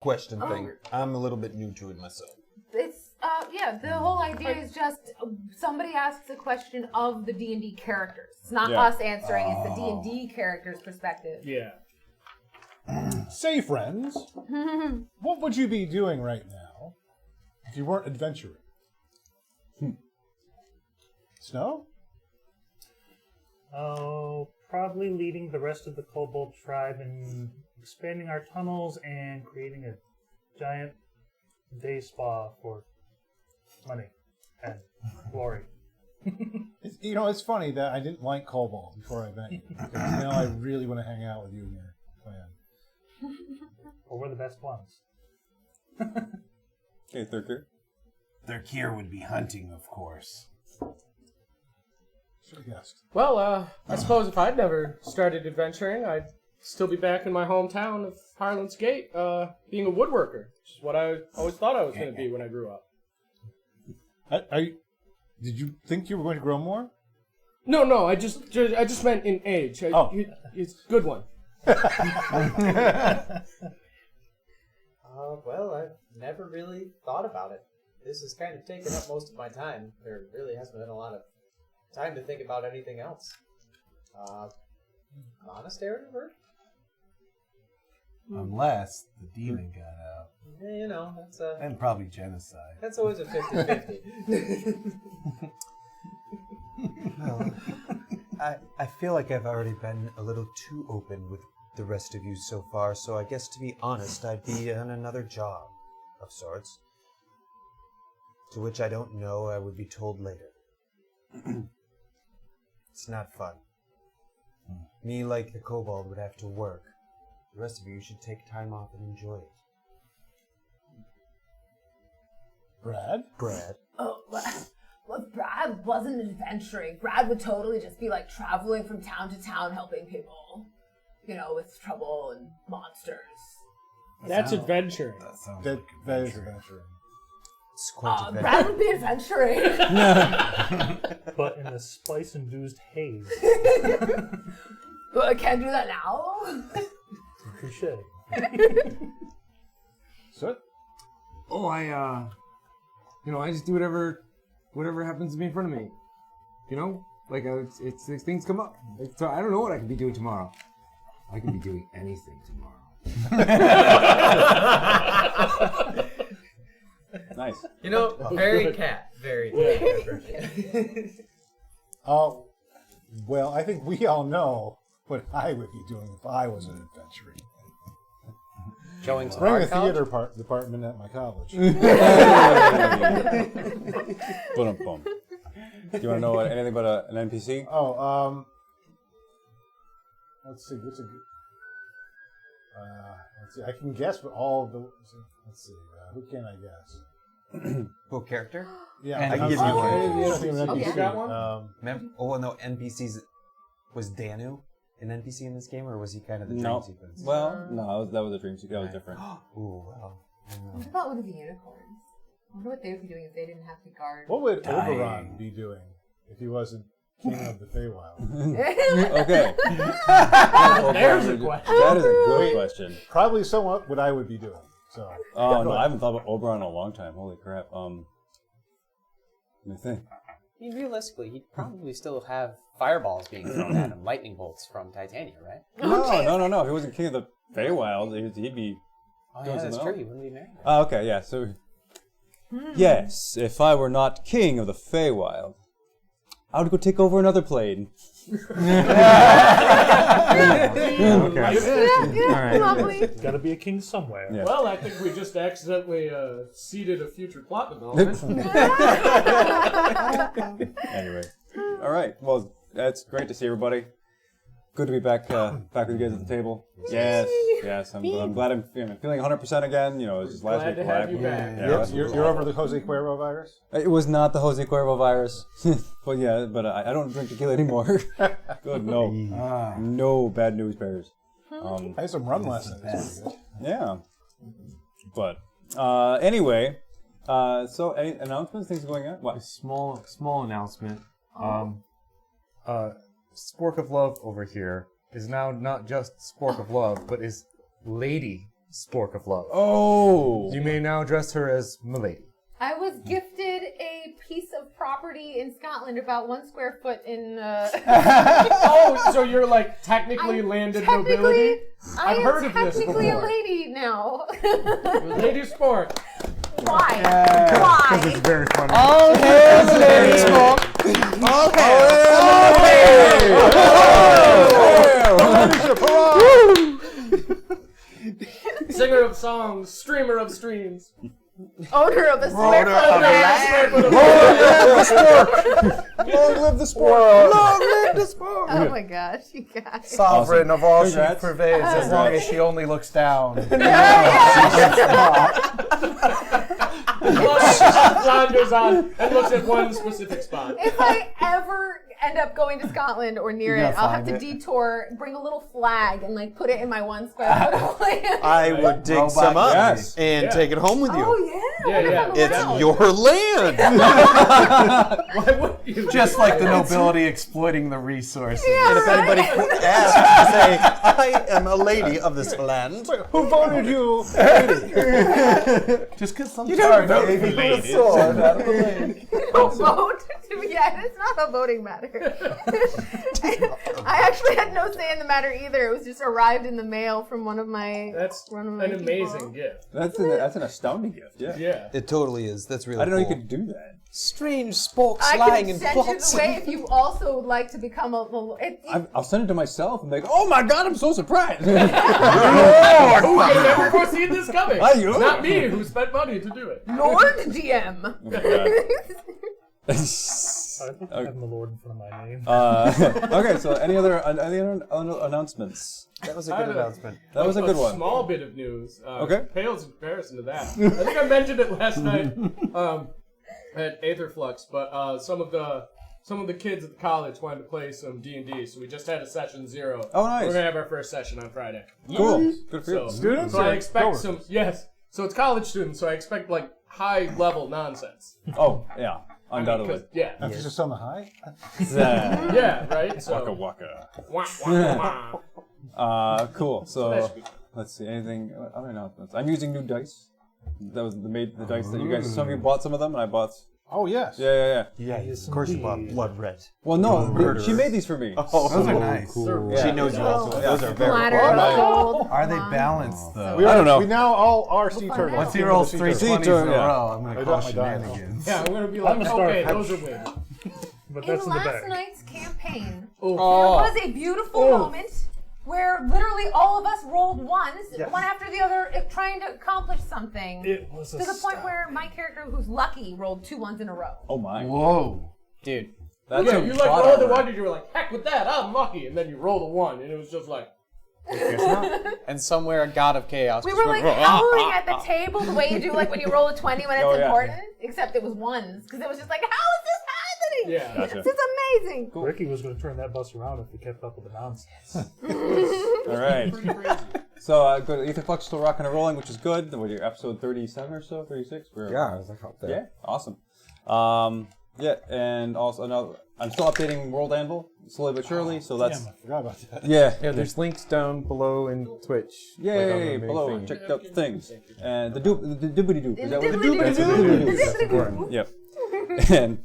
question thing. I'm a little bit new to it myself. It's the whole idea is just somebody asks a question of the D&D characters. It's not us answering, it's the D&D characters' perspective. Yeah. Say, friends, what would you be doing right now if you weren't adventuring? Snow? Oh, probably leading the rest of the Kobold tribe in expanding our tunnels and creating a giant day spa for money and glory. It's funny that I didn't like Kobold before I met you. Because now I really want to hang out with you and your clan. Well, we're the best ones. Okay, Thurkir. Thurkir would be hunting, of course. Should have guessed. Well, I suppose if I'd never started adventuring, I'd still be back in my hometown of Harlan's Gate, being a woodworker, which is what I always thought I was going to be when I grew up. Did you think you were going to grow more? No, I just meant in age. It's a good one. Well, I've never really thought about it. This has kind of taken up most of my time. There really hasn't been a lot of time to think about anything else. Monastery, or? Unless the demon got out. Yeah, that's And probably genocide. That's always a 50-50. Well, I feel like I've already been a little too open with the rest of you so far, so I guess to be honest, I'd be on another job of sorts. To which I don't know, I would be told later. It's not fun. Me, like the kobold, would have to work. The rest of you should take time off and enjoy it. Brad? Oh, well, if Brad wasn't adventuring, Brad would totally just be like traveling from town to town helping people, with trouble and monsters. That's adventuring. That sounds That like is adventuring. It's quite adventurous. Brad would be adventuring. But in a spice-induced haze. But I can't do that now. Touché. So? Oh, I just do whatever happens to be in front of me. It's things come up. So I don't know what I could be doing tomorrow. I could be doing anything tomorrow. Nice. Very cat. Very cat. Well, I think we all know what I would be doing if I was an adventurer. Going to Running the college? theater department at my college. Boom. Do you want to know anything about an NPC? Let's see. What's a good? Let's see. I can guess what all of the. Let's see. Who can I guess? Oh, character? Yeah, I can give you one. one. You got one? NPCs. Was Danu an NPC in this game, or was he kind of the dream No. sequence? Well, no, that was a dream sequence. That was different. Ooh, well. What about one of the unicorns? I wonder what they would be doing if they didn't have to guard. What would Oberon be doing if he wasn't king of the Feywild? Okay. There's a question. That is a good question. Probably somewhat what I would be doing. So. Oh, no, I haven't thought about Oberon in a long time. Holy crap. Let me think. I mean, realistically, he'd probably still have fireballs being thrown at him, lightning bolts from Titania, right? No. If he wasn't king of the Feywild, he'd be Oh, doing yeah, that's something true. else. He wouldn't be married. Oh, okay, yeah. So, yes, if I were not king of the Feywild, I would go take over another plane. Lovely. Gotta be a king somewhere. Yeah. Well, I think we just accidentally seeded a future plot development. Anyway, all right. Well, that's great to see everybody. Good to be back with you guys at the table. Yes. I'm glad I'm feeling 100% again. It's just last Glad week. to have you back. Yeah, You're over the Jose Cuervo virus? It was not the Jose Cuervo virus, but I don't drink tequila anymore. Good, no, no bad news bears. I had some rum last night. Yeah, but anyway, so any announcements, things going on? What? A small announcement. Spork of Love over here is now not just Spork of Love, but is Lady spork of love. Oh! You may now address her as Milady. I was gifted a piece of property in Scotland, about 1 square foot in. Oh, so you're like technically landed nobility? I've heard of this technically a before. lady now. Lady sport. Why? Because Why? it's very funny. All hail Lady Smoke! All Singer of songs, streamer of streams. Owner of a square foot of land. Long live the sport! Long live the sport! Oh my gosh, you guys. Sovereign of all Congrats. she pervades, as long as she only looks down. Blinders on and looks at one specific spot. If I ever end up going to Scotland or near You're it, gonna I'll have to find it. detour, bring a little flag, and like put it in my 1 square foot of land. I would dig Robot some up Yes. and Yeah. take it home with you. Oh yeah. Yeah, yeah. It's Wow. your land. Why would you? Just like the nobility exploiting the resources. And if anybody asks, say, I am a lady of this land. Who voted you? Just because some don't vote gave for you a ladies. sword out of the lake. Don't vote. Yeah, it's not a voting matter. I actually had no say in the matter either. It was just arrived in the mail from one of my. That's one of an my people. amazing gift. That's an astounding gift, yeah. Yeah. It totally is. That's really I didn't know cool. you could do that. Strange sporks I lying can in send you plots. the way if you also would like to become a. I'll send it to myself and be like, oh my god, I'm so surprised! Who could have never foreseen this coming? Are you? Not me, who spent money to do it. Lord DM. Oh my god. I think I have the Lord in front of my name. Okay, so any other announcements? That was a I good had a- announcement. That was a good one. Small bit of news. Okay. Pales in comparison to that. I think I mentioned it last night at Aetherflux, but some of the kids at the college wanted to play some D&D, so we just had a session 0. Oh, nice. We're gonna have our first session on Friday. Cool. Good for you. So, Students So I or expect coworkers? some. Yes. So it's college students. So I expect like high level nonsense. Oh, yeah. Undoubtedly. 'Cause- yeah. Emphasis on the high? Yeah. Yeah. Right. So. Waka waka. Wah, wah, wah. Cool. that So should be fun. let's see. Anything other announcements? I'm using new dice. That was the dice that you guys. Some of you bought some of them, and I bought. Oh, yes. Yeah. Yeah, Yes, of course you bought indeed. blood red. Well, no, she made these for me. Oh, Those are nice. Cool. Yeah. She knows you also. Those are very Bladder cool. of gold. Are they Wand. balanced though? We I don't know. We now all are sea find turtles. out. Once he rolls three Sea 20s turtle, in a yeah. row, I'm I gonna got call my die. shenanigans. Yeah, I'm gonna be like, I'm gonna start okay, patch- those are winners. But In that's in the last bag. night's campaign, Oh. there was a beautiful moment where literally all of us rolled ones, one after the other, trying to accomplish something. It was To the point where my character, who's lucky, rolled 2 ones in a row. Oh my. Whoa. Dude. That's Yeah, some you like plot rolled the armor. 1 and you were like, heck with that, I'm lucky. And then you roll the 1 and it was just like, And somewhere a god of chaos We just were went, like howling at the table the way you do like when you roll a 20 when it's Oh, yeah. important, except it was ones because it was just like, how is this happening? yeah. Gotcha. This is amazing. Ricky was going to turn that bus around if he kept up with the nonsense. All right. Pretty crazy. So go to Aetherflux, still rocking and rolling, which is good. What are you, episode 37 or so? 36? yeah, I was like up there. Yeah, awesome. Yeah, and also another. I'm still updating World Anvil slowly but surely. So that's Damn, I forgot about that. yeah. Yeah, there's links down below in Twitch. like on the Yay! main Below, thing. check out the things. And the doobity doop. Is that what the Diddly-doo. doobity doop? That's important. Yep. And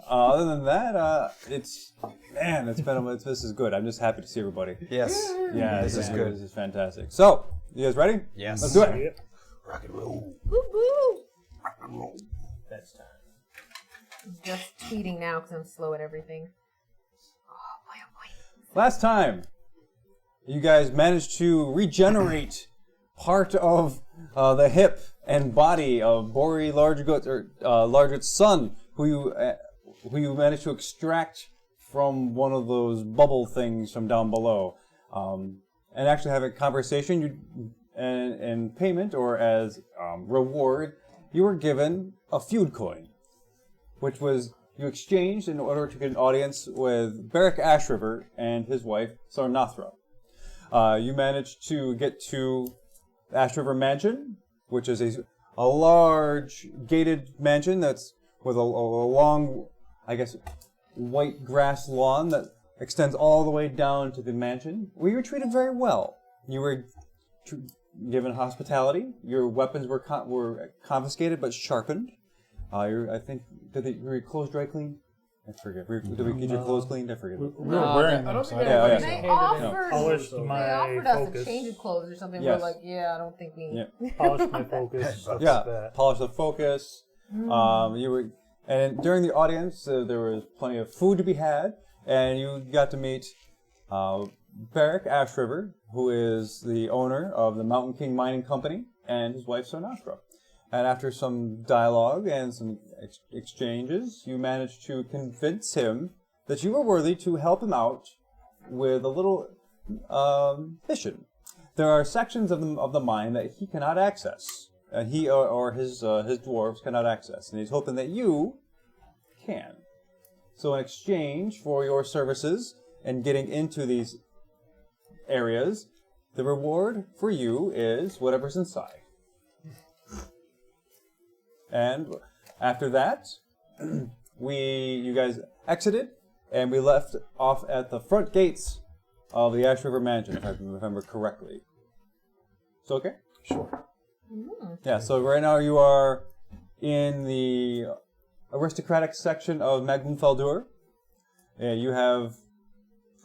other than that, it's this is good. I'm just happy to see everybody. Yes. Yeah, This is good. This is fantastic. So, you guys ready? Yes. Let's do it. Yep. Woo-hoo. That's time. I'm just tweeting now because I'm slow at everything. Last time, you guys managed to regenerate part of the hip and body of Bori Largoot's son, who you managed to extract from one of those bubble things from down below, and actually have a conversation. And in payment or as reward, you were given a feud coin, which was you exchanged in order to get an audience with Beric Ashriver and his wife, Sarnathra. You managed to get to the Ashriver Mansion, which is a large gated mansion that's with a long, I guess, white grass lawn that extends all the way down to the mansion, where you were treated very well. You were given hospitality. Your weapons were confiscated but sharpened. I think were your clothes dry clean? I forget. Did we get your clothes cleaned? I forget. We were wearing them. So They offered, Polished they my offered us a focus. change of clothes or something. Yes. We're like, yeah, I don't think we. Yeah. Polish my focus. Stuff like that. Polish the focus. And during the audience, there was plenty of food to be had, and you got to meet Barrick Ashriver, who is the owner of the Mountain King Mining Company, and his wife Sonastra. And after some dialogue and some exchanges, you managed to convince him that you were worthy to help him out with a little mission. There are sections of the mine that he cannot access, and he or his dwarves cannot access, and he's hoping that you can. So in exchange for your services and getting into these areas, the reward for you is whatever's inside. And after that, you guys exited, and we left off at the front gates of the Ash River Mansion, if I remember correctly. So okay? Sure. Yeah, so right now you are in the aristocratic section of Magnum Faldur. You have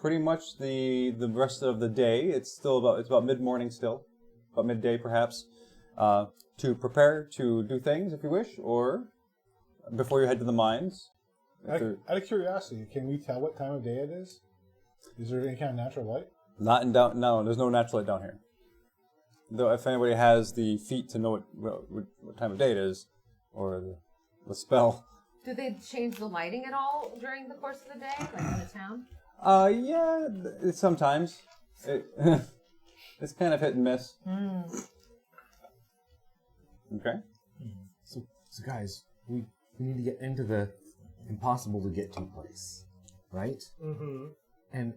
pretty much the rest of the day. It's about mid-morning still, about midday perhaps, to prepare to do things if you wish, or before you head to the mines. Out of curiosity, can we tell what time of day it is? Is there any kind of natural light? No, there's no natural light down here. Though if anybody has the feat to know what time of day it is, or the spell. Do they change the lighting at all during the course of the day, like in the town? Yeah, sometimes. It's kind of hit and miss. Okay. So guys, we need to get into the impossible to get to place, right? Mm-hmm. And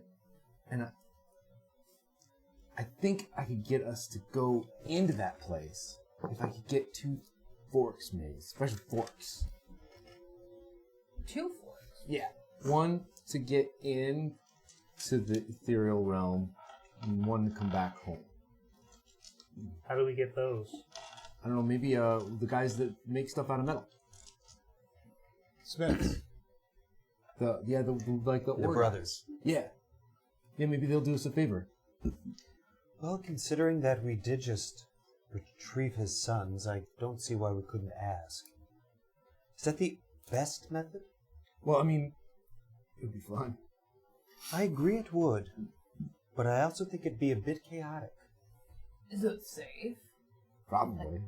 I think I could get us to go into that place if I could get 2 forks made, special forks. 2 forks? Yeah. One to get in to the ethereal realm, and one to come back home. How do we get those? I don't know, maybe the guys that make stuff out of metal. Smiths. The The brothers. Yeah. Yeah, maybe they'll do us a favor. Well, considering that we did just retrieve his sons, I don't see why we couldn't ask. Is that the best method? Well, I mean, it would be fun. I agree it would, but I also think it'd be a bit chaotic. Is it safe? Probably.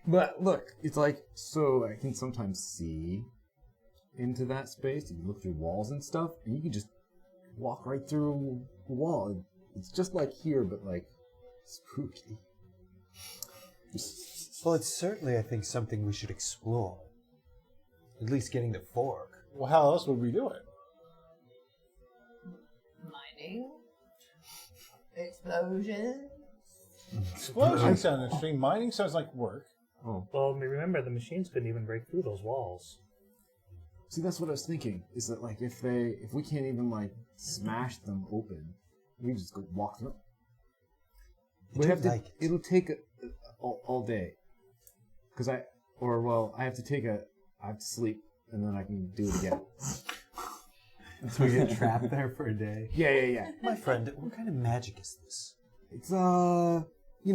But look, it's like, so I can sometimes see into that space. You can look through walls and stuff, and you can just walk right through the wall. It's just like here, but like spooky. Well, it's certainly, I think, something we should explore. At least getting the fork. Well, how else would we do it? Mining? Explosion? Explosions sound interesting. Mining sounds like work. Oh. Well, remember, the machines couldn't even break through those walls. See, that's what I was thinking. Is that like if we can't even like smash them open, we just go walk through. It'll take all day. Cause I have to sleep and then I can do it again. So we get trapped there for a day. Yeah. My friend, what kind of magic is this? It's you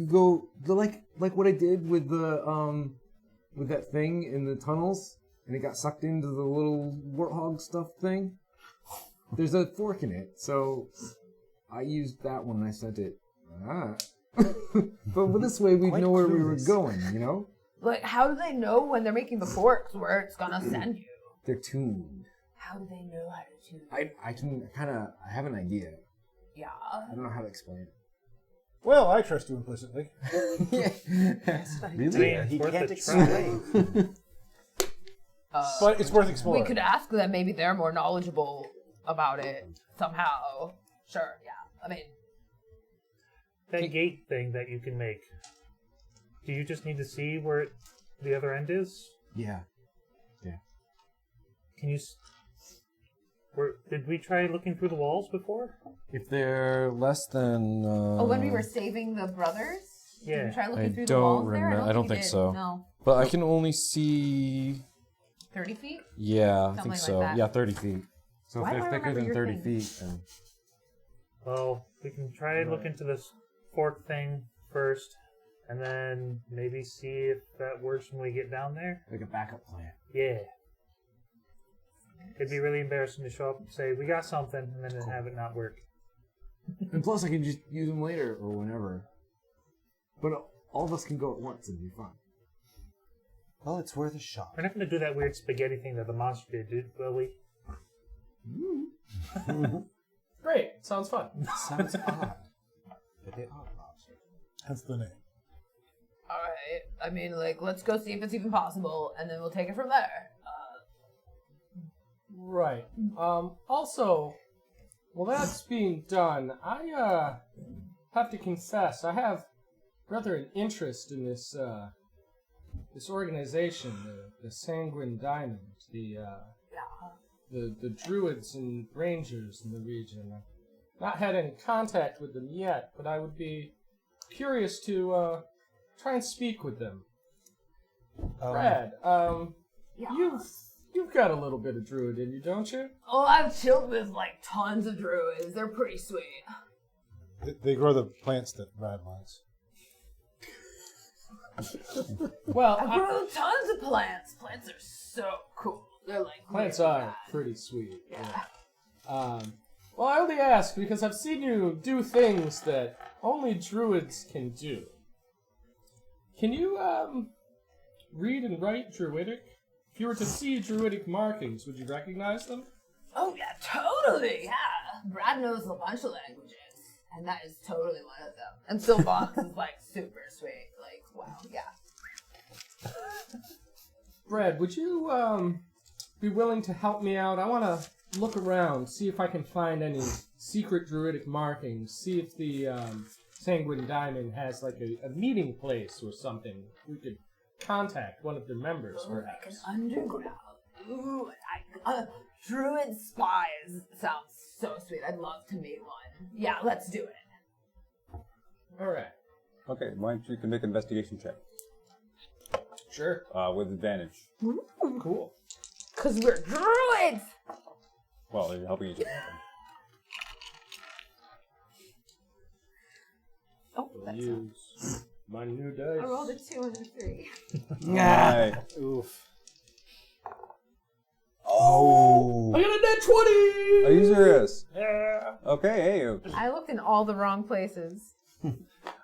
go like what I did with the with that thing in the tunnels, and it got sucked into the little warthog stuff thing. There's a fork in it, so I used that one and I sent it. But with this way, we'd know where we were going, you know? Like, how do they know when they're making the forks where it's gonna send you? They're tuned. How do they know how to tune? I have an idea. Yeah. I don't know how to explain it. Well, I trust you implicitly. Really? He Worth can't a explain. But it's worth exploring. We could ask them. Maybe they're more knowledgeable about it somehow. Sure. Yeah. I mean, That gate thing that you can make. Do you just need to see where the other end is? Yeah. Can you? Did we try looking through the walls before? If they're less than... when we were saving the brothers. Did you try I looking through the walls don't there? remember. I don't you think did. so. No. But I can only see. 30 feet? Yeah, I Something think like so. that. Yeah, 30 feet. So Why if do I they're thicker remember than your 30 thing? feet, then. Well, we can try and look into this fork thing first, and then maybe see if that works when we get down there. Like a backup plan. Yeah. It'd be really embarrassing to show up and say, we got something, and then have it not work. And plus, I can just use them later or whenever. But all of us can go at once and be fun. Well, it's worth a shot. We're not going to do that weird spaghetti thing that the monster did, will we? Great. Sounds fun. Sounds odd. But they are monsters. That's the name. Alright. I mean, like, let's go see if it's even possible, and then we'll take it from there. Right. Also, while that's being done, I have to confess, I have rather an interest in this this organization, the Sanguine Diamond, the druids and rangers in the region. I've not had any contact with them yet, but I would be curious to try and speak with them. Brad, you've got a little bit of druid in you, don't you? Oh, I've chilled with, like, tons of druids. They're pretty sweet. They grow the plants that Brad likes. Well, I grow tons of plants. Plants are so cool. They're like plants really are bad. pretty sweet. Yeah. Well, I only ask because I've seen you do things that only druids can do. Can you read and write druidic? If you were to see druidic markings, would you recognize them? Oh yeah, totally. Yeah, Brad knows a bunch of languages, and that is totally one of them. And Silbox is like super sweet. Like, wow, yeah. Brad, would you be willing to help me out? I want to look around, see if I can find any secret druidic markings, see if the Sanguine Diamond has like a meeting place or something. We could contact one of their members, Like an perhaps. underground. Ooh, druid spies sounds so sweet. I'd love to meet one. Yeah, let's do it. All right. Okay, why don't you can make an investigation check Sure. with advantage. Cool. Cause we're druids. Well, you're helping each other. Oh, I'll that's use my new I dice. rolled a 2 and a 3. Right. Oof. Oh. I got a net 20! Are you serious? Yeah. Okay, hey. I looked in all the wrong places.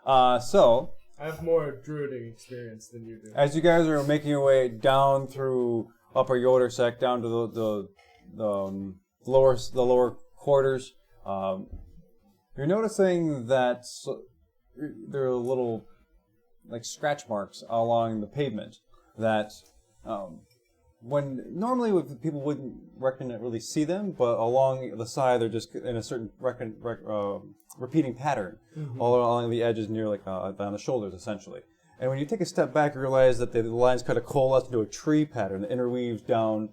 So, I have more druidic experience than you do. as you guys are making your way down through Upper Yodersec down to the lower quarters, you're noticing that there are little like scratch marks along the pavement that when normally people wouldn't really see them, but along the side they're just in a certain repeating pattern all along the edges near like on the shoulders essentially. And when you take a step back, you realize that the lines kind of coalesce into a tree pattern that interweaves down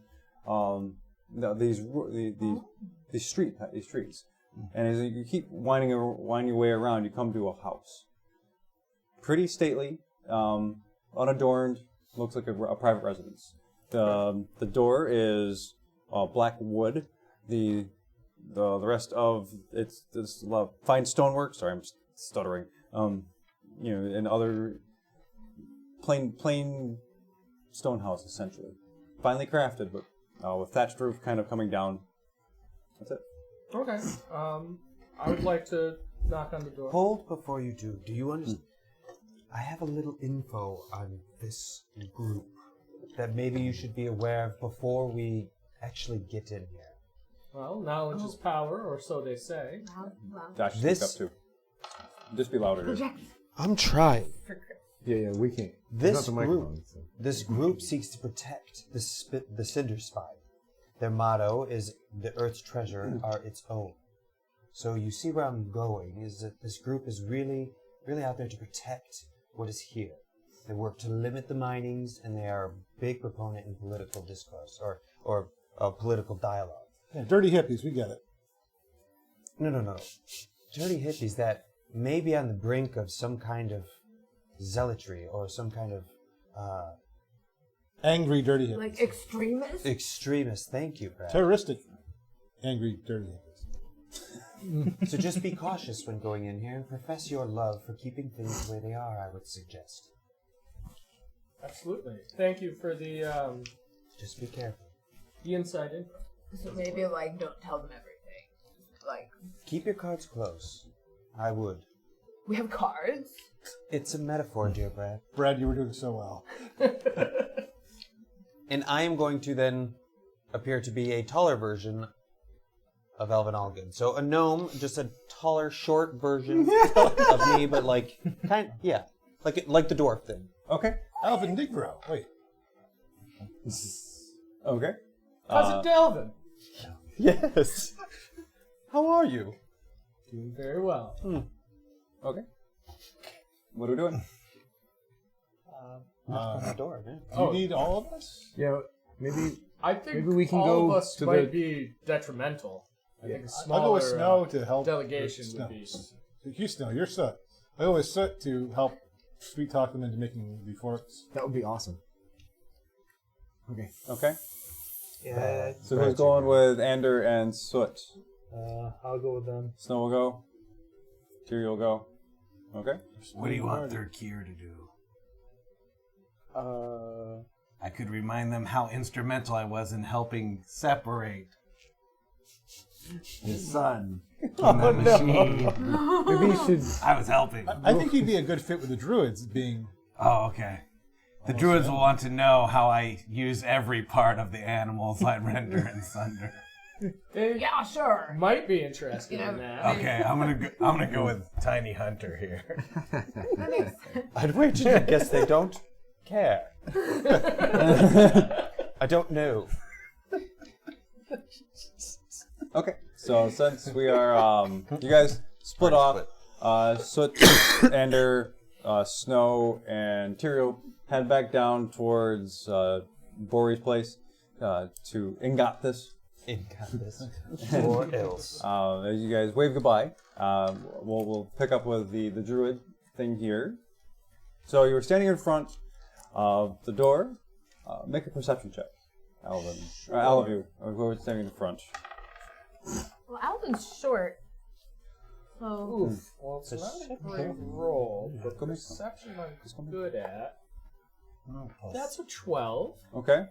these streets. And as you keep winding your way around, you come to a house. Pretty stately, unadorned, looks like a private residence. The door is black wood. The rest of it's fine stonework. Sorry, I'm stuttering. And other plain stone house essentially, finely crafted, but with thatched roof kind of coming down. That's it. Okay. I would like to knock on the door. Hold before you do. Do you understand? I have a little info on this group that maybe you should be aware of before we actually get in here. Well, knowledge is power, or so they say. Josh, This- speak up too. Just be louder. I'm trying. Yeah, we can't. This Not the group, microphone, so. this group seeks to protect the Cinder Spine. Their motto is "The Earth's treasure are its own." So you see where I'm going is that this group is really, really out there to protect what is here. They work to limit the minings, and they are a big proponent in political discourse or political dialogue. Yeah, dirty hippies, we get it. No. Dirty hippies that may be on the brink of some kind of zealotry or some kind of Angry, dirty hippies. Like extremists? extremist. Thank you, Brad. Terroristic, angry, dirty hippies. So just be cautious when going in here and profess your love for keeping things the way they are, I would suggest. Absolutely. Thank you for the Just be careful. inside info. So maybe like don't tell them everything. Like Keep your cards close. I would. we have cards. It's a metaphor, dear Brad. Brad, you were doing so well. And I am going to then appear to be a taller version of Alvin Allgood. So a gnome, just a taller, short version of me, but like like the dwarf thing. Okay. Alvin Negro. Wait. Okay. Cousin Delvin. Yes. How are you? Doing very well. Okay. What are we doing? On the door, man. Do you need all of us? Yeah, maybe I think Maybe we can all go of us to might the- be detrimental. I think a I'll smaller go with Snow to help. delegation Snow. would be. You, Snow, you're Soot. I go with Soot to help sweet talk them into making the forks. that would be awesome. Okay. Okay. Yeah. So who's going with Ander and Soot? I'll go with them. Snow will go. Tyrion will go. Okay. What do you want Thurkier to do? I could remind them how instrumental I was in helping separate his son from that machine. Maybe you should. I was helping. I think you'd be a good fit with the druids, being. Oh, okay. The druids will want to know how I use every part of the animals I render and sunder. They Yeah, sure. might be interested Yeah. in that. Okay, I'm gonna go with Tiny Hunter here. That makes sense. I'd wager to guess they don't care. I don't know. Okay. So since we are, you guys split off. Soot, Ander, Snow, and Tyrion head back down towards Bori's place to Ingathis. Or else. As you guys wave goodbye, we'll pick up with the druid thing here. So you were standing in front of the door. Make a perception check, Alvin. All of you, who are standing in front. Well, Alvin's short. So Oof. Well, it's not a great roll, but perception I'm good at. That's a 12. Okay.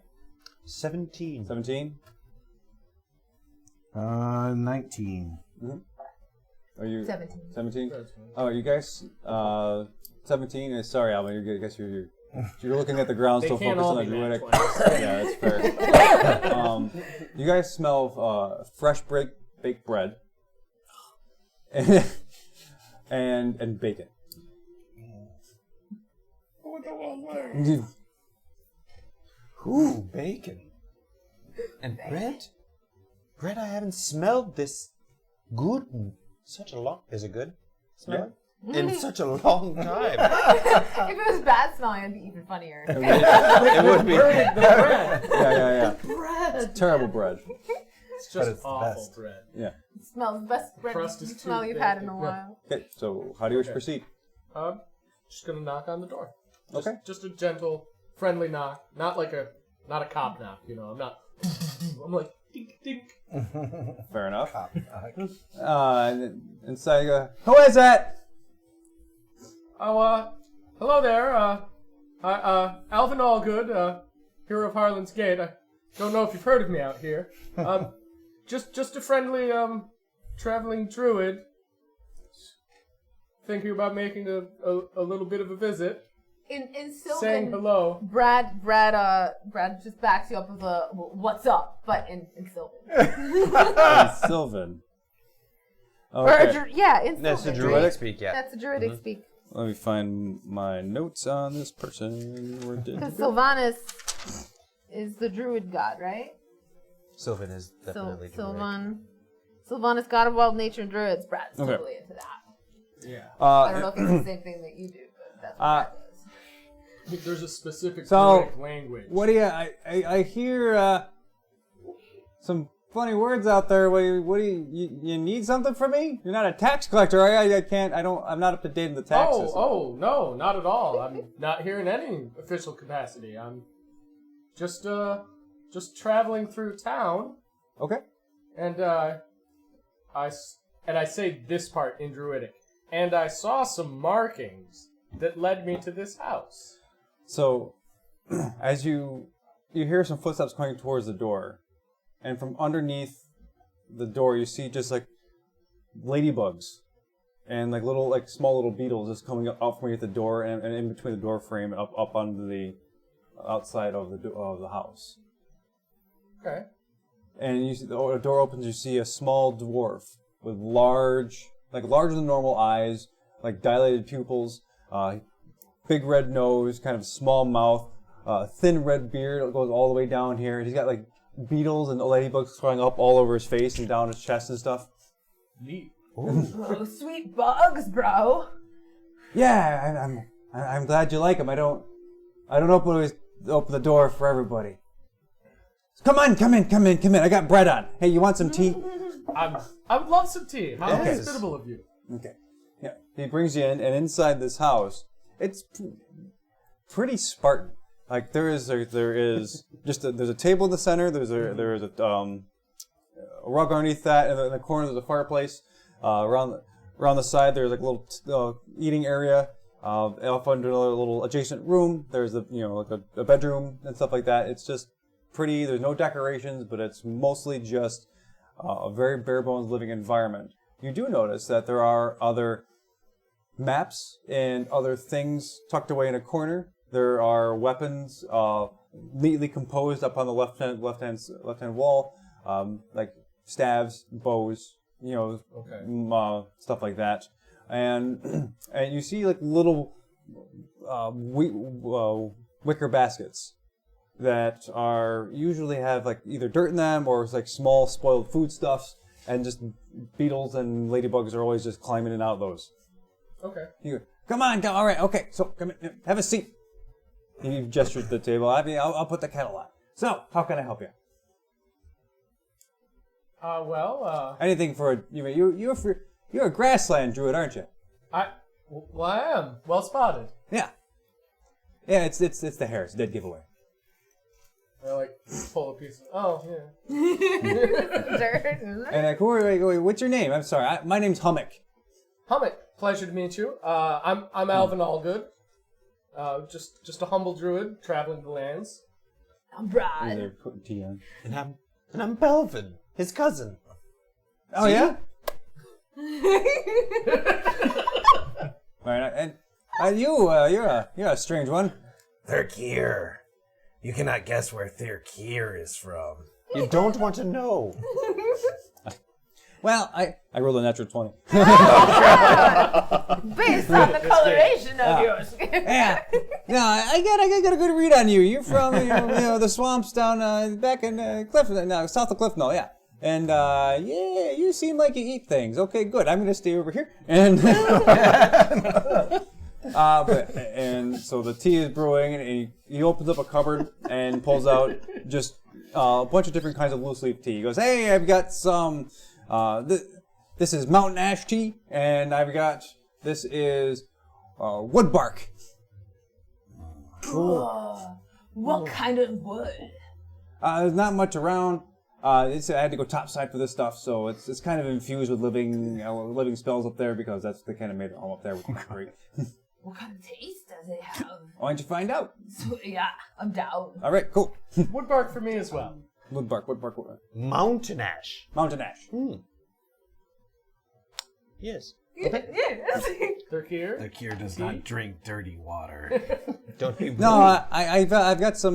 17. 17. 19. Are you 17. 17? Oh, you guys. 17. Sorry, Alvin. I guess you're looking at the ground, They so can't focused all on the be nat druidic. 20s. Yeah, that's fair. You guys smell fresh baked bread and bacon. Ooh, bacon. And bread? Bread I haven't smelled this good in such a long... Is it good? Smell it? In such a long time. If it was bad smelling, it'd be even funnier. It would be. The bread. Yeah. Bread. It's terrible bread. It's just it's the awful best. bread. Yeah. It smells the best bread crust is you too smell you've thick. had in a Yeah. while. Okay, so how do you wish to proceed? Just gonna knock on the door. Okay. Just a gentle, friendly knock. Not a cop knock. You know, I'm not. I'm like dink dink. Fair enough. And so you go, who is that? Oh, hello there. Alvin Allgood, hero of Harlan's Gate. I don't know if you've heard of me out here. Just a friendly, traveling druid. Thinking about making a little bit of a visit. In Sylvan, Saying hello. Brad just backs you up with a "What's up?" but in Sylvan. Sylvan. Or Okay. in Sylvan. That's the right? druidic speak, yeah. That's the druidic speak. Let me find my notes on this person. Where did Because Sylvanus is the druid god, right? Sylvan is definitely Sylvanus, god of wild nature and druids. Brad's Okay. totally into that. Yeah. I don't know if it's the same thing that you do, but that's what Brad does. I think there's a specific So, druidic language. what do you? I hear some funny words out there. What do you need something from me? You're not a tax collector, are you? I'm not up to date in the taxes. Oh, no, not at all. I'm not here in any official capacity. I'm just traveling through town. Okay. And I say this part in Druidic. And I saw some markings that led me to this house. So, as you hear some footsteps coming towards the door, and from underneath the door you see just like ladybugs and like small little beetles just coming up from underneath the door and in between the door frame and up onto the outside of the house. Okay. And you see the door opens. You see a small dwarf with larger than normal eyes, like dilated pupils, big red nose, kind of small mouth, thin red beard that goes all the way down here. He's got like beetles and ladybugs crawling up all over his face and down his chest and stuff. Neat. Oh, sweet bugs, bro. Yeah, I'm glad you like them. I don't always open the door for everybody. Come in. I got bread on. Hey, you want some tea? I would love some tea. How hospitable of you. Okay. Yeah. He brings you in, and inside this house, it's pretty Spartan. Like there's a table in the center. There's a rug underneath that, and in the corner there's a fireplace. Around the side there's like a little eating area. Off under another little adjacent room, there's a bedroom and stuff like that. It's just pretty. There's no decorations, but it's mostly just a very bare bones living environment. You do notice that there are other maps and other things tucked away in a corner. There are weapons neatly composed up on the left hand wall, like staves, bows, stuff like that. And you see like little wicker baskets that are usually have like either dirt in them or like small spoiled foodstuffs, and just beetles and ladybugs are always just climbing in and out of those. Okay. You go, come on, all right, okay, so come in, have a seat. He gestures to the table. I'll put the kettle on. So, how can I help you? Anything for you're a grassland druid, aren't you? I am. Well spotted. Yeah. Yeah, it's the hair. It's a dead giveaway. I pull a piece of. Oh yeah. Dirt. And wait, what's your name? I'm sorry. My name's Hummock. Hummock. Pleasure to meet you. I'm Alvin Allgood. Just a humble druid traveling the lands. I'm Brad. They're putting tea on. And I'm Belvin, his cousin. Oh yeah. All right, and you're a strange one. Thirkir. You cannot guess where Thirkir is from. You don't want to know. Well, I rolled a natural 20. Based on the coloration of your skin. Yeah. No, I got a good read on you. You're from the swamps down back in south of Cliffno, yeah. And you seem like you eat things. Okay, good. I'm gonna stay over here. And and so the tea is brewing, and he opens up a cupboard and pulls out just a bunch of different kinds of loose leaf tea. He goes, "Hey, I've got some. This is mountain ash tea, and this is wood bark." Cool. What kind of wood? There's not much around. I had to go topside for this stuff, so it's kind of infused with living spells up there because they kind of made it home up there, which is great. What kind of taste does it have? Why don't you find out? So, yeah, I'm down. All right, cool. Wood bark for me as well. Wood bark. Mountain ash. Mountain ash. Yes. Okay. Yes. Thirkir does not drink dirty water. Don't be rude. No, I've got some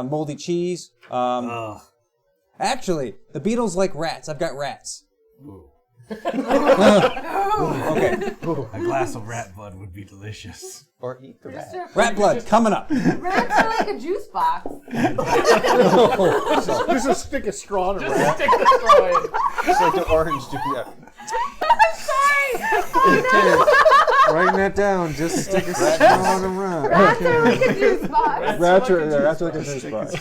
moldy cheese. Actually, the beetles like rats. I've got rats. Ooh. Okay. A glass of rat blood would be delicious. Or eat the rat. Rat blood coming up. Rats are like a juice box. Just a stick of straw in a rat. Stick the straw in. Just like the orange juice. Yeah. I'm sorry. Oh, no. Writing that down. Just stick a straw on a rock. Rats are like a juice box. Rats are like a juice box.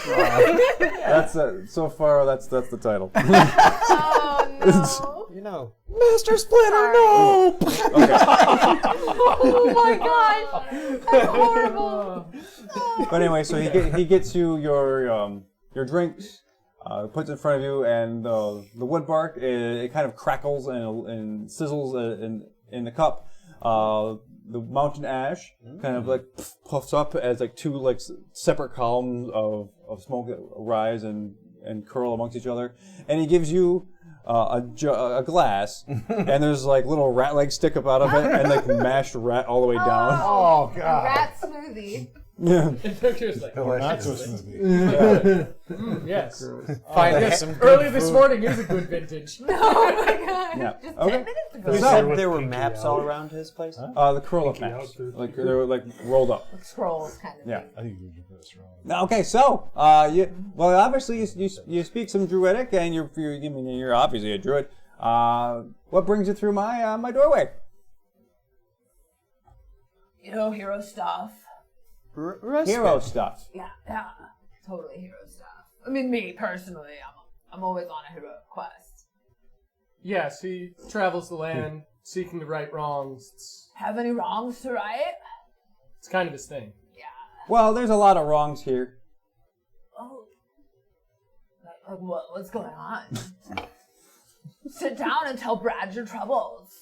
That's so far. That's the title. Oh no. You know. Master Splinter, no! Okay. Oh my gosh. That's horrible. But anyway, so he gets you your drinks, puts it in front of you, and the wood bark it kind of crackles and sizzles in the cup. The mountain ash kind of like puffs up as like two like separate columns of smoke that rise and curl amongst each other, and he gives you a glass, and there's like little rat legs stick up out of it, and like mashed rat all the way down. Oh, A God. rat smoothie. Yeah. Just like, Or not so smoothie. yes. Finally, some good Early this food. morning is a good vintage. Oh my god. Yeah. Just Okay. 10 minutes ago. You So- said with there were pinky maps out. all around his place? The curl up maps, like they were like rolled up. Like scrolls kind of Yeah. thing. I think you did this wrong. Okay, so obviously you speak some Druidic, and you're obviously a Druid. What brings you through my doorway? You know, hero stuff. Hero stuff. Yeah, totally hero stuff. I mean, me personally, I'm always on a hero quest. Yes, he travels the land seeking to right wrongs. Have any wrongs to right? It's kind of his thing. Yeah. Well, there's a lot of wrongs here. Oh. Like what's going on? Sit down and tell Brad your troubles.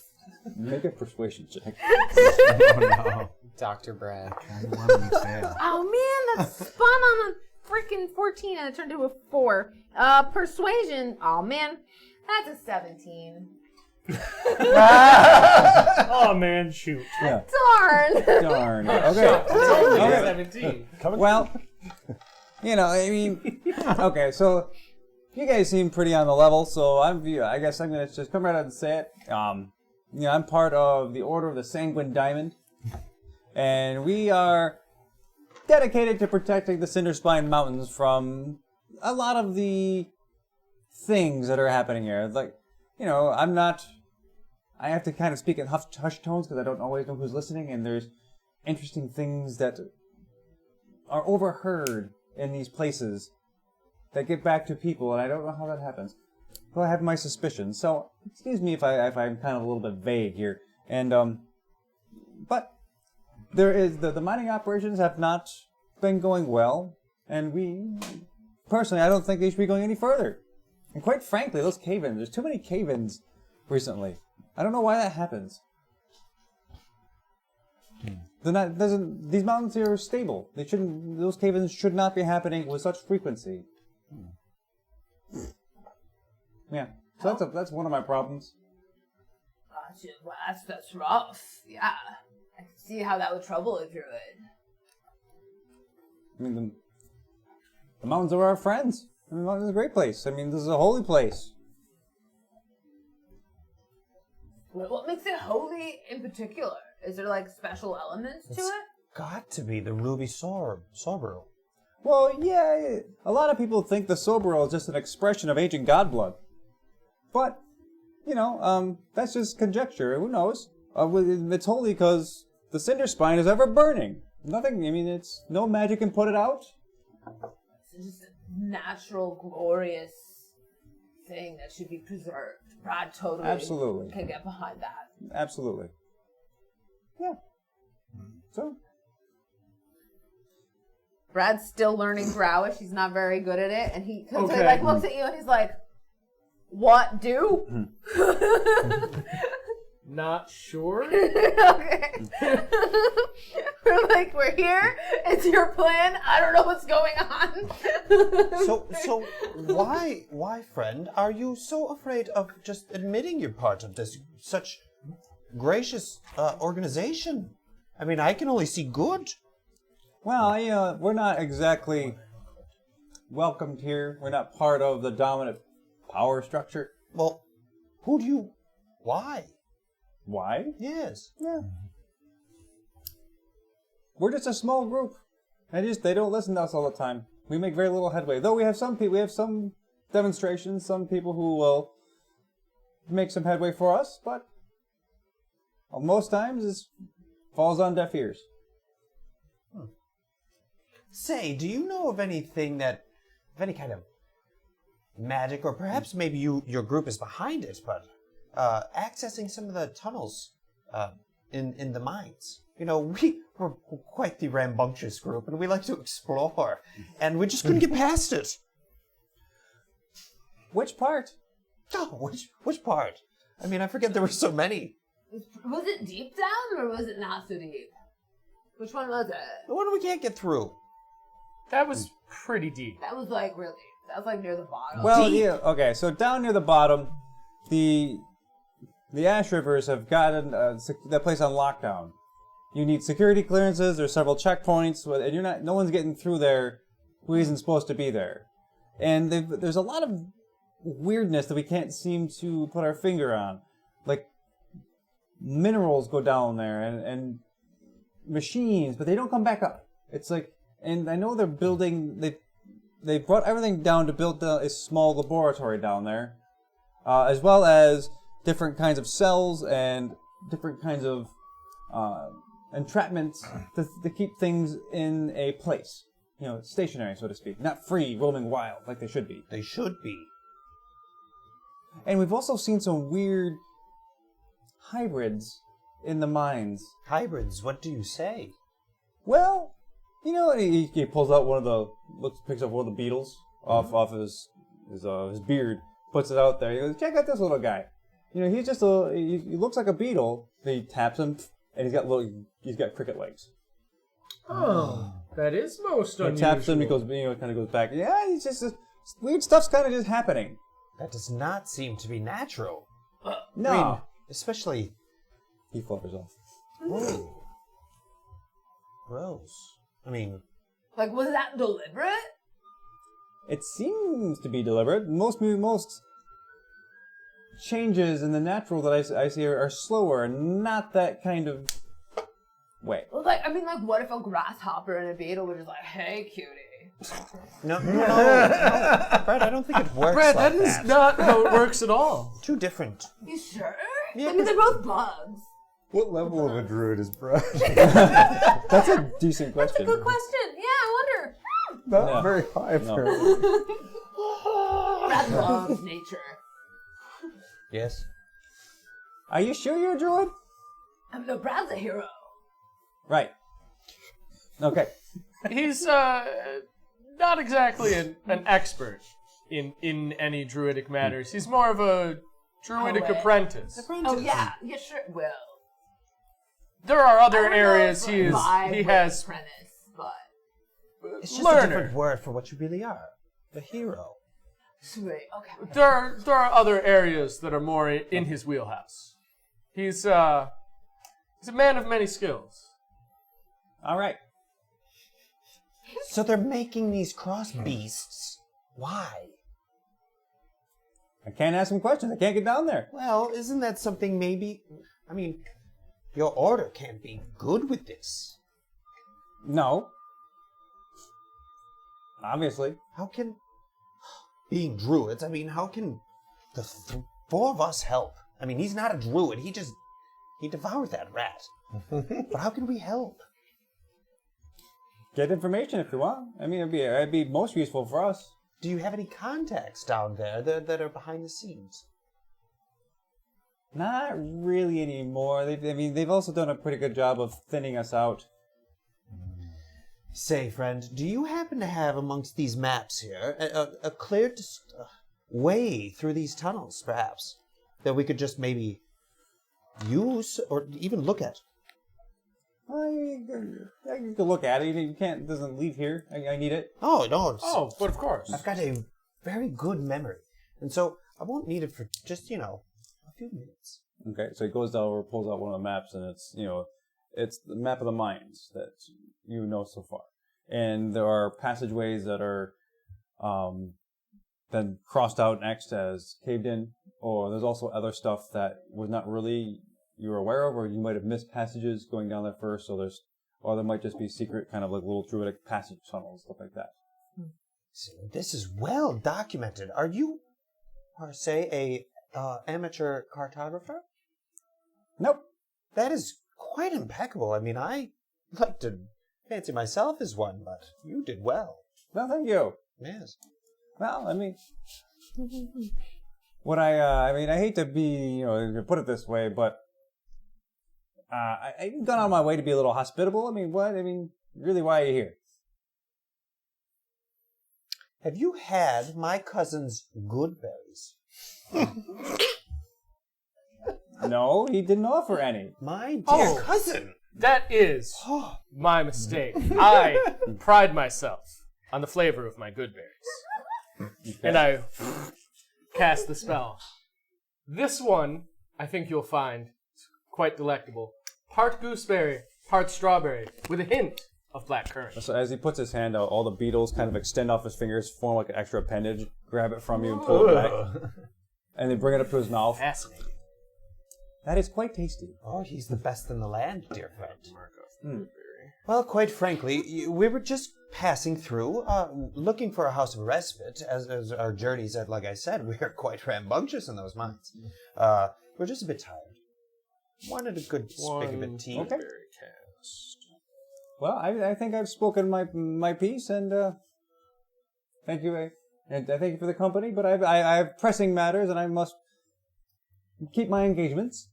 Make a persuasion check. Oh no, Dr. Brad. Oh man, that's spun on a freaking 14 and it turned into a 4. Persuasion. Oh man, That's a 17. Oh man, shoot. Yeah. Darn. Darn. Okay. It's only Okay. 17. Well, I mean, okay, so you guys seem pretty on the level, so I guess I'm gonna just come right out and say it. I'm part of the Order of the Sanguine Diamond, and we are dedicated to protecting the Cinderspine Mountains from a lot of the things that are happening here. Like, I have to kind of speak in hush tones because I don't always know who's listening, and there's interesting things that are overheard in these places that get back to people, and I don't know how that happens. Well, I have my suspicions, so excuse me if I'm kind of a little bit vague here. And but there is the mining operations have not been going well, and personally, I don't think they should be going any further. And quite frankly, those cave-ins, there's too many cave-ins recently. I don't know why that happens. These mountains here are stable. Those cave-ins should not be happening with such frequency. Yeah, so that's one of my problems. Gotcha. Well, that's rough. Yeah. I can see how that would trouble a druid. I mean, the mountains are our friends. I mean, the mountains is a great place. I mean, this is a holy place. What makes it holy in particular? Is there like special elements to it? Got to be the ruby sorbo. Well, yeah, a lot of people think the Soberil is just an expression of ancient god blood. But, that's just conjecture. Who knows? It's holy because the cinder spine is ever burning. It's no magic can put it out. It's just a natural, glorious thing that should be preserved. Brad totally Absolutely. can get behind that. Absolutely. Yeah. So, Brad's still learning Browish. He's not very good at it, and he Okay. looks at you and he's like, "What do?" Not sure. Okay. We're here. It's your plan. I don't know what's going on. So why, friend, are you so afraid of just admitting you're part of this such gracious organization? I mean, I can only see good. well, we're not exactly welcomed here. We're not part of the dominant power structure. Well, why? Why? Yes. Yeah. We're just a small group. They don't listen to us all the time. We make very little headway. Though we have some demonstrations, some people who will make some headway for us, but most times falls on deaf ears. Say, do you know of anything of any kind of magic, or perhaps maybe your group is behind it, but accessing some of the tunnels in the mines? You know, we're quite the rambunctious group, and we like to explore, and we just couldn't get past it. Which part? Oh, which part? I mean, I forget there were so many. Was it deep down or was it not so deep? Which one was it? The one we can't get through. That was pretty deep. That was like really. That was like near the bottom. Well, yeah. Okay, so down near the bottom, the Ash Rivers have gotten that place on lockdown. You need security clearances. There's several checkpoints, and no one's getting through there who isn't supposed to be there. And there's a lot of weirdness that we can't seem to put our finger on. Like, minerals go down there, and machines, but they don't come back up. It's like, and I know they're building, they brought everything down to build a small laboratory down there, as well as different kinds of cells and different kinds of entrapments to keep things in a place. You know, stationary, so to speak. Not free, roaming wild, like they should be. They should be. And we've also seen some weird hybrids in the mines. Hybrids? What do you say? Well, you know, he pulls out picks up one of the beetles off his beard, puts it out there. He goes, check out this little guy. You know, he's just he looks like a beetle. He taps him, and he's got cricket legs. Oh, that is most unusual. He taps him, he goes, kind of goes back. Yeah, he's just weird stuff's kind of just happening. That does not seem to be natural. No, I mean, especially he flutters off. Whoa. Gross. I mean, like, was that deliberate? It seems to be deliberate. Most changes in the natural that I see are slower, and not that kind of way. Well, like, I mean, like, what if a grasshopper and a beetle were just like, hey, cutie? No, Brad, I don't think it works Brad, like that is not how it works at all. Too different. You sure? Yeah, I mean, they're both bugs. What level of a druid is Brad? That's a decent question. That's a good question. Yeah, I wonder. Not very high, apparently. Brad loves nature. Yes. Are you sure you're a druid? No, Brad's a hero. Right. Okay. He's not exactly an expert in any druidic matters. He's more of a druidic apprentice. Oh, yeah. Yeah, sure. Well. There are other areas he has. Apprentice, but It's just learner. a different word for what you really are. The hero. Sweet. Okay. There are other areas that are more in his wheelhouse. He's a man of many skills. All right. So they're making these cross beasts. Why? I can't ask him questions. I can't get down there. Well, isn't that something maybe... I mean, your order can't be good with this. No. Obviously. How can... Being druids, I mean, how can the four of us help? I mean, he's not a druid. He devoured that rat. But how can we help? Get information if you want. I mean, it'd be most useful for us. Do you have any contacts down there that are behind the scenes? Not really anymore. They've also done a pretty good job of thinning us out. Say, friend, do you happen to have amongst these maps here a clear way through these tunnels, perhaps, that we could just maybe use or even look at? You can look at it. You can't. It doesn't leave here. I need it. Oh, no. Oh, but of course. I've got a very good memory. And so I won't need it for just, a few minutes. Okay, so he goes down or pulls out one of the maps, and it's the map of the mines that you know so far. And there are passageways that are then crossed out next as caved in, or there's also other stuff that was not really you were aware of, or you might have missed passages going down there first. Or there might just be secret kind of like little druidic passage tunnels, stuff like that. So this is well documented. Are you, per se, a amateur cartographer? Nope. That is quite impeccable. I mean, I like to fancy myself as one, but you did well. Well, thank you. Yes. Well, I mean, what I mean, I hate to be, to put it this way, but I've gone on my way to be a little hospitable. I mean, what? I mean, really, why are you here? Have you had my cousin's good berries? No, he didn't offer any. My dear cousin. That is my mistake. I pride myself on the flavor of my good berries. Okay. And I cast the spell. This one, I think you'll find quite delectable. Part gooseberry, part strawberry, with a hint of blackcurrant. So as he puts his hand out, all the beetles kind of extend off his fingers, form like an extra appendage, grab it from you and pull it back. And they bring it up to his mouth. Fascinating. That is quite tasty. Oh, he's the best in the land, dear friend. Mm. Well, quite frankly, we were just passing through, looking for a house of respite, as our journeys, like I said, we are quite rambunctious in those mines. We're just a bit tired. Wanted a good spigot of tea. Okay. Well, I think I've spoken my piece, and thank you. And I thank you for the company, but I have pressing matters, and I must keep my engagements.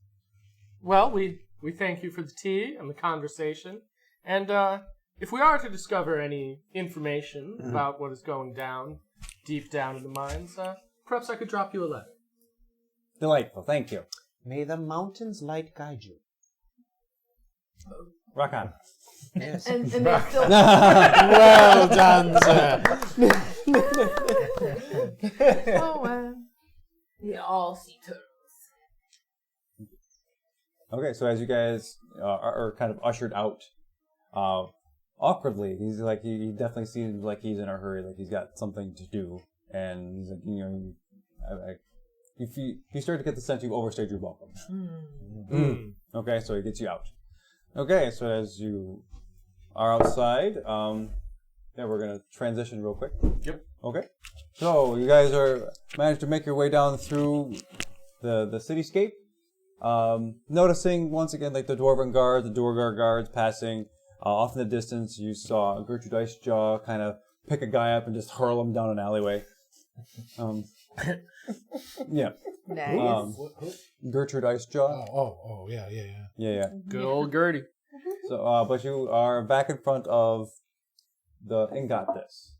Well, we thank you for the tea and the conversation. And if we are to discover any information about what is going down, deep down in the mines, perhaps I could drop you a letter. Delightful, thank you. May the mountain's light guide you. Rock on. Yes. And they're still... Well done, sir. Oh, wow. We all see turtles. Okay, so as you guys are kind of ushered out, awkwardly, he's like, he definitely seems like he's in a hurry, like he's got something to do, and he's like, you start to get the sense you've overstayed your welcome. Okay, so he gets you out. Okay, so as you are outside, we're gonna transition real quick. Yep. Okay. So you guys managed to make your way down through the cityscape. Noticing once again, like the dwarven guards, the Duergar guards passing. Off in the distance, you saw Gertrude Icejaw kind of pick a guy up and just hurl him down an alleyway. Yeah. Nice. Gertrude Icejaw. Oh, yeah. Good old Gertie. So, but you are back in front of the Ingot-this,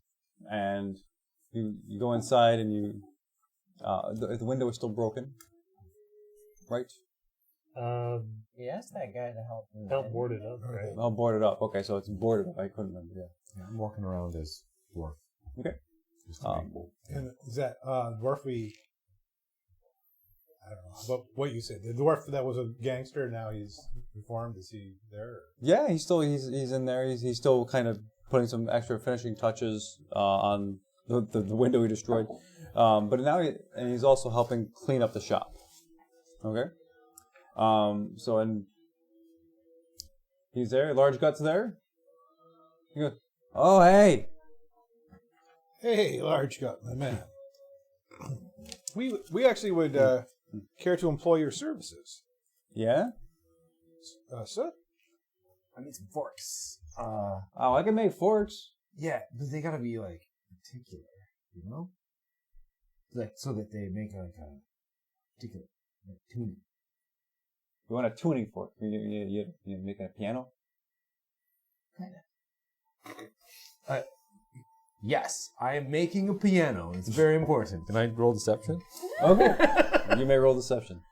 and you go inside, and the window is still broken, right? He asked that guy to help him. Help board it up, right? Oh, boarded up. Okay, so it's boarded up. I couldn't remember. Yeah. I'm walking around as dwarf. Okay. Just And is that dwarf I don't know, but what you said, the dwarf that was a gangster, now he's reformed, is he there? Yeah, he's in there. He's still kind of putting some extra finishing touches on the window he destroyed. But now he's also helping clean up the shop. Okay. And he's there. Large Gut's there. He goes, oh, hey. Hey, Large Gut, my man. We actually would care to employ your services. Yeah? Sir? I need some forks. I can make forks. Yeah, but they gotta be like particular, you know? Like so that they make like a particular tuning. You want a tuning fork? You making a piano? Yes, I am making a piano. It's very important. Can I roll deception? Okay. You may roll deception.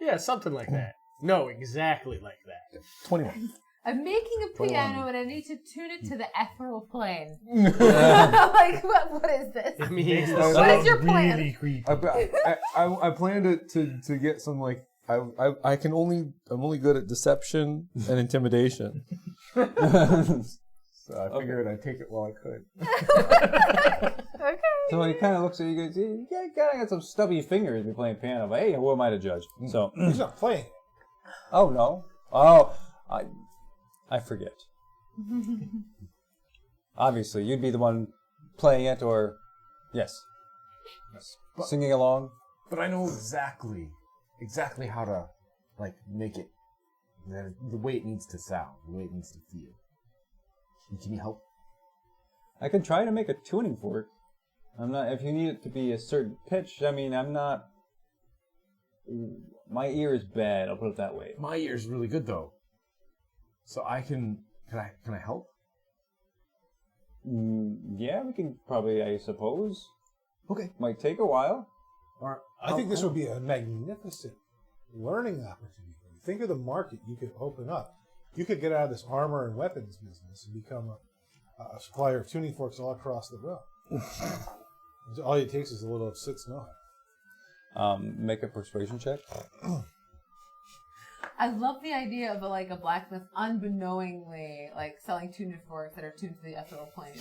Yeah, something like that. No, exactly like that. 21. I'm making a piano and I need to tune it to the ethereal plane. Like, what is this? It means What is your plan? Really creepy. I plan to get some like I'm only good at deception and intimidation. So I figured I'd take it while I could. Okay. So he kind of looks at you and goes, you kind of got some stubby fingers to be playing piano, but hey, who am I to judge? So He's not playing. Oh, no. Oh, I forget. Obviously, you'd be the one playing it, or... Yes. But, Singing along. But I know exactly how to like make it the way it needs to sound, the way it needs to feel. Can you help? I can try to make a tuning fork. I'm not. If you need it to be a certain pitch, I mean, I'm not. My ear is bad. I'll put it that way. My ear's really good though, so I can. Can I help? Yeah, we can probably. I suppose. Okay. Might take a while. I think this would be a magnificent learning opportunity. Think of the market you could open up. You could get out of this armor and weapons business and become a supplier of tuning forks all across the realm. All it takes is a little 6 know. Make a persuasion check. I love the idea of a blacksmith unbeknowingly selling tuning forks that are tuned to the ethereal plane.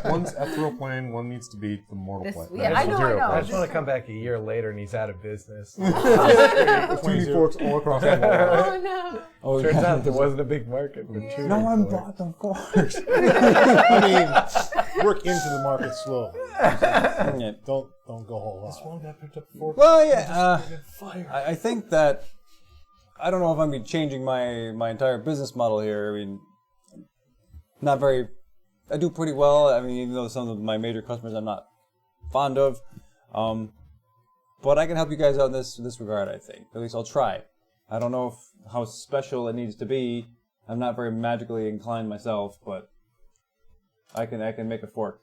One's ethereal plane, one needs to be the mortal plane. Yeah, I know. I just want to come back a year later and he's out of business. Tuning forks all across the world. Oh no! Oh, Turns out there wasn't a big market for tuning No one forks. bought them forks. I mean, work into the market slowly. Don't go whole lot. This one got picked up for. Well, yeah. Fire. I think that I don't know if I'm gonna be changing my entire business model here. I mean, not very. I do pretty well. I mean, even though some of my major customers I'm not fond of, but I can help you guys out in this regard. I think at least I'll try. I don't know how special it needs to be. I'm not very magically inclined myself, but I can make a fork.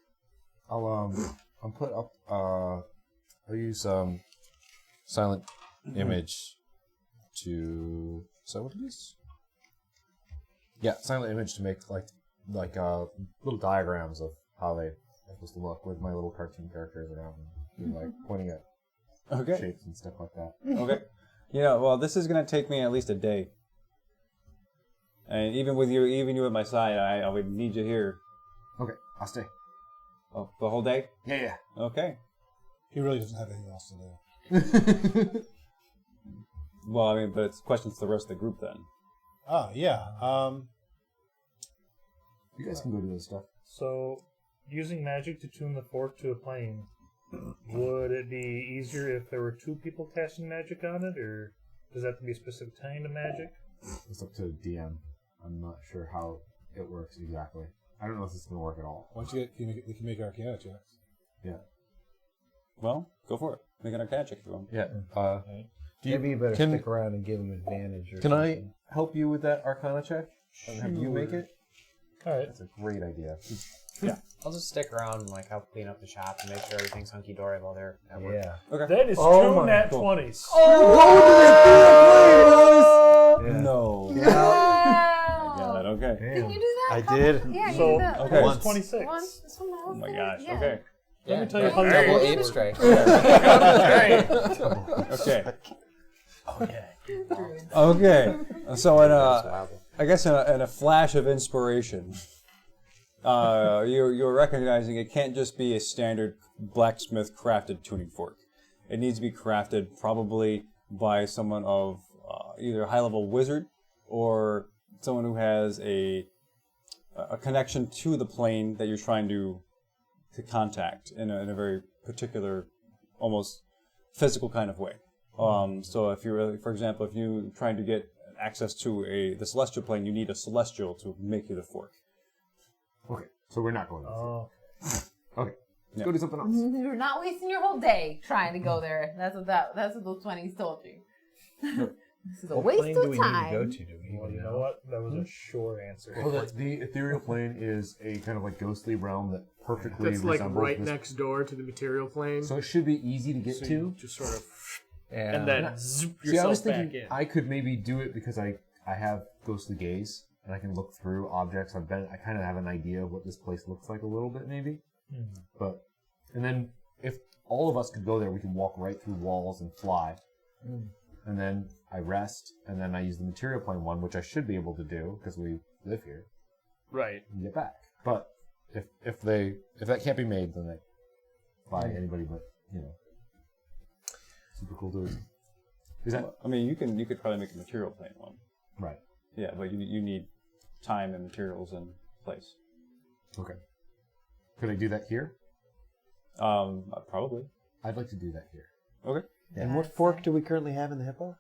I'll put up. I'll use silent image to. Is that what it is? Yeah, silent image to make like little diagrams of how they're supposed to look with my little cartoon characters around and like pointing at shapes and stuff like that. Okay. Well, this is gonna take me at least a day, and even you at my side, I would need you here. Okay, I'll stay. Oh, the whole day? Yeah. Okay. He really doesn't have anything else to do. Well, I mean, but it's questions to the rest of the group then. Oh, yeah. You guys can go do this stuff. So, using magic to tune the fork to a plane, would it be easier if there were 2 people casting magic on it, or does that have to be a specific kind of magic? It's up to DM. I'm not sure how it works exactly. I don't know if this is going to work at all. Once we can make Arcana checks. Yeah. Well, go for it. Make an Arcana check if you want. Yeah. Maybe you better stick around and give him advantage. Can I help you with that Arcana check? And have you make it? All right. That's a great idea. Yeah. I'll just stick around and help clean up the shop and make sure everything's hunky dory while they're at work. Yeah. Okay. That is Oh 2 my nat God. 20s. No. Wow. God, okay. Can you do that? I did. Yeah, you So, do that. Okay. Once. 26. Oh my gosh. Okay. Let me tell you how Double that ape works. strike. Okay. Druids. Okay. So I guess in a flash of inspiration, you're recognizing it can't just be a standard blacksmith crafted tuning fork. It needs to be crafted probably by someone of either a high-level wizard or someone who has a connection to the plane that you're trying to contact in a very particular, almost physical kind of way. So if you're, for example, if you're trying to get access to the celestial plane, you need a celestial to make you the fork. Okay, so we're not going to Okay, let's go do something else. You're not wasting your whole day trying to go there. That's what those 20s told you. This is a waste plane do of we time. need to go to? Do we Well, even you know know? what? That was a short answer. Well, the ethereal plane is a kind of ghostly realm that perfectly That's resembles right this. next door to the material plane. So it should be easy to get So to. you just sort of, Yeah. and then zoop See, I was yourself thinking back in. I could maybe do it because I have ghostly gaze and I can look through objects. I kind of have an idea of what this place looks like a little bit, maybe. And then if all of us could go there, we can walk right through walls and fly. And then I rest, and then I use the material plane one, which I should be able to do because we live here. Right. And get back. But if that can't be made, then they fly anybody but super cool dudes. Is that I mean, you could probably make a material plane one. right? Yeah, but you need time and materials and place. Okay. Could I do that here? Probably. I'd like to do that here. Okay. And what fork do we currently have in the hippo?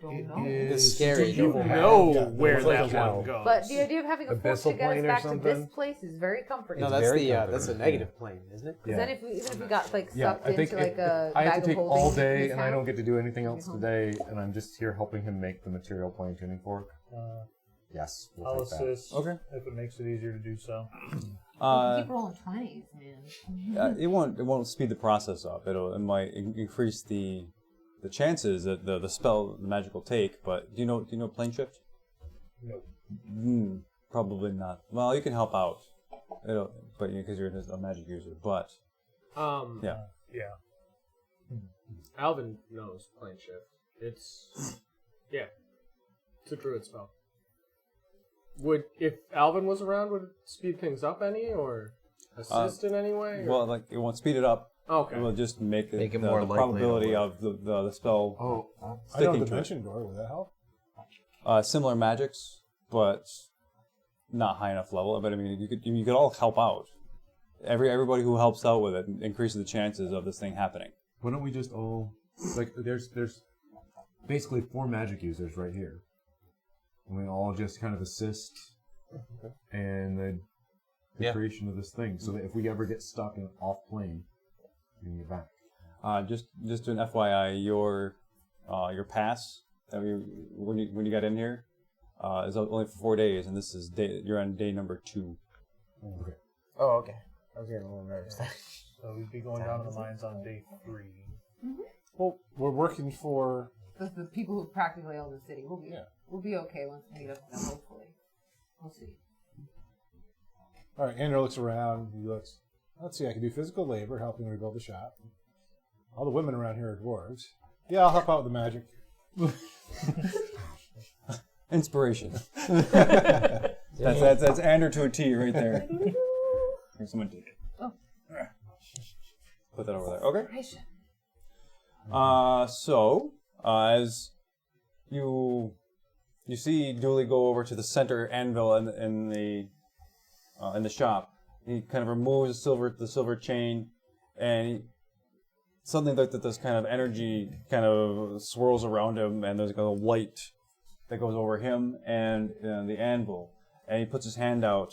Don't know. It's scary. You Don't know Yeah, where it's that like a one goes. But the idea of having a force Abyssal to get us plane or back to this something? place is very comforting. No, Because that's very the comforting. negative plane, isn't it? then if even if we got like Yeah, sucked I think into like a I have bag to take of holding all in day, his and I house. don't get to do anything else home. today, and I'm just here helping him make the material plane tuning fork. Yes, I'll we'll take that. assist if it makes it easier to do so. Keep rolling 20s, man. It won't speed the process up. It might increase the chances that the spell, the magic will take. But do you know plane shift? No. Probably not. Well, you can help out. But because you're a magic user. But yeah. Alvin knows plane shift. It's a druid spell. If Alvin was around, would it speed things up any or assist in any way? Or? Well, like it won't speed it up. Okay. It will just make Make it the more likely probability to of the spell I know sticking to dimension door. Would that help? it. Similar magics, but not high enough level. But I mean, you could all help out. Everybody who helps out with it increases the chances of this thing happening. Why don't we just all there's basically 4 magic users right here, and we all just kind of assist in the creation of this thing, so that if we ever get stuck in off plane, we can get back. Just an FYI, your pass when you got in here is only for 4 days, and this is you're on day number 2. Okay. Oh, okay. I was getting a little nervous. So we'd be going down to the mines on day 3. Well, we're working for. The people who practically own the city. We'll be okay once we meet up with them, hopefully. We'll see. All right, Andrew looks around. He looks. Let's see. I can do physical labor, helping rebuild the shop. All the women around here are dwarves. Yeah, I'll help out with the magic. Inspiration. That's Andrew to a T right there. Here's someone take it. Oh. Put that over there. Okay. Inspiration. So as you see Dooley go over to the center anvil in the shop, he kind of removes the silver chain, and something like that. This kind of energy kind of swirls around him, and there's like a light that goes over him and the anvil, and he puts his hand out.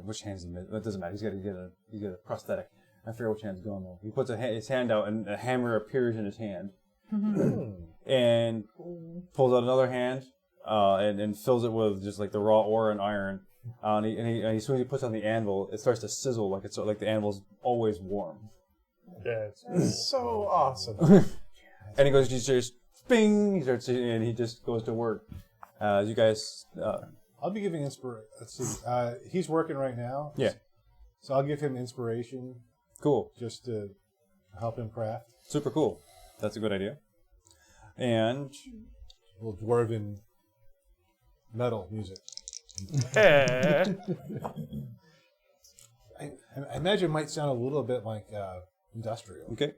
Which hand's in it? That doesn't matter. He's got to get a prosthetic. I forget which hand's going though. He puts his hand out, and a hammer appears in his hand, and pulls out another hand, and fills it with just like the raw ore and iron. And as soon as he puts on the anvil, it starts to sizzle like the anvil's always warm. That's so awesome. And he goes, just bing. He just goes to work. You guys. I'll be giving inspiration. Let's see. He's working right now. Yeah. So I'll give him inspiration. Cool. Just to help him craft. Super cool. That's a good idea. And a little dwarven metal music. I imagine it might sound a little bit like industrial. Okay.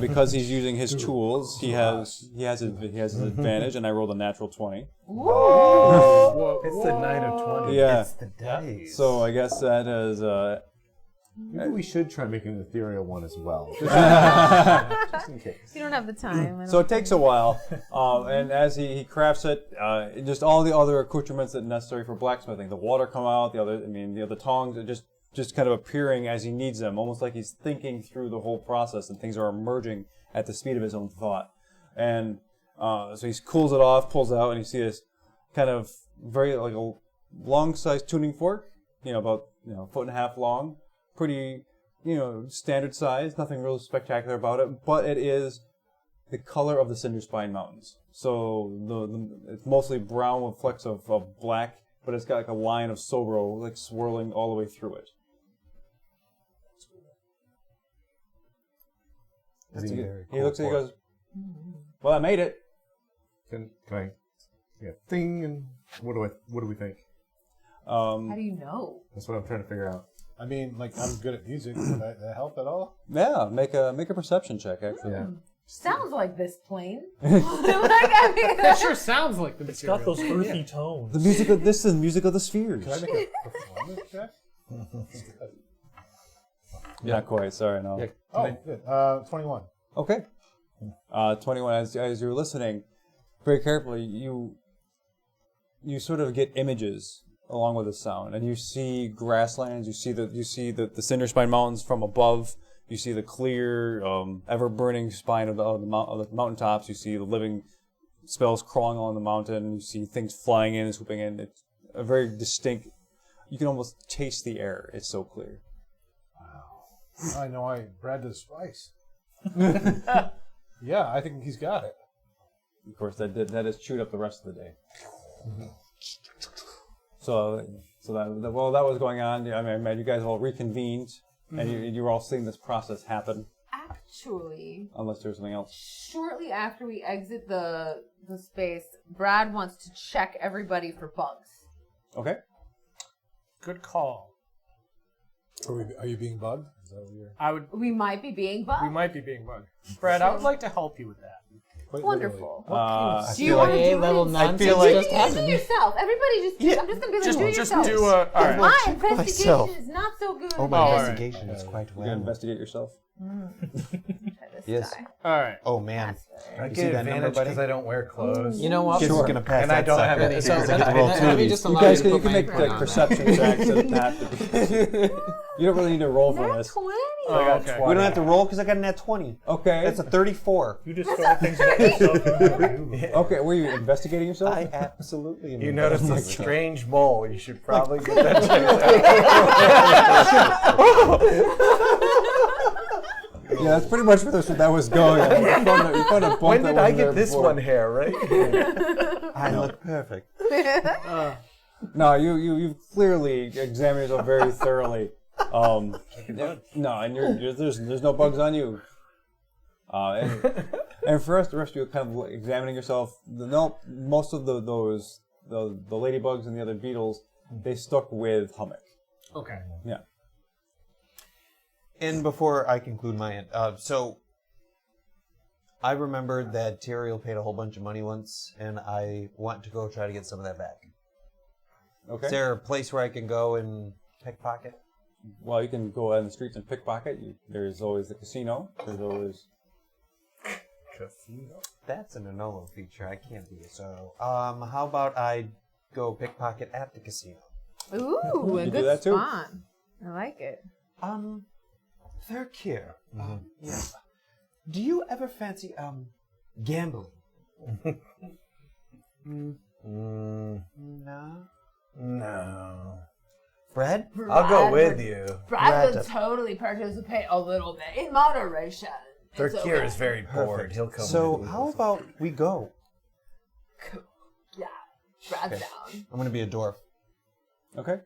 Because he's using his tools, he has his advantage, and I rolled a natural 20. Whoa! It's the 9 of 20. Yeah. It's the dice. So I guess that is. Maybe we should try making an ethereal one as well, just in case. You don't have the time. So it takes a while, and as he crafts it, just all the other accoutrements that are necessary for blacksmithing. The water come out, the tongs are just kind of appearing as he needs them, almost like he's thinking through the whole process, and things are emerging at the speed of his own thought. And so he cools it off, pulls it out, and you see this kind of very like a long-sized tuning fork, about a foot and a half long, pretty standard size, nothing real spectacular about it, but it is the color of the Cinder Spine Mountains. So it's mostly brown with flecks of black, but it's got like a line of Sobro like swirling all the way through it. He looks at it, he goes, "Well, I made it." Can I? Yeah. Thing and what do we think? How do you know? That's what I'm trying to figure out. I mean, like I'm good at music. Would that help at all? Yeah, make a perception check actually. Yeah. Sounds like this plane. That sure sounds like the It's material. got those earthy tones. This is the music of the spheres. Can I make a performance check? Not quite. Sorry, no. Yeah. Oh, good. 21. Okay. 21. As you're listening, very carefully, you sort of get images along with the sound, and you see grasslands. You see the cinder spine mountains from above. You see the clear, ever-burning spine of the mountaintops. You see the living spells crawling along the mountain. You see things flying in and swooping in. It's a very distinct. You can almost taste the air. It's so clear. I know why Brad does spice. Yeah, I think he's got it. Of course, that has chewed up the rest of the day. Mm-hmm. So that was going on. I mean, you guys all reconvened, and you were all seeing this process happen. Actually, unless there's something else. Shortly after we exit the space, Brad wants to check everybody for bugs. Okay. Good call. Are you being bugged? Is that what We might be being bugged. We might be being bugged. Brad, I would like to help you with that. Wonderful. Do you want to do level it? nonsense Do just it happened. yourself. Everybody just do I'm just going to be like, do it Just yourself. do a... All right. My investigation is not so good. Oh, my investigation is quite You're well. gonna investigate yourself. Yes. All right. Oh man. I You get see that number, advantage buddy? because I don't wear clothes. You know what? Kids is gonna pass And that I don't have sucker. any. So I get to roll two let of me these. just You allow guys you can to you put can my make crown like on perception checks. It doesn't have to be. You don't really need to roll for this. 20. Okay. We don't have to roll because I got a nat 20. Okay. That's a 34. You discover things about yourself you never knew. Okay, were you investigating yourself? I absolutely am. You notice a strange mole. You should probably get that checked Yeah, that's pretty much where that was going. You found a bump When that did I wasn't there get this before. one hair, right? I look perfect. No, you've clearly examined yourself very thoroughly. No, and there's no bugs on you. And for us, the rest of you kind of examining yourself. Most of the ladybugs and the other beetles, they stuck with hummock. Okay. Yeah. And before I conclude my end, so I remembered that Tyrael paid a whole bunch of money once, and I want to go try to get some of that back. Okay. Is there a place where I can go and pickpocket? Well, you can go out in the streets and pickpocket. There's always the casino. There's always Casino. That's an Anolo feature. I can't be. So, how about I go pickpocket at the casino? Ooh, a You do good that too? spot. I like it. Thurkir. Yeah. Do you ever fancy gambling? No. No. Brad? I'll go with you. Brad would totally participate a little bit in moderation. It's Thurkir okay. is very bored. Perfect. He'll come So with me. how about we go? Yeah, Brad's Okay. down. I'm gonna be a dwarf. Okay.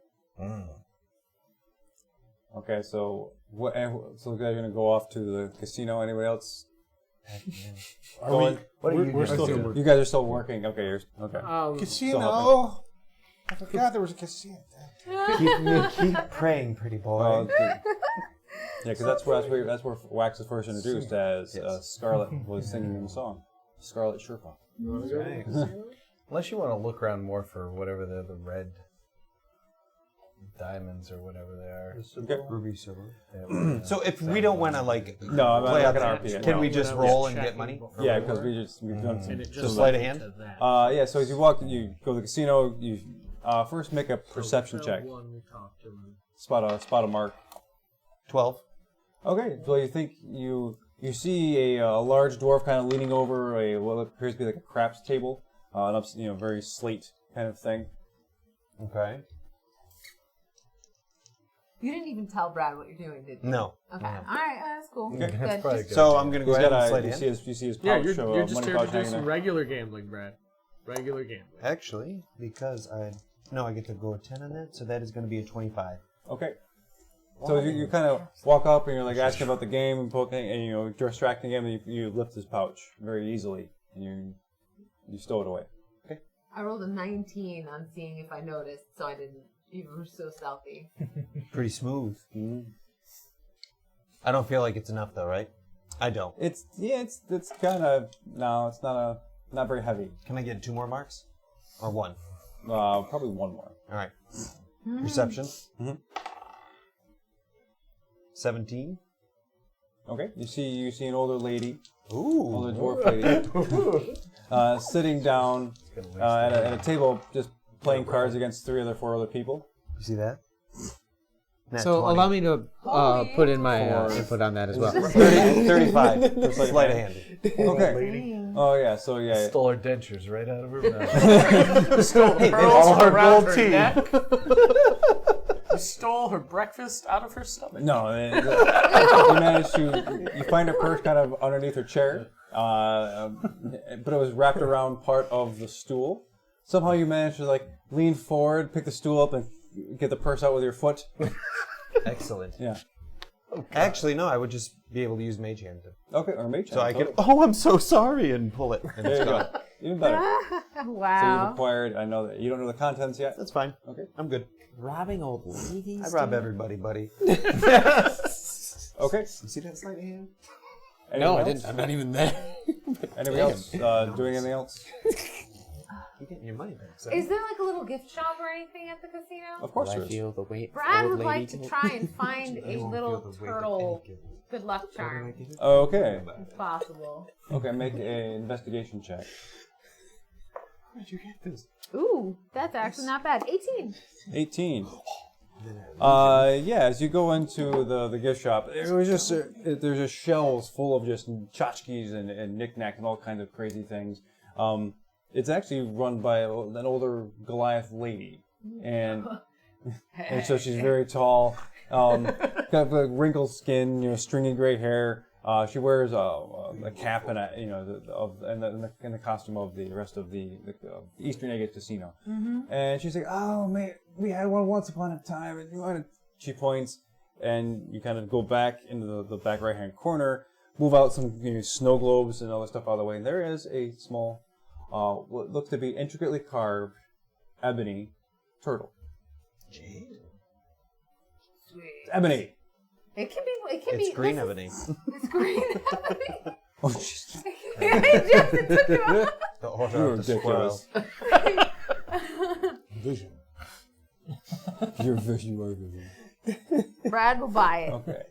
Okay, so so you guys are gonna go off to the casino. Anybody else? We're still You guys are still working. Okay, okay. Casino. I forgot there was a casino. Keep praying, pretty boy. Yeah, because that's where Wax was first introduced as Scarlet was singing the song, Scarlet Sherpa. Unless you want to look around more for whatever the red diamonds or whatever they are. Okay. Ruby silver. So if we don't want to play not out gonna the RP it. can No. we just roll and get money? Yeah, because we've done some. Just sleight of hand. Yeah. So as you walk, you go to the casino. You first make a perception check. Spot a mark. 12. Okay, so you think you see a large dwarf kind of leaning over what appears to be like a craps table, an very slate kind of thing. Okay. You didn't even tell Brad what you're doing, did you? No. Okay. All right. That's cool. Okay. Good. Just- So I'm gonna go ahead and sleight of hand. You see his pouch. Yeah, you're money just here pouch to do hanging some there. regular gambling, Brad. Regular gambling. Actually, because I get to go a 10 on that, so that is going to be a 25. Okay. So you kind of walk up and you're like asking about the game and poking and distracting him, and you lift his pouch very easily and you stow it away. Okay. I rolled a 19 on seeing if I noticed, so I didn't. You were so stealthy. Pretty smooth. I don't feel like it's enough though, right? I don't. It's kind of it's not very heavy. Can I get 2 more marks? Or 1? Probably 1 more. All right. Perception. 17. Okay. You see an older lady. older dwarf lady, sitting down at a table, just playing cards against 4 other people. You see that? So 20. allow me to put in my input on that as well. 35. Just sleight of hand. Okay. Oh yeah. So yeah. Stole her dentures right out of her mouth. Stole All pearls her around gold her teeth. neck. You stole her breakfast out of her stomach. No, you managed to. You find her purse kind of underneath her chair, but it was wrapped around part of the stool. Somehow you managed to like lean forward, pick the stool up, and get the purse out with your foot. Excellent. Yeah. Actually, no, I would just be able to use Mage Hand. Okay, or Mage Hand. So I could, totally. oh, I'm so sorry, and pull it. And There it's you gone. go. Even better. So you've Wow. acquired. I know that you don't know the contents yet. That's fine. Okay. I'm good. Robbing old ladies. I rob everybody, buddy. Okay. You see that sleight of hand? No, Anyone I else? didn't. I'm not even there. Anybody else doing anything else? You're getting your money back. So. Is there like a little gift shop or anything at the casino? Of course I there is. feel the weight. Brad old would lady like to guilt. try and find a You won't little feel the weight of turtle any guilt. good luck charm, Okay. if possible. Okay, make an investigation check. Where did you get this? Ooh, that's actually not bad. 18. 18. Yeah, as you go into the gift shop, it was just there's just shelves full of just tchotchkes and knickknacks and all kinds of crazy things. It's actually run by an older Goliath lady, and so she's very tall, got a wrinkled skin, stringy gray hair. She wears a cap and the costume of the rest of the Eastern Agate Casino. And she's like, "Oh man, we had one once upon a time." And you wanted. She points, and you kind of go back into the back right hand corner, move out some snow globes and other stuff out of the way, and there is a small, what looks to be intricately carved ebony turtle. Jade? Sweet. Ebony. It can be. It can It's be. green this is- ebony. It's green ebony. Oh, jeez. It took you out. The order You're of the squirrel. ridiculous. Vision. You're vision. Brad will buy it. Okay.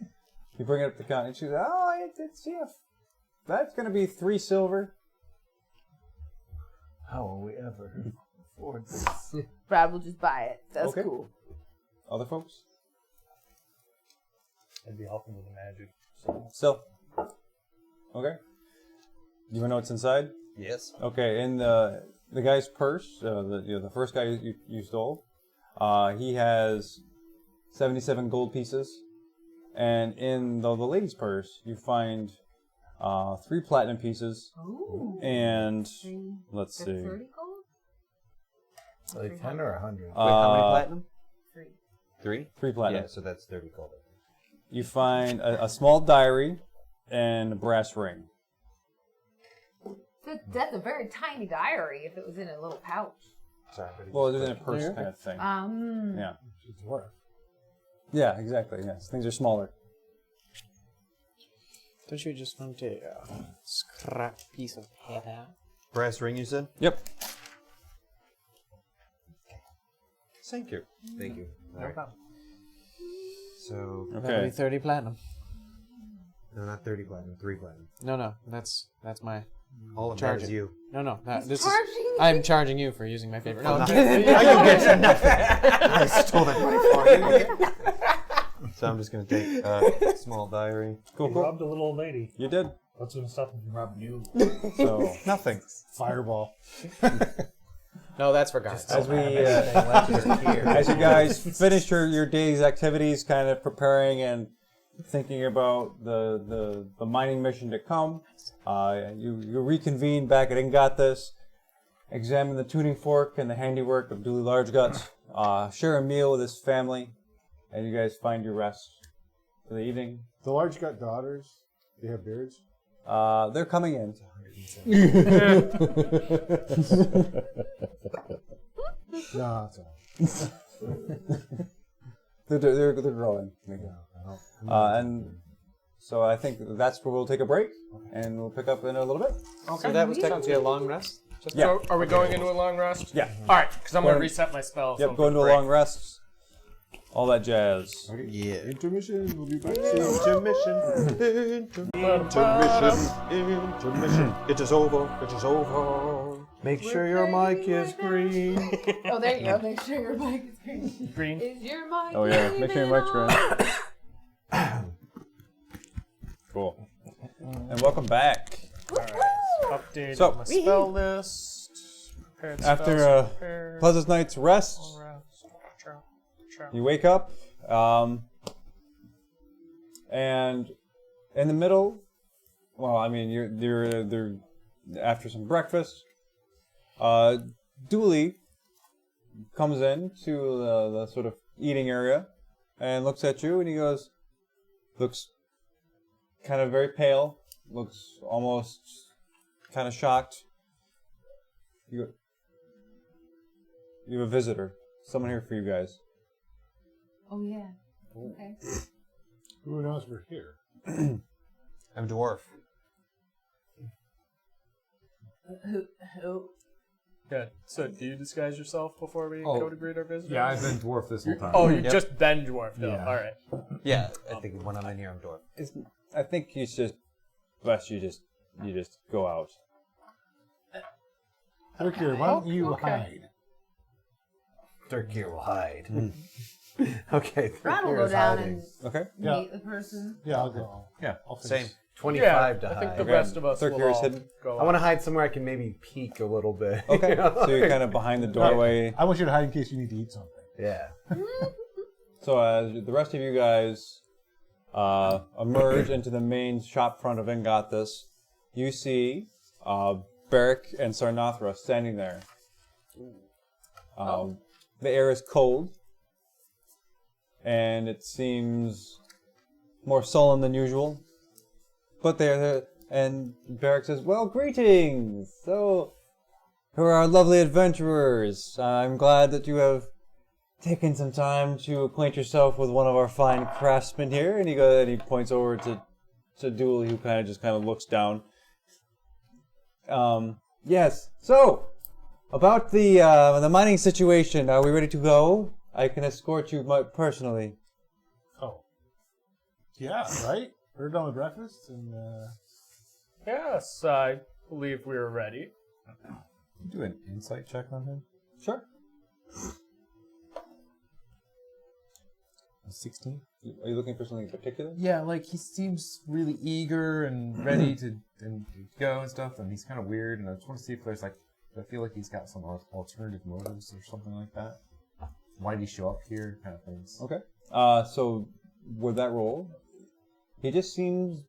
You bring it up to the counter, and she says, "Oh, it's that's going to be 3 silver." How will we ever afford this? Brad will just buy it. That's Okay. cool. Other folks? I'd be helping with the magic. Still. Okay. You want to know what's inside? Yes. Okay, in the guy's purse, the first guy you stole, he has 77 gold pieces, and in the lady's purse you find 3 platinum pieces. Ooh. And Three. let's For see, 30 gold? Like 10 or 100? Wait, how many platinum? 3. 3? 3 platinum. Yeah, so that's 30 gold. You find a small diary and a brass ring. That's a very tiny diary if it was in a little pouch. Sorry, but Well, it's in a purse kind of thing. Yeah. It's worth. Yeah, exactly. Yes, things are smaller. Don't you just want a scrap piece of paper? brass ring, you said? Yep. Thank you. Thank you. No problem. So That'll be 30 platinum. no, not 30 platinum, 3 platinum. No, that's my All of charge. that is you. No, He's this is. charging I'm charging you for using my favorite. No, I'm I'm not- kidding. I can get you nothing. I stole that money for you. So I'm just gonna take a small diary. You robbed a little old lady. You did. What's gonna stop him from robbing you? So Nothing. Fireball. No, that's for guys. as we as you guys finish your day's activities, kind of preparing and thinking about the mining mission to come, you reconvene back at Ingathas, examine the tuning fork and the handiwork of Dooley Largeguts, share a meal with his family, and you guys find your rest for the evening. The large gut daughters, they have beards. They're coming in. No, that's all. They're growing. And so I think that's where we'll take a break, and we'll pick up in a little bit. So that was technically a long rest. Just Yeah. So are we going into a long rest? Yeah. All right, because I'm going to reset my spell. Yep, go into a long rest. all that jazz. Okay. Yeah. Intermission. We'll be back. Intermission. Intermission. It is over. It is over. Make sure your mic is green. Oh, there you go. Make sure your mic is green. Green. Is your mic Oh yeah, green make sure your mic's green. Cool. And welcome back. Updated So- my spell list. Prepared After spells a prepared. pleasant night's rest, you wake up, and in the middle, well, I mean, you're after some breakfast. Dooley comes in to the sort of eating area and looks at you, and he goes, looks kind of very pale, looks almost kind of shocked. You have a visitor. Someone here for you guys. Oh, yeah. Okay. Who knows we're here? I'm a dwarf. Who? Good. So, do you disguise yourself before we Oh, go to greet our visitor? Yeah, I've been dwarf this whole time. Oh, you've just been dwarfed. Oh, Yeah. all right. Yeah, I think when I'm in here, I'm dwarf. I think it's just best you just go out. Dirk, why don't you Okay. hide? Dirk here will hide. Okay, Dirk Brad will here go is down hiding. and Okay. Yeah. meet the person. Yeah, I'll go. Yeah. I'll fix Same. it. 25 to I think hide. the rest of us Dirk will here is all hidden. go I want to hide somewhere I can maybe peek a little bit. Okay. You know? So you're kind of behind the doorway. I want you to hide in case you need to eat something. Yeah. So as the rest of you guys emerge into the main shop front of Ingathis, you see Beric and Sarnathra standing there. The air is cold, and it seems more sullen than usual. But they're there, and Beric says, "Well, greetings! So, who are our lovely adventurers? I'm glad that you have taken some time to acquaint yourself with one of our fine craftsmen here." And he points over to Dooley, who kind of looks down. Yes. So, about the mining situation, are we ready to go? I can escort you personally. Oh. Yeah, right? We're done with breakfast and Yes, I believe we are ready. Do an insight check on him. Sure. 16. Are you looking for something in particular? Yeah, like he seems really eager and ready to go and stuff, and he's kind of weird. And I just want to see if there's I feel like he's got some alternative motives or something like that. Why did he show up here? Kind of things. Okay. So with that roll, he just seems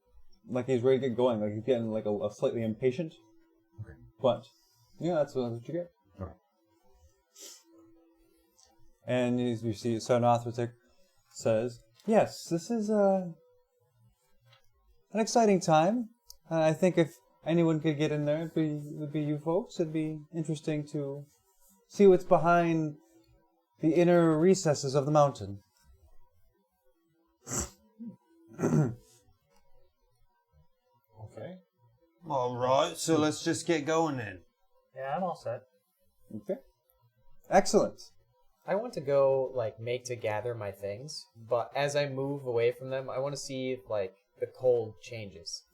like he's ready to get going. Like he's getting like a slightly impatient. Okay. But yeah, that's what you get. Okay. And you see Sarnathra says, "Yes, this is an exciting time. I think if anyone could get in there, it would be you folks. It'd be interesting to see what's behind the inner recesses of the mountain." okay. All right, so let's just get going then. Yeah, I'm all set. Okay. Excellent. I want to go make to gather my things, but as I move away from them, I want to see if the cold changes.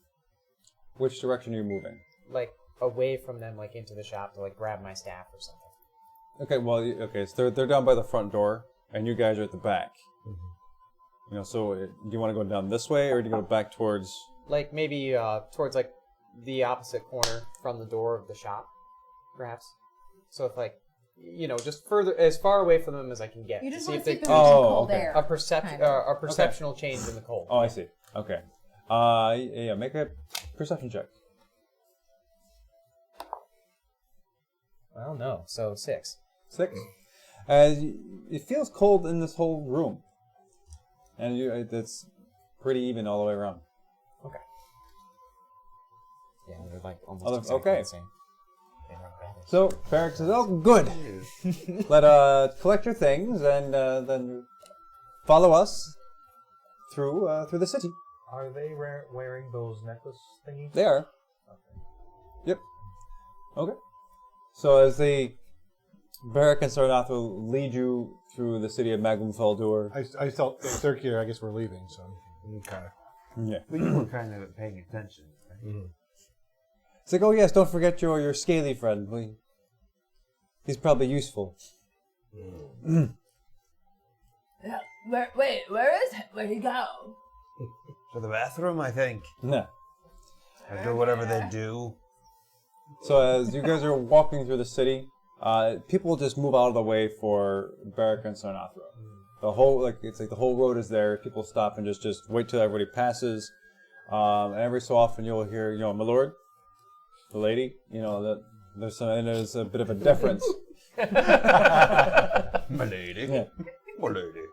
Which direction are you moving? Away from them, into the shop to grab my staff or something. Okay, well, okay, so they're down by the front door, and you guys are at the back. Mm-hmm. You know, so do you want to go down this way, or do you go back towards? Maybe towards the opposite corner from the door of the shop, perhaps. So if just further, as far away from them as I can get. You just see want if to see they if there's any cold okay. air. a perceptional change in the cold. Oh, I see. Okay. Yeah, make a perception check. Well, no. So 6. 6. It feels cold in this whole room, and it's pretty even all the way around. Okay. Yeah, they're almost exactly Okay. the same. They're not brothers. So Barrick says, "Oh, good. Collect your things and then follow us through the city." Are they wearing those necklace thingies? They are. Yep. Okay. So as they Barak and Sarnathra lead you through the city of Magnum Feldur. I felt third gear. I guess we're leaving, so Okay. Yeah. Well, you were kind of paying attention. Right? It's like, oh yes, don't forget your scaly friend. He's probably useful. Yeah. Where is it? Where'd he go? To the bathroom, I think. Yeah. I do whatever they do. So as you guys are walking through the city, people just move out of the way for Barak and Sarnathra. The whole the whole road is there. People stop and just wait till everybody passes. And every so often you'll hear, my lord, the lady, that there's a bit of a deference. My lady. Yeah. My lady.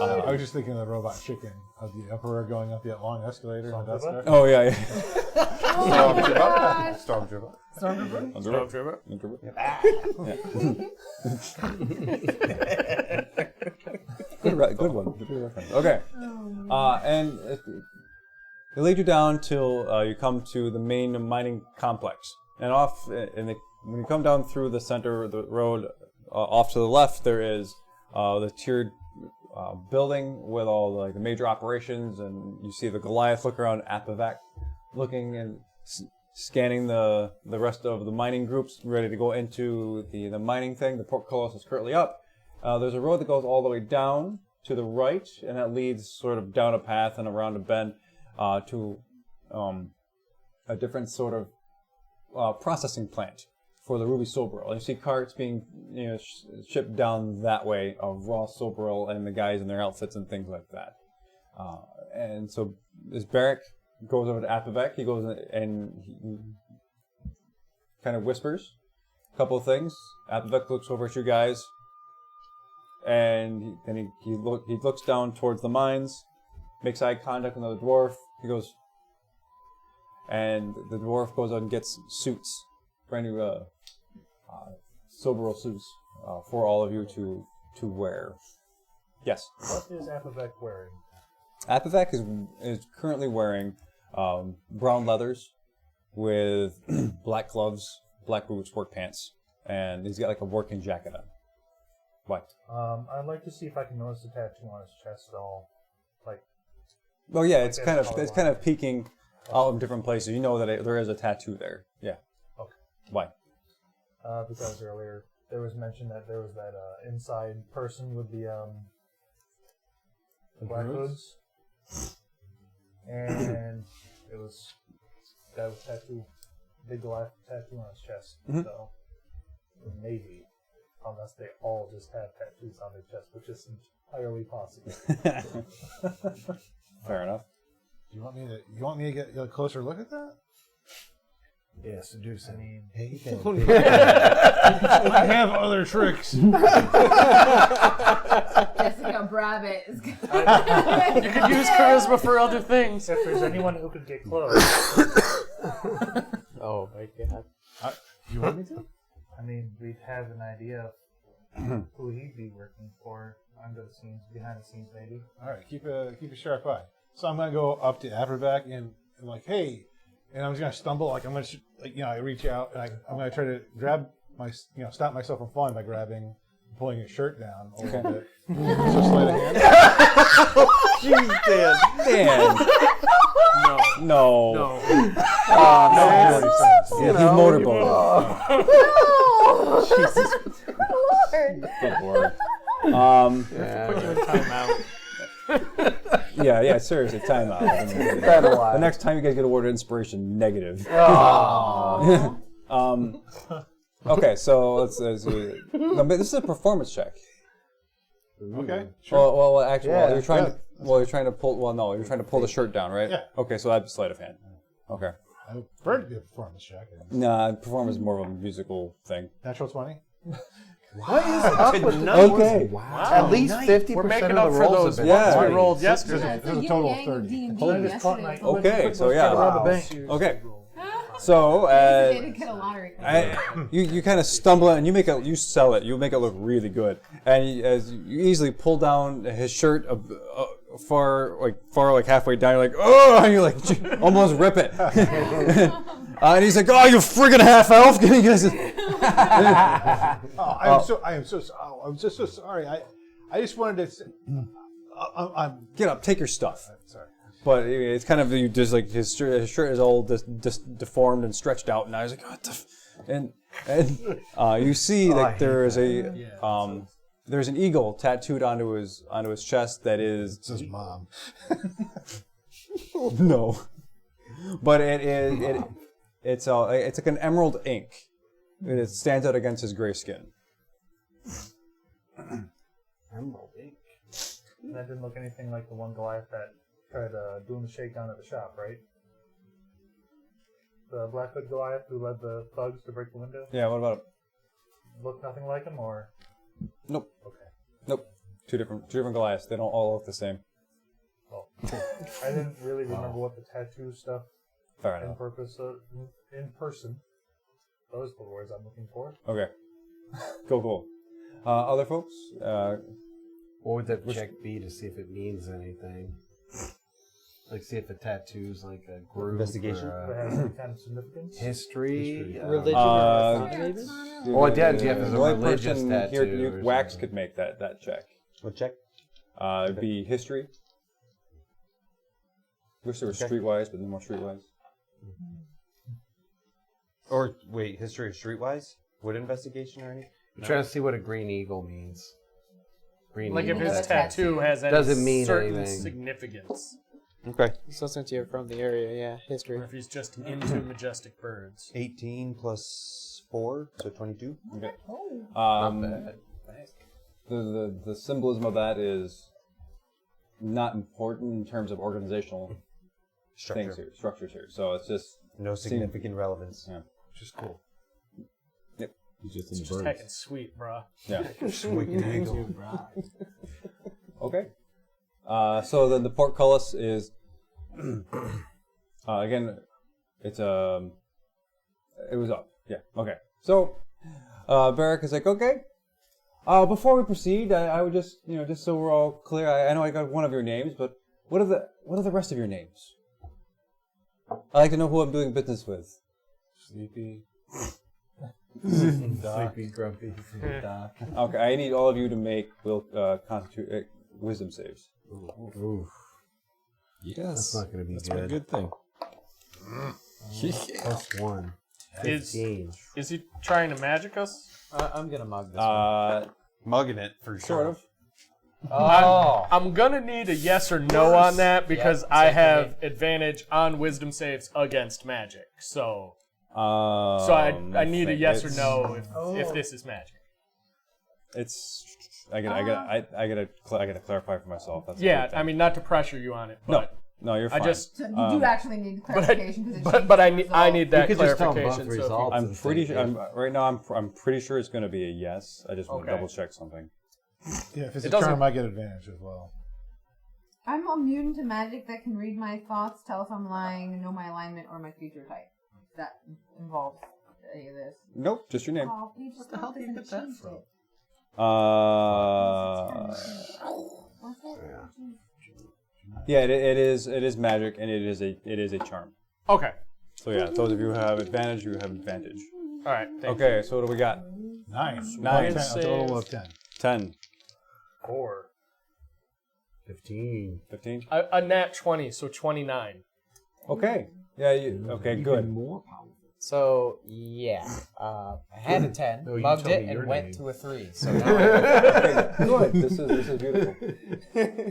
I was just thinking of the robot chicken of the Emperor going up that long escalator. And that's there. Oh yeah. Stormtrooper. Good one. Good reference. Okay. And they lead you down till you come to the main mining complex. And when you come down through the center of the road, off to the left, there is the tiered building with all the major operations, and you see the Goliath look around Apavac, looking and scanning the rest of the mining groups, ready to go into the mining thing. The portcullis is currently up. There's a road that goes all the way down to the right, and that leads sort of down a path and around a bend to a different sort of processing plant for the ruby silberil. You see carts being shipped down that way of raw silberil and the guys in their outfits and things like that. And so as Barak goes over to Apavac, he goes and he kind of whispers a couple of things. Apavac looks over at you guys, and then he looks down towards the mines, makes eye contact with the dwarf. He goes, and the dwarf goes out and gets suits, brand new silberil suits for all of you to wear. Yes. What is Apavac wearing? Apavac is currently wearing brown leathers with black gloves, black boots, work pants, and he's got a working jacket on. Why? I'd like to see if I can notice the tattoo on his chest at all. Oh yeah, it's kind of peeking out of different places. You know that there is a tattoo there. Yeah. Okay. Why? Because earlier there was mention that there was that inside person with the black hoods, and it was that was tattoo, big Goliath tattoo on his chest. Mm-hmm. So maybe, unless they all just have tattoos on their chest, which is entirely possible. Fair enough. You want me to get a closer look at that? Yeah, seduce it. Hey, I have other tricks. Jessica Brabbit is You could use charisma for other things. If there's anyone who could get close. Oh my god. You want me to? I mean, we'd have an idea of who he'd be working for under the scenes, behind the scenes, maybe. All right, keep a sharp eye. So I'm gonna go up to Apavac and I'm like, hey, and I'm just gonna stumble. I'm gonna I reach out and I'm gonna try to grab stop myself from falling by pulling his shirt down a little bit. So sleight of hand. Jeez, Dan. No. No. He's motorboat. Jesus Lord. Good word. Put you in timeout. Yeah, seriously, time out. The next time you guys get a word of inspiration, negative. Okay, so let's see. No, but this is a performance check. Okay. Sure. Well, actually, you're trying to pull the shirt down, right? Yeah. Okay, so that'd be sleight of hand. Okay. I would prefer to be a performance check. Nah, performance is more of a musical thing. Natural 20. What is up with Okay. Wow. At least 50% We're making of the up for rolls those have ones been we 20. rolled yesterday. There's a total of 30. Okay, so yeah. Okay. So They didn't get a lottery card. you kind of stumble and you sell it. You make it look really good, and as you easily pull down his shirt far halfway down, you're like, oh, and you almost rip it. And he's like, "Oh, you friggin' half elf!" I'm just so sorry. I just wanted to. Get up, take your stuff. Sorry. But it's kind of just like his shirt is all deformed and stretched out, and I was like, "What the?" And you see that there is there's an eagle tattooed onto his chest that is. It says mom. No, but it's like an emerald ink. And it stands out against his gray skin. Emerald ink. And that didn't look anything like the one Goliath that tried doing the shakedown at the shop, right? The Blackfoot Goliath who led the thugs to break the window? Yeah, what about him? Look nothing like him, or? Nope. Okay. Nope. Two different Goliaths. They don't all look the same. Oh. I didn't really remember what the tattoo stuff Fair in enough. in person. Those are the words I'm looking for. Okay. Cool. Other folks? What would that check be to see if it means anything? Like, see if the tattoo's like a group Investigation? or That has any kind of significance? history. Religion or maybe? Well, yeah, if it's a the only religious person tattoo here, or Wax something. could make that check. What check? It'd be history. Wish there was streetwise, but no more streetwise. Or wait, history of streetwise? Wood investigation or anything? I'm trying to see what a green eagle means. Green Like if eagle. his tattoo has any Doesn't mean certain anything. significance. Okay. So since you're from the area, yeah, history. Or if he's just into majestic birds. 18 plus 4, so 22. Okay. Not bad. The symbolism of that is not important in terms of organizational structures here. So it's just no significant relevance. Yeah. Which is cool. Yep. He's just It's just heckin' sweet, bro. Yeah. Sweet eagle. Okay. So then the portcullis is again, it was up. Yeah. Okay. So Barrack is like, okay. Before we proceed, I would just just so we're all clear. I know I got one of your names, but what are the rest of your names? I like to know who I'm doing business with. Sleepy. Sleepy, grumpy. Okay, I need all of you to make wisdom saves. Ooh. Yes. That's not going to be That's good. a good thing. +1. Is 15. he trying to magic us? I'm gonna mug this one. Mugging it for sure. Sort of. I'm gonna need a yes or no on that because I have advantage on wisdom saves against magic. So I need a yes or no if this is magic. It's I gotta clarify for myself. That's Yeah, I mean not to pressure you on it, but no, you're fine. So you do actually need clarification because but I need that You could just tell them clarification. both So results. I'm pretty sure. Right now, I'm pretty sure it's going to be a yes. I just want to double check something. Yeah, if it's It a charm, doesn't- I get advantage as well. I'm immune to magic that can read my thoughts, tell if I'm lying, know my alignment, or my future type. That involves any of this. Nope, just your name. Oh, you just the hell did you get that from? Yeah, it is magic, and it is a charm. okay, So yeah, those of you who have advantage, you have advantage. all right. Thank Okay, so what do we got? 9. Nine. 10, a total of 10. 10, 4. 15. 15. you. A nat 20, so 29. Okay. Yeah. Okay. Good. More powerful. So yeah, I had a 10, No, you mugged tell it, me your and went name. to a 3. So now Good. This is beautiful.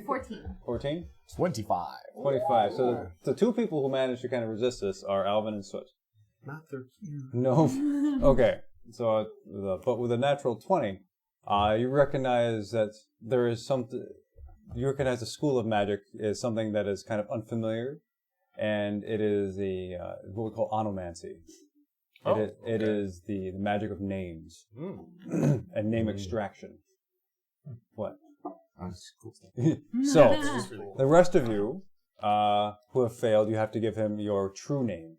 14. 14. 25. 25. So the two people who managed to kind of resist this are Alvin and Soot. Not 13. No. Okay. So, but with a natural 20, you recognize that there is something. You recognize the school of magic is something that is kind of unfamiliar, and it is what we call onomancy. It is the magic of names and name extraction. What? So, the rest of you who have failed, you have to give him your true name.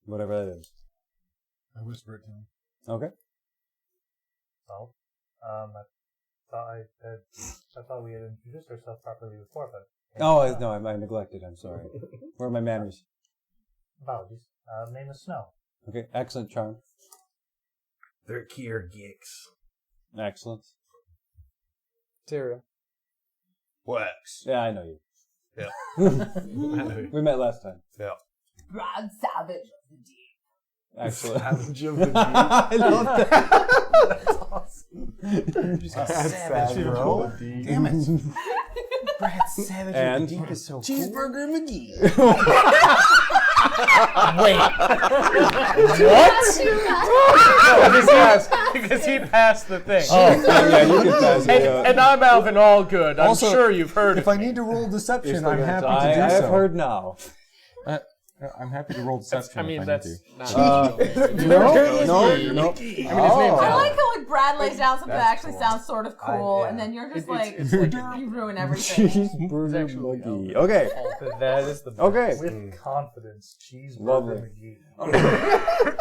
Whatever that is. I whisper it to him. Okay. Well, I thought we had introduced ourselves properly before, but Oh, no, I neglected. I'm sorry. Where are my manners? Apologies. Name is Snow. Okay, excellent charm. They're Kier geeks. Excellent. Tyria. Wax. Yeah, I know you. Yeah. We met last time. Yeah. Brad Savage of the Deep. Excellent. Savage of the Deep. I love that. That's awesome. Savage, bro. Damn it. Brad Savage And of the Deep is so Cheeseburger McGee. Wait. What? Because he passed the thing. Oh, yeah, you can pass it. And I'm Alvin Allgood. I'm Also, sure you've heard If of I me. need to roll deception, I'm I happy to do so. have heard now. I'm happy to roll deception. I mean, if that's I need not. No. I mean, his name's I like how like Brad lays down something that actually sounds sort of cool, and then you're just it's like you ruin everything. Cheeseburger McGee. Okay. That is the best. Okay. With confidence, Cheeseburger Lovely. McGee.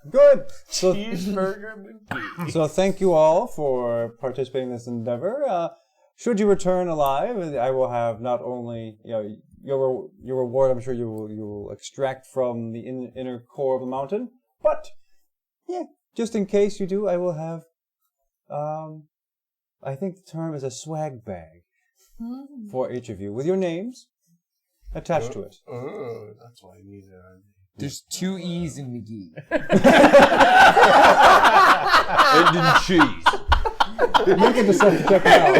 Good. So, Cheeseburger McGee. so thank you all for participating in this endeavor. Should you return alive, I will have not only your reward. I'm sure you will extract from the inner core of the mountain, but yeah, just in case you do, I will have. I think the term is a swag bag for each of you with your names attached to it. Oh, that's why I need it. There's 2 E's in McGee. And in cheese. Make a deception check now.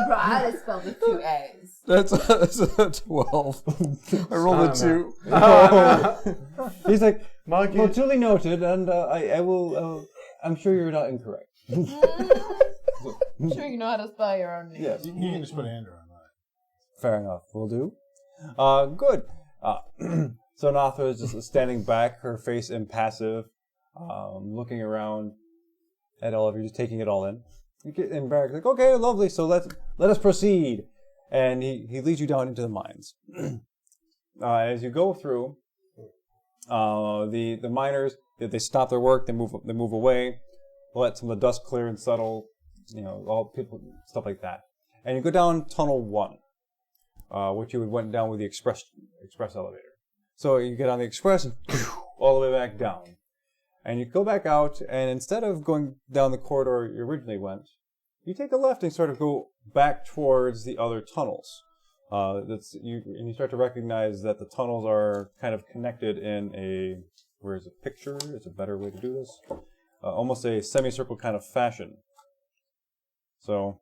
Brad is spelled with 2 A's. That's a 12. I rolled a 2. He's like, well, duly noted, and I will. I'm sure you're not incorrect. I'm sure you know how to spell your own name. Yes. You can just put Andrew on that. Fair enough. Will do. Good. So Natha is just standing back, her face impassive, looking around at all of you, just taking it all in. And Barrack's like, okay, lovely. So let us proceed. And he leads you down into the mines. As you go through, the miners they stop their work. They move away. Let some of the dust clear and settle. All people stuff like that. And you go down tunnel 1. Which you went down with the express elevator. So you get on the express and all the way back down. And you go back out, and instead of going down the corridor you originally went, you take a left and sort of go back towards the other tunnels. And you start to recognize that the tunnels are kind of connected in a, where's a picture? It's a better way to do this. Almost a semicircle kind of fashion. So,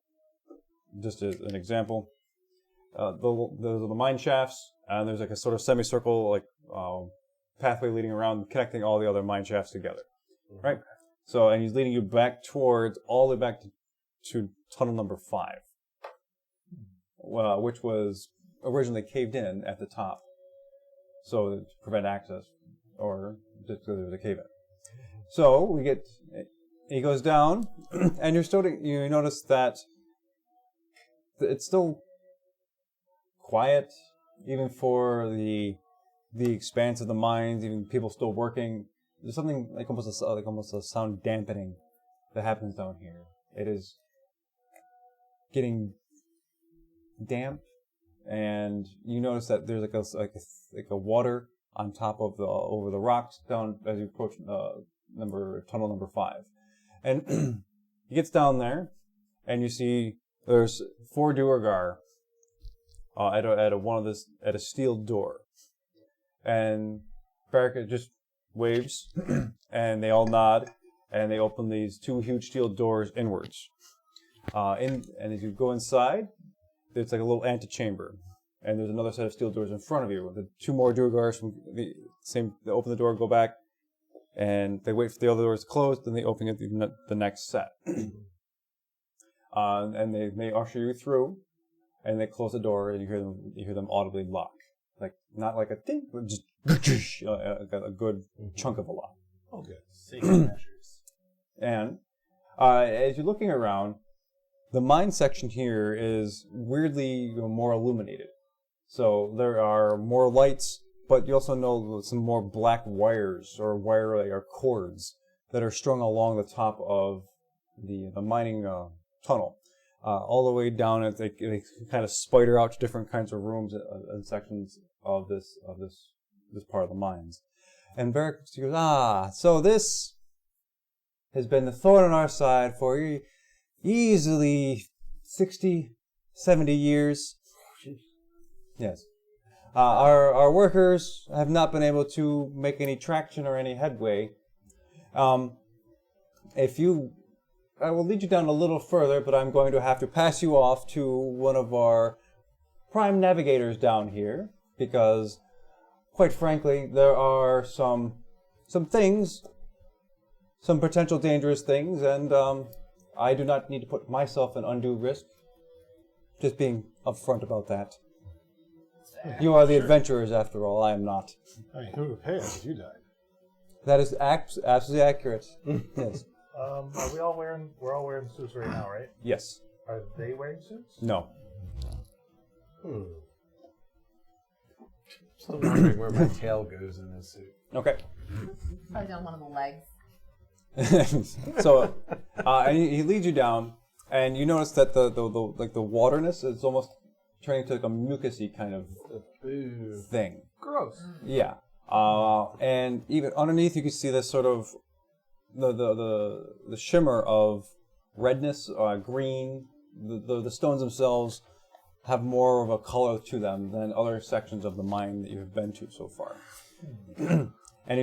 just as an example. The mine shafts, and there's like a sort of semicircle pathway leading around, connecting all the other mine shafts together, right? So, and he's leading you back towards all the way back to tunnel number 5, which was originally caved in at the top, so to prevent access, or just because there was a cave in. So he goes down, and you notice that it's still quiet, even for the expanse of the mines, even people still working. There's something like almost a sound dampening that happens down here. It is getting damp, and you notice that there's like a water on top of over the rocks down as you approach tunnel number 5, and he gets down there, and you see there's 4 Duergar. At a steel door, and Barrack just waves, and they all nod, and they open these 2 huge steel doors inwards. And as you go inside, there's like a little antechamber, and there's another set of steel doors in front of you. The 2 more Duergars from the same. They open the door, go back, and they wait for the other doors to close, then they open it the next set, and they may usher you through. And they close the door, and you hear them audibly lock, like not like a ding, but just a good chunk of a lock. Oh, good. Safety measures. And as you're looking around, the mine section here is weirdly more illuminated. So there are more lights, but you also know some more black wires or cords that are strung along the top of the mining tunnel. all the way down. They kind of spider out to different kinds of rooms and sections of this part of the mines. And Barrick goes, so this has been the thorn on our side for easily 60, 70 years. Yes. Our workers have not been able to make any traction or any headway. I will lead you down a little further, but I'm going to have to pass you off to one of our prime navigators down here, because, quite frankly, there are some things, some potential dangerous things, and I do not need to put myself in undue risk. Just being upfront about that. You are the adventurers, after all. I am not. I mean, who would pay us if you died? That is absolutely accurate. Yes. We're all wearing suits right now, right? Yes. Are they wearing suits? No. Still wondering where my tail goes in this suit. Okay. Probably down one of the legs. So, and he leads you down, and you notice that the waterness is almost turning to like a mucusy kind of thing. Gross. Yeah. And even underneath, you can see this sort of the shimmer of redness, green. The stones themselves have more of a color to them than other sections of the mine that you have been to so far. And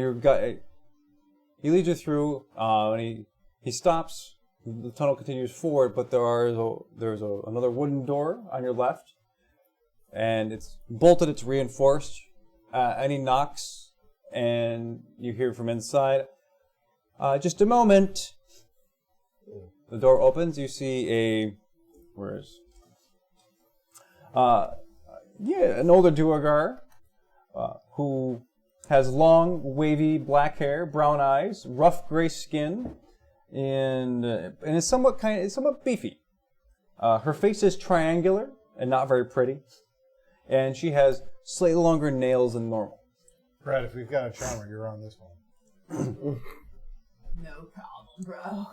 he leads you through, and he stops. The tunnel continues forward, but there's another wooden door on your left, and it's bolted. It's reinforced. And he knocks, and you hear from inside, just a moment. The door opens. You see an older Duergar, who has long, wavy black hair, brown eyes, rough gray skin, and is somewhat beefy. Her face is triangular and not very pretty, and she has slightly longer nails than normal. Brad, if we've got a charmer, you're on this one. No problem, bro.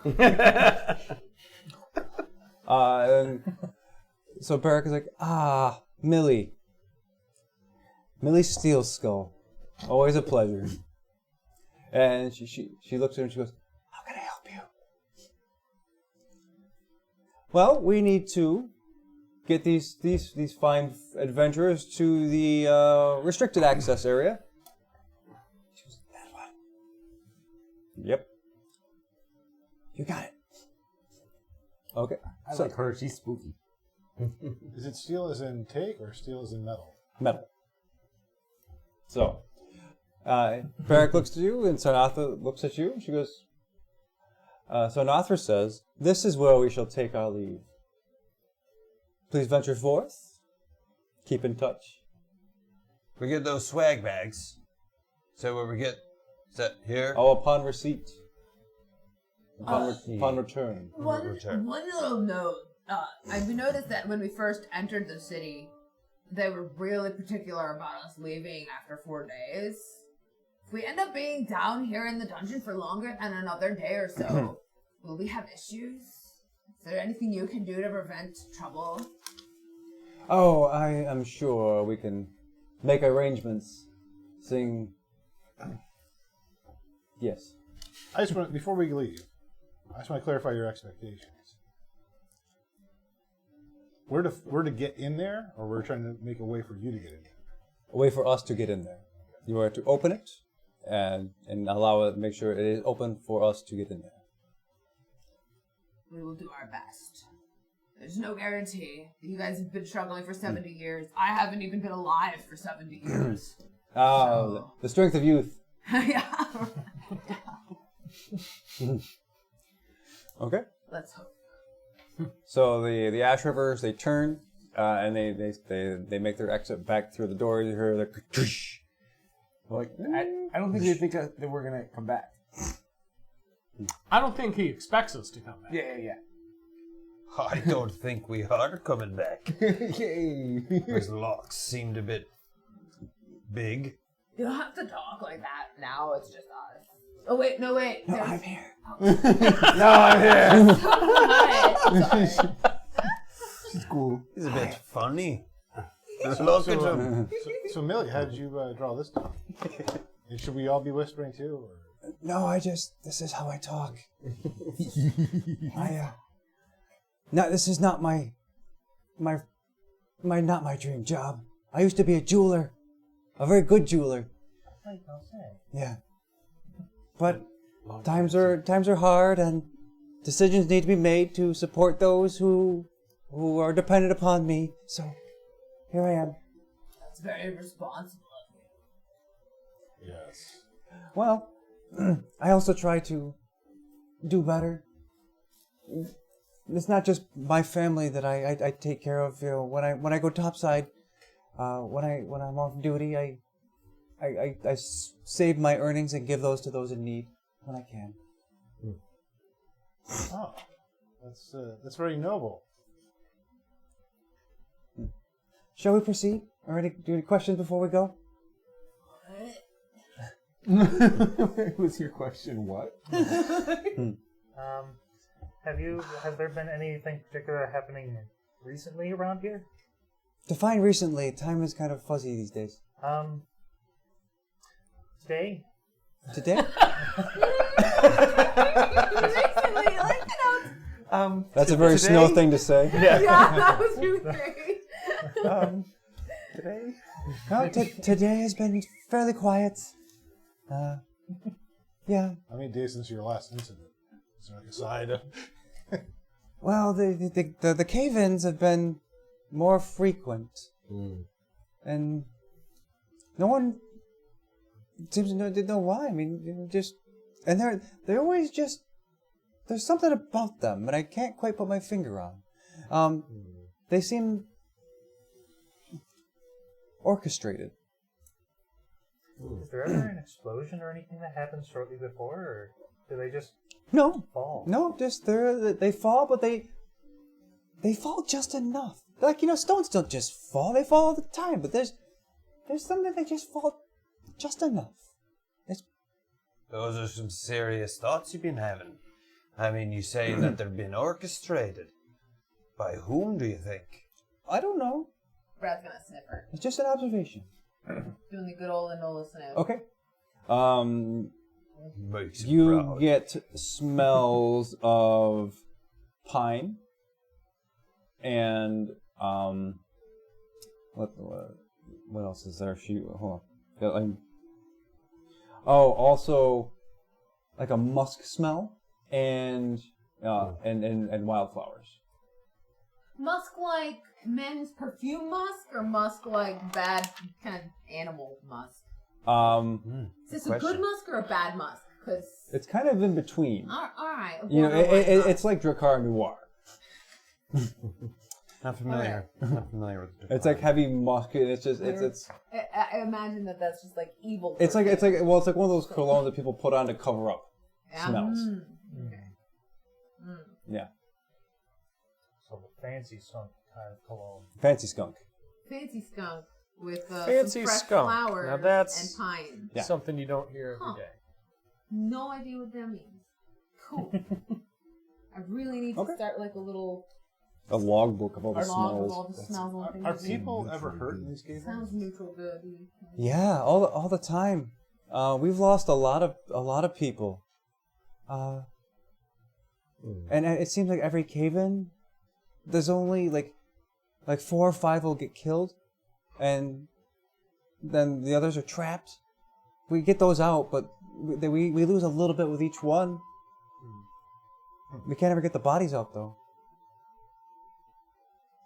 And so Barrick is like, Millie Steelskull, always a pleasure. And she looks at her and she goes, how can I help you? Well, we need to get these fine adventurers to the restricted access area. She goes, that one. Yep. You got it. Okay. I like her. She's spooky. Is it steel as in take or steel as in metal? Metal. So, Barrick looks at you, and Sarnathra looks at you. She goes, Sarnathra says, this is where we shall take our leave. Please venture forth. Keep in touch. We get those swag bags. Is that where we get? Is that here? Oh, upon receipt. Upon return. One little note. We noticed that when we first entered the city, they were really particular about us leaving after 4 days. If we end up being down here in the dungeon for longer than another day or so, will we have issues? Is there anything you can do to prevent trouble? Oh, I am sure we can make arrangements. Yes. I just want, before we leave, I just want to clarify your expectations. We're to get in there, or we're trying to make a way for you to get in there? A way for us to get in there. You are to open it and allow it, make sure it is open for us to get in there. We will do our best. There's no guarantee. You guys have been struggling for 70 years. I haven't even been alive for 70 years. The strength of youth. Yeah. Okay. Let's hope. So the Ash Rivers, they turn and they make their exit back through the door. You hear the like I don't think they think that we're gonna come back. I don't think he expects us to come back. Yeah. I don't think we are coming back. Yay! Those locks seemed a bit big. You don't have to talk like that now. It's just us. Oh wait, no wait. No, I'm here. No, I'm here. Hi. Sorry. cool. He's a bit funny. Look at him. So Millie, how did you draw this down? And should we all be whispering too? Or? No, this is how I talk. This is not my dream job. I used to be a jeweler. A very good jeweler. Yeah. But times are hard and decisions need to be made to support those who are dependent upon me. So here I am. That's very responsible of you. Yes. Well, I also try to do better. It's not just my family that I take care of. You know, when I go topside, when I'm off duty, I save my earnings and give those to those in need when I can. Oh, that's very noble. Shall we proceed? Do any questions before we go? Was your question what? Has there been anything particular happening recently around here? Define recently. Time is kind of fuzzy these days. Today? Today? Recently, like, That's a very today? Snow thing to say. yeah, that was really great. Today? No, today has been fairly quiet. Yeah. How many days since your last incident? Is there like a side? Well, the cave-ins have been more frequent, and no one seems to know why. I mean, they're always just there's something about them, but I can't quite put my finger on. They seem orchestrated. Is there ever an explosion or anything that happens shortly before, or do they just fall? No, just they fall, but they fall just enough. Like, stones don't just fall; they fall all the time. But there's something they just fall just enough. Those are some serious thoughts you've been having. I mean, you say that they've been orchestrated. By whom do you think? I don't know. Brad's gonna sniffer. It's just an observation. Doing the good old Enola sniff. Okay. Makes You proud. get smells of pine and what else is there? Hold on. Also like a musk smell and wildflowers. Musk like men's perfume musk, or musk like bad kind of animal musk? Is this a good musk or a bad musk? Because It's kind of in between. all right, It's like Drakkar Noir. Not familiar. Not familiar with the It's like heavy musk. And it's just it's. I imagine that's just like evil. It's like one of those colognes that people put on to cover up smells. Yeah. So the fancy skunk kind of cologne. Fancy skunk. Fancy skunk with Fancy some fresh skunk. flowers Now that's and pine. Yeah. something you don't hear every day. No idea what that means. Cool. I really need to start like a little A logbook of all the log smells. of all the smells and things. Are people ever hurt in these caves? Sounds neutral good. Yeah, all the time. We've lost a lot of people. And it seems like every cave-in, there's only like 4 or 5 will get killed, and then the others are trapped. We get those out, but we lose a little bit with each one. We can't ever get the bodies out though.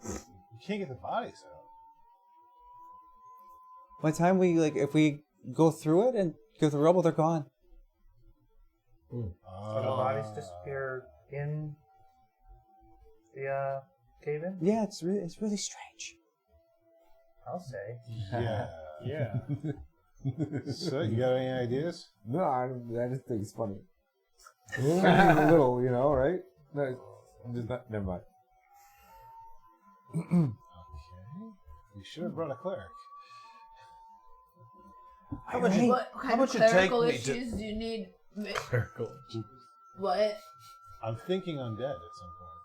You can't get the bodies out. By the time if we go through it and go through the rubble, they're gone. So the bodies disappear in the cave-in? Yeah, it's really strange. I'll say. Yeah. Yeah. So, you got any ideas? No, I just think it's funny. A little, right? No, I'm just not. Never mind. Okay. You should have brought a cleric. How much you take clerical me issues do you need? Clerical. What? I'm thinking undead at some point.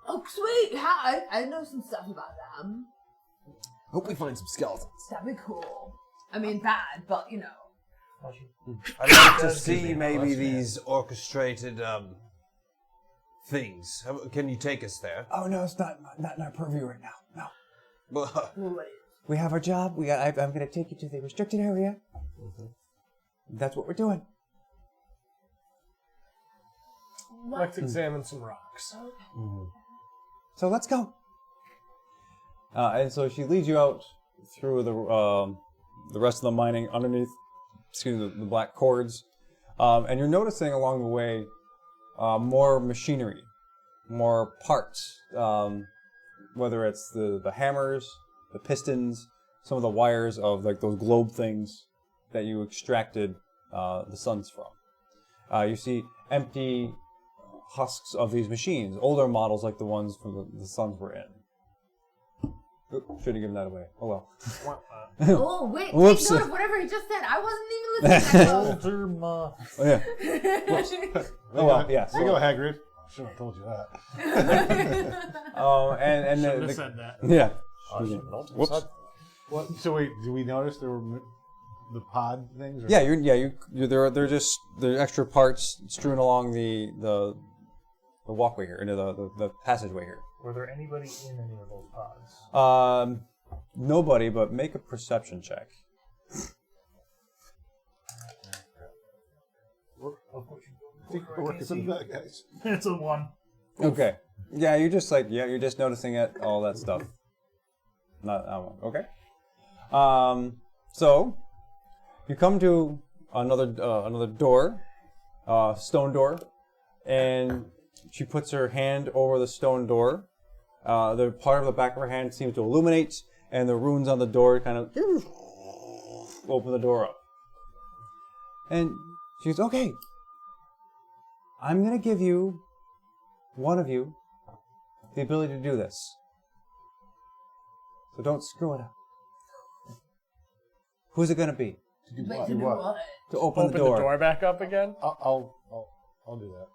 Oh, sweet! I know some stuff about them. Hope we find some skeletons. That'd be cool. I mean, bad, but you know. I'd like to see maybe these orchestrated things. Can you take us there? Oh no, it's not in our purview right now. No. What is? We have our job. I'm going to take you to the restricted area. That's what we're doing. Let's examine some rocks. So let's go. And so she leads you out through the rest of the mining underneath, the black cords, and you're noticing along the way more machinery, more parts, whether it's the hammers, the pistons, some of the wires of like those globe things that you extracted the suns from. You see empty husks of these machines, older models like the ones from the suns were in. Should have given that away. Oh well. Oh wait, Whoops. take note of whatever he just said. I wasn't even listening. Older ma. Oh yeah. Whoops. Oh well, yeah. There you go, Hagrid. I should have told you that. Oh, and Shouldn't have said that. Yeah. Whoops. What? So wait, do we notice there were the pod things? Or? Yeah, they're just extra parts strewn along the walkway here, into the passageway here. Were there anybody in any of those pods? Nobody, but make a perception check. Guys. It's a 1. Okay. Yeah, you're just noticing it, all that stuff. Not that one. Okay. So you come to another door, stone door, and she puts her hand over the stone door. The part of the back of her hand seems to illuminate, and the runes on the door kind of open the door up. And she goes, okay, I'm going to give you, one of you, the ability to do this. So don't screw it up. Who's it going to be? To do Wait, what? to do what? To open the door. Back up again? I'll do that.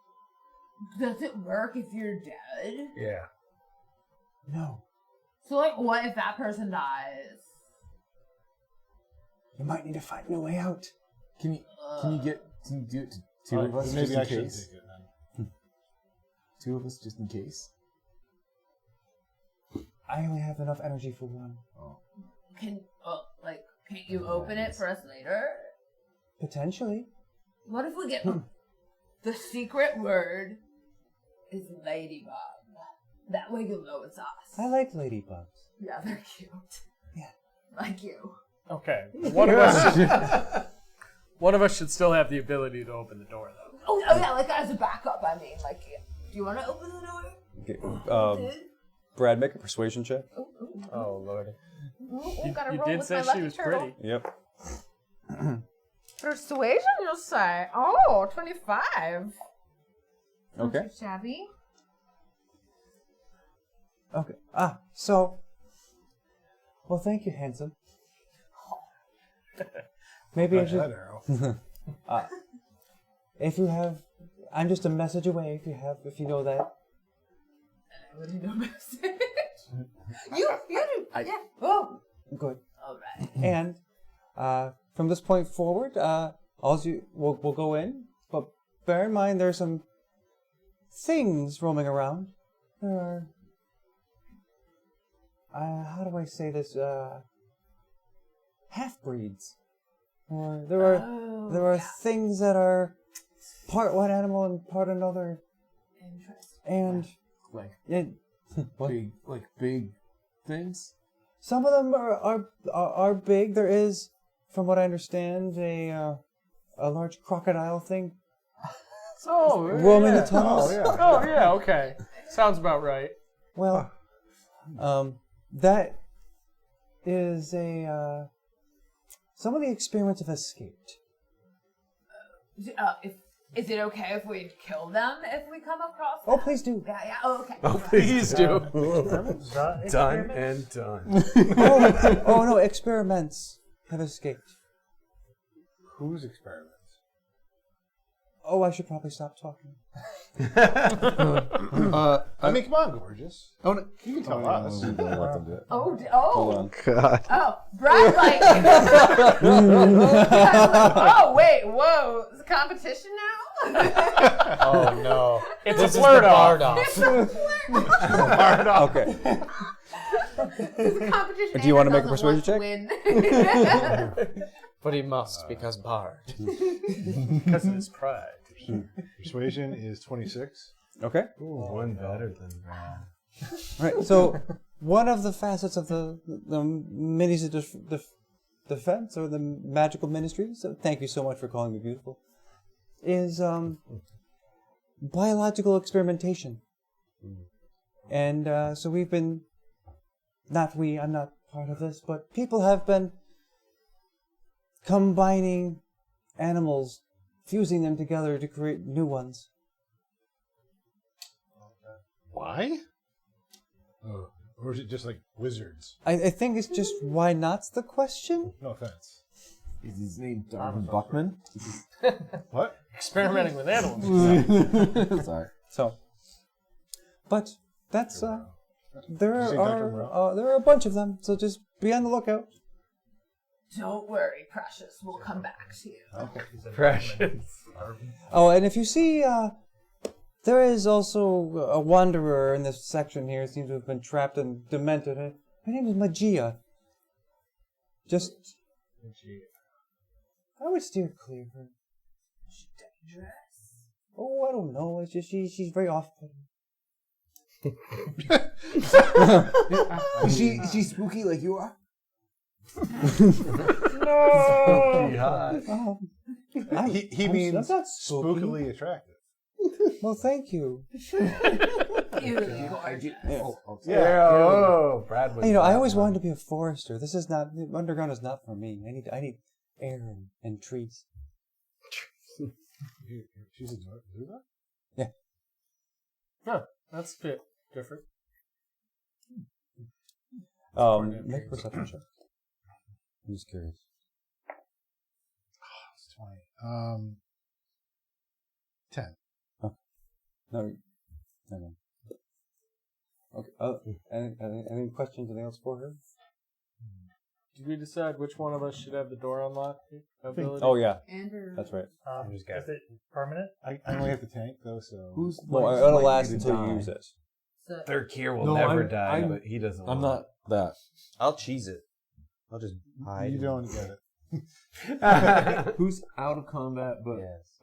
Does it work if you're dead? Yeah. No. So like, what if that person dies? You might need to find a new way out. Can you do it to two of us Maybe just I in should case? take it then. Two of us just in case? I only have enough energy for one. Can't you open it for us later? Potentially. What if we get the secret word is ladybug? That way you'll know it's us. I like ladybugs. Yeah, they're cute. Yeah. Like you. Okay. One of us should still have the ability to open the door, though. Oh yeah, like as a backup, I mean. Like, do you want to open the door? Okay. Brad, make a persuasion check. Oh, Lord. Ooh, gotta You roll did with say my she lucky was turtle. pretty. Yep. Persuasion, you'll say. Oh, 25. Not Okay. too shabby. Okay. Well, thank you, handsome. Maybe I should. If you have, I'm just a message away. If you know that. I already know message. You do. Yeah. Oh. Good. All right. And from this point forward, we'll go in, but bear in mind there's some things roaming around. There are. How do I say this? Half-breeds. Or there are things that are part one animal and part another. Interesting. And big things. some of them are big. There is, from what I understand, a large crocodile thing. Roaming the tunnels. Oh yeah, okay. Sounds about right. Well, that is some of the experiments have escaped. Is it okay if we kill them if we come across them? Oh, please do. Yeah. Oh, okay. Oh, please do. Done and done. Oh no, experiments have escaped. Whose experiments? Oh, I should probably stop talking. I mean, come on, gorgeous. Oh, no. You can tell us. Oh, Hold on. God. Oh, Brad, like. Oh, wait, whoa. Is it competition now? Oh no! It's This a is flirt the off. bard off. It's a flirt. Okay. It's a competition. Do you want to Andrew make a doesn't persuasion want to win. But he must because bard. Because of his pride. Persuasion is 26. Okay. One better than Brad. Right. So one of the facets of the minis of defense or the magical ministry. So thank you so much for calling me beautiful. Is biological experimentation, and so we've been. I'm not part of this, but people have been combining animals, fusing them together to create new ones. Why? Oh, or is it just like wizards? I think it's just why not's the question. No offense. Is his name Darwin Buckman? What? Experimenting with animals. Sorry. So, but that's there Did you say Dr. are a bunch of them. So just be on the lookout. Don't worry, Precious. We'll come back to you. Okay. Precious. Oh, and if you see, there is also a wanderer in this section here. Seems to have been trapped and demented. Her name is Magia. Just, I would steer clear of her. She's dangerous. Oh, I don't know. It's just she's very off-putting. Is she spooky like you are? No. He means I'm not spookily attractive. Well, thank you. Oh, Brad was. I always wanted to be a forester. This is not underground. Is not for me. I need air and trees. She's a Zuba? Yeah. Huh, that's a bit different. Make a perception check. I'm just curious. It's 20. 10. Oh. No. Okay. Any questions? Anything else for her? Did we decide which one of us should have the door unlocked ability? Oh yeah, Andrew. that's right. Is it permanent? I only have the tank though, so. Who's Well, like, it'll likely last to until die? you use it. So, Third Kier will No, never I'm- die, I'm- but he doesn't. I'm want not that. I'll cheese it. I'll just hide. You don't get it. Who's out of combat but Yes.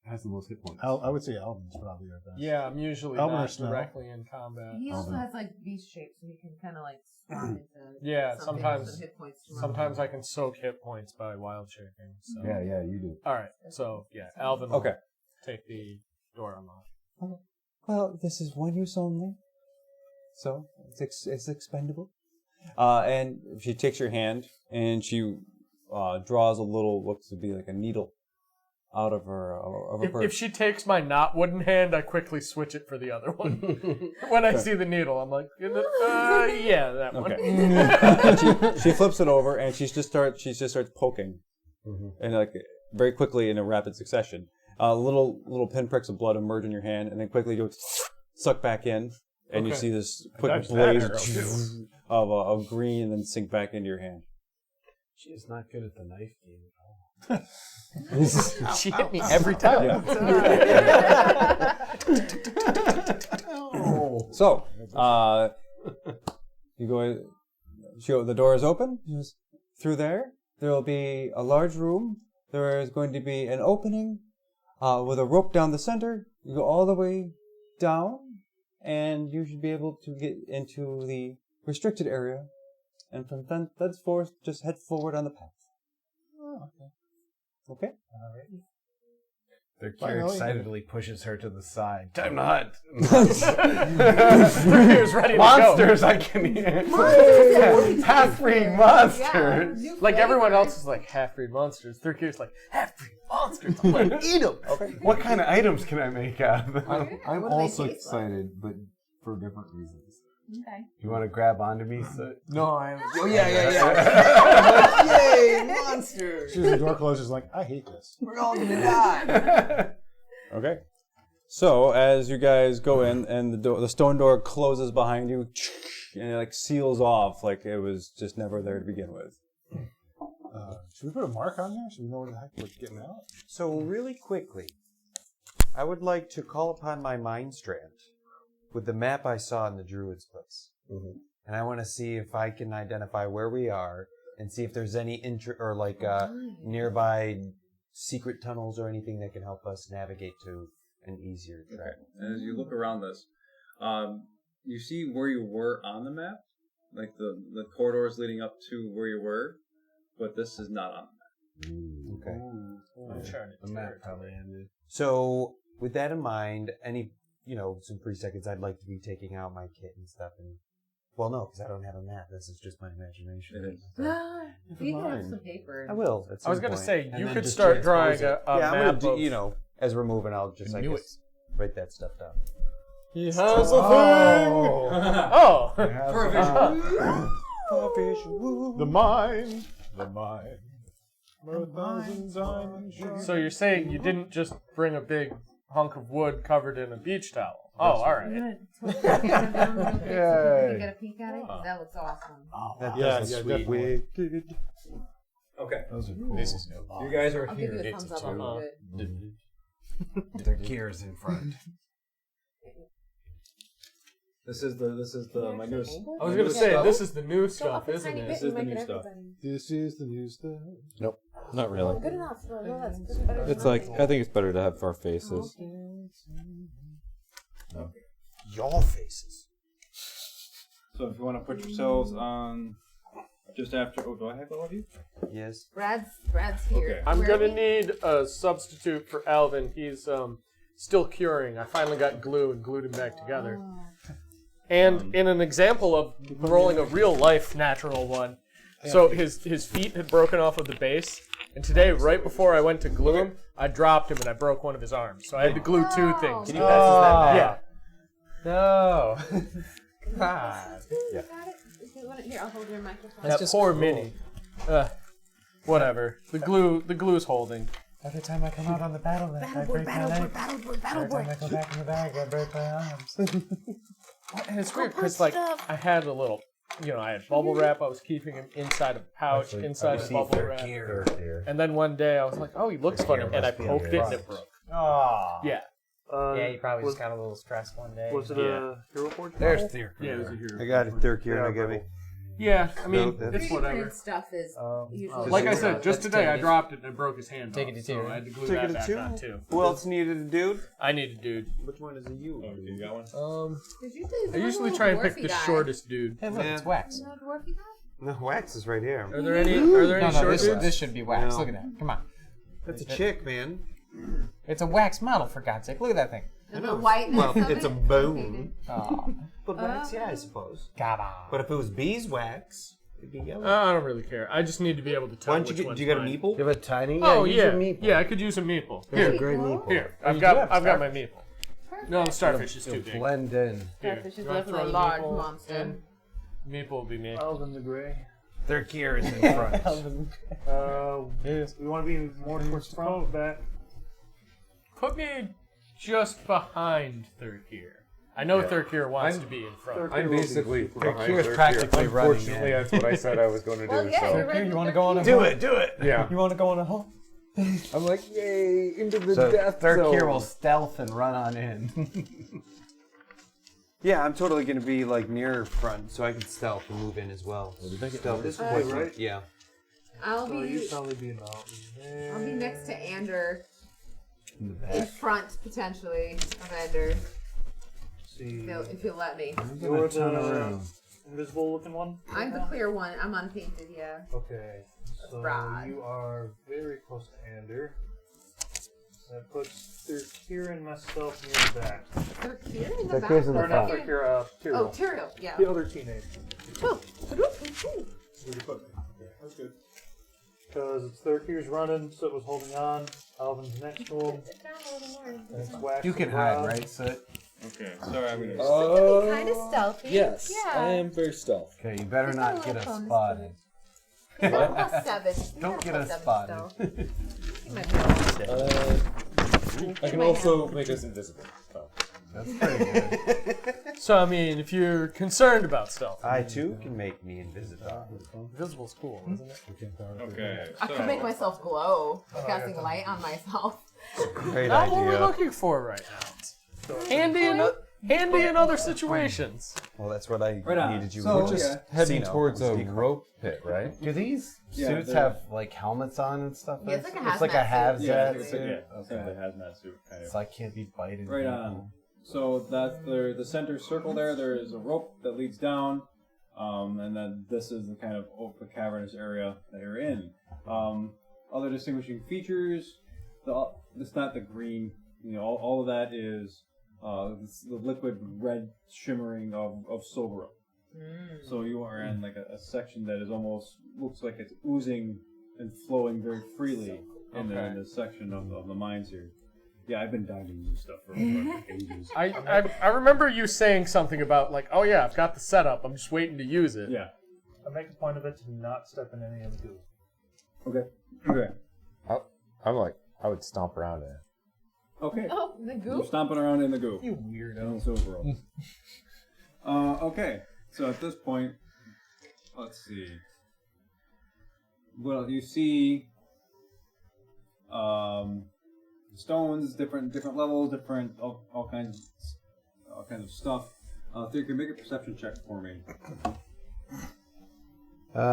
has the most hit points? I would say Alvin's probably our best. Yeah, I'm usually Elmer not Snow. directly in combat. he also Okay. has like beast shape, so he can kind of like swap into. Yeah, something with sometimes- some hit points to run Sometimes with. I can soak hit points by wild shaking. So. Yeah, you do. All right, so yeah, Alvin will Okay. take the door unlocked. Well, this is one use only, so it's expendable. And she takes your hand and she draws a little, looks to be like a needle, out of her purse. If she takes my not wooden hand, I quickly switch it for the other one. When I see the needle, I'm like, yeah, that one. Okay. And she flips it over and she just starts poking, and like very quickly in a rapid succession, little pinpricks of blood emerge in your hand, and then quickly go suck back in, and you Okay. see this I quick dodged that blaze arrow, too. of green, and then sink back into your hand. She is not good at the knife game at all. She hit me every time. So, you go. The door is open. Just through there will be a large room. There is going to be an opening with a rope down the center. You go all the way down, and you should be able to get into the restricted area. And from thenceforth, just head forward on the path. Oh, okay. Okay. Their Finally. Kier excitedly pushes her to the side. Time to hunt. Here's ready to Monsters, I can hear. Half-breed monsters. Yeah. Like everyone else is like half-breed monsters. Thirkier's like half-breed monsters. I'm gonna eat them. Okay. What kind of items can I make out of them? I'm What do they also taste like? excited, but for different reasons. Okay. You want to grab onto me? So No, I'm. Oh yeah. Yay, monster! As soon as the door closes, like, I hate this. We're all gonna die. Okay. So as you guys go in and the stone door closes behind you, and it like seals off like it was just never there to begin with. Should we put a mark on here so we know where the heck we're getting out? So really quickly, I would like to call upon my mind strand with the map I saw in the druid's place. Mm-hmm. And I want to see if I can identify where we are and see if there's any nearby secret tunnels or anything that can help us navigate to an easier track. And as you look around this, you see where you were on the map, like the corridors leading up to where you were, but this is not on the map. Okay. The map probably ended. So with that in mind, some pre-seconds I'd like to be taking out my kit and stuff. And well, no, because I don't have a map. This is just my imagination. You can have some paper. I will. I was going to say, you could start drawing a map of... as we're moving, I'll just, write that stuff down. He has a thing! Oh! For a vision. The mind. So you're saying you didn't just bring a big hunk of wood covered in a beach towel? Oh, all right. Can you get a peek at it? That looks awesome. Sweet. Okay. Those are cool. This is new. You guys are I'll give here. you a thumbs up. I'll do it. Their gears in front. This is the my newest. I was going to say, this is the new stuff, isn't it? This is the new stuff. This is the new stuff. Nope, not really. Good enough. No, that's good. Better It's than like nothing. I think it's better to have our faces. No. Your faces. So if you want to put yourselves on just after. Oh, do I have all of you? Yes. Brad's here. Okay. I'm Where going are to we? need a substitute for Alvin. He's still curing. I finally got glue and glued him back together. And in an example of rolling a real life natural one, so his feet had broken off of the base, and today, right before I went to glue him, I dropped him and I broke one of his arms. So I had to glue two things. Can you pass us that map? Yeah. No. God. Yeah. Here, I'll hold your microphone. That poor Minnie. Whatever. The glue's holding. Every time I come out on the battle net, I break my leg. Every time I go back in the bag, I break my arms. And it's weird because, like, I had a little, I had bubble wrap. I was keeping him inside a pouch, inside a bubble wrap. And then one day I was like, oh, he looks funny. And I poked it and it broke. Oh. Yeah. Yeah, you probably just got a little stressed one day. Was it a hero forge? There's Third. Yeah, it was a hero. I got it, Third and I got it. Yeah, I mean, No, it's whatever. Stuff is usually Like I said, just today I dropped it and I broke his hand Take off, it to so two. I had to glue Take that it to back two? on too. Who else needed a dude? I need a dude. Which one is a you? Oh, you got one? I usually try and pick the shortest dude. Hey, look, it's wax. No dwarfy guy? No, Wax is right here. Are there any short dudes? This should be wax. No. Look at that. Come on. That's a chick, man. It's a wax model, for God's sake. Look at that thing. And the whiteness Well, of it's a it? bone. Oh, But wax, yeah, I suppose. God. on. But if it was beeswax, it'd be yellow. I don't really care. I just need to be able to tell Why don't you which get? one's Do you got a mine. meeple? You have a tiny? Oh use yeah, your meeple. yeah. I could use a meeple. There's Here, a great meeple. here. Oh, I've you got do have my meeple. No, the starfish is too You'll big. blend in. Starfish is You wanna definitely throw a the large meeple monster. in? Meeple will be me. Alvin the Gray. Their gear is in front. We want to be more towards the front, back. Put me just behind Thirkir. I know Thirkir wants to be in front. I'm basically Third is practically running Unfortunately, in. that's what I said I was going to do. Well, yeah, so you're right. You want to go on a Do hunt? it, do it. yeah. You want to go on a hunt? I'm like, yay, into the So death Third zone. gear will stealth and run on in. Yeah, I'm totally gonna be like near front, so I can stealth and move in as well. Stealth this way, right? Yeah. I'll So you be probably be about there. I'll be next to Ander, In the in back. front potentially of Ander, See. if you'll let me. You're turn the around. invisible looking one? I'm the clear one. I'm unpainted. Yeah. Okay. So Rod. you are very close to Ander. That puts Thirkir and myself near the back. They're here in the back. Thirkir's in the Or not front. Thirkir, Tyrael. Oh, Tyrael. Yeah. The other teenager. Oh. That's good. Because it's Thirkir's running, so it was holding on. Alvin's next to him. And it's Wax You can and hide, Rod. right, Soot? Okay, sorry, I'm gonna. Kind of stealthy. Yes, Yeah. I am very stealth. Okay, you better He's got not a get little us bonus spotted. He's got +7. He's Don't got get a us +7 spotted. still. He might be all right. I can also make us invisible. So. That's pretty good. So, I mean, if you're concerned about stealth. I too can make me invisible. Invisible's cool, isn't it? Okay. I could make myself glow, casting light on myself. Great Not what we're idea. looking for right now. Handy in other situations. Well, that's what I Right on. needed you. So to we're just see heading now. towards a Sneak. rope pit, right? Do these Yeah, suits they're- have like helmets on and stuff? Yeah, it's like a It's like a hazmat suit, hazmat basically. suit. Okay. The hazmat suit kind of. So I can't be biting. Right people. on. So that's the center circle there. There is a rope that leads down, and then this is the kind of open cavernous area that you're in. Other distinguishing features: it's not the green. You know, all of that is the liquid red shimmering of silver rope. So you are in like a section that is almost looks like it's oozing and flowing very freely in the section of the mines here. Yeah, I've been diving this stuff for ages. I remember you saying something about like, oh yeah, I've got the setup. I'm just waiting to use it. Yeah. I make a point of it to not step in any of the goo. Okay. I would stomp around in it. Okay. Oh, the You're goo? stomping around in the goo. You weirdo. And silver rope. Okay. So at this point, let's see. Well, you see stones, different levels, all kinds of stuff. So you can make a perception check for me.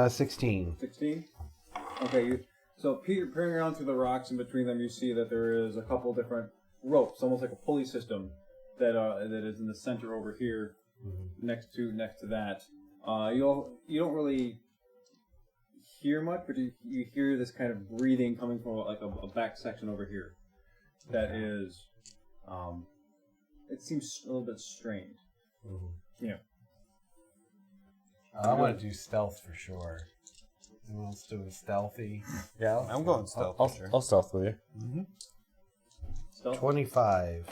16. 16. Okay. So peering around through the rocks, in between them, you see that there is a couple different ropes, almost like a pulley system, that is in the center over here, next to that. You don't really hear much, but you hear this kind of breathing coming from like a back section over here. That is, it seems a little bit strained. Yeah. I want to do stealth for sure. Anyone else doing stealthy? Yeah, I'm going stealth. I'll stealth with you. Stealth? 25.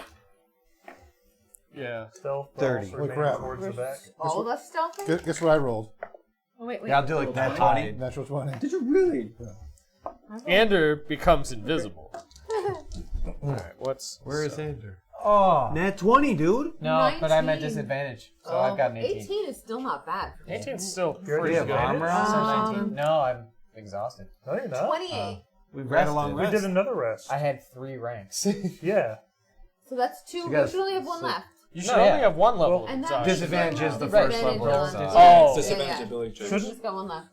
Yeah. Stealth. 30. Holy crap. Towards the back. All of us stealthing? Guess what I rolled? Oh, wait. Yeah, I'll do like that 20. high. Natural 20. Did you really? Ander becomes invisible. Alright, Where is Andrew? Oh. Nat 20, dude. No, but I'm at 19. disadvantage. So I've got an 18. 18 is still not bad. 18's still You already pretty have good. armor on? 19. No, I'm exhausted. No, you're not. 28. We've read along We did another rest. I had 3 ranks. Yeah. So that's 2. you We guys- should only have one left. You should only have one level. And of that dodge. Disadvantage is the Right. first level. Disadvantage So. on- Oh. Disadvantage yeah. ability check. Shouldn't- Just got one left.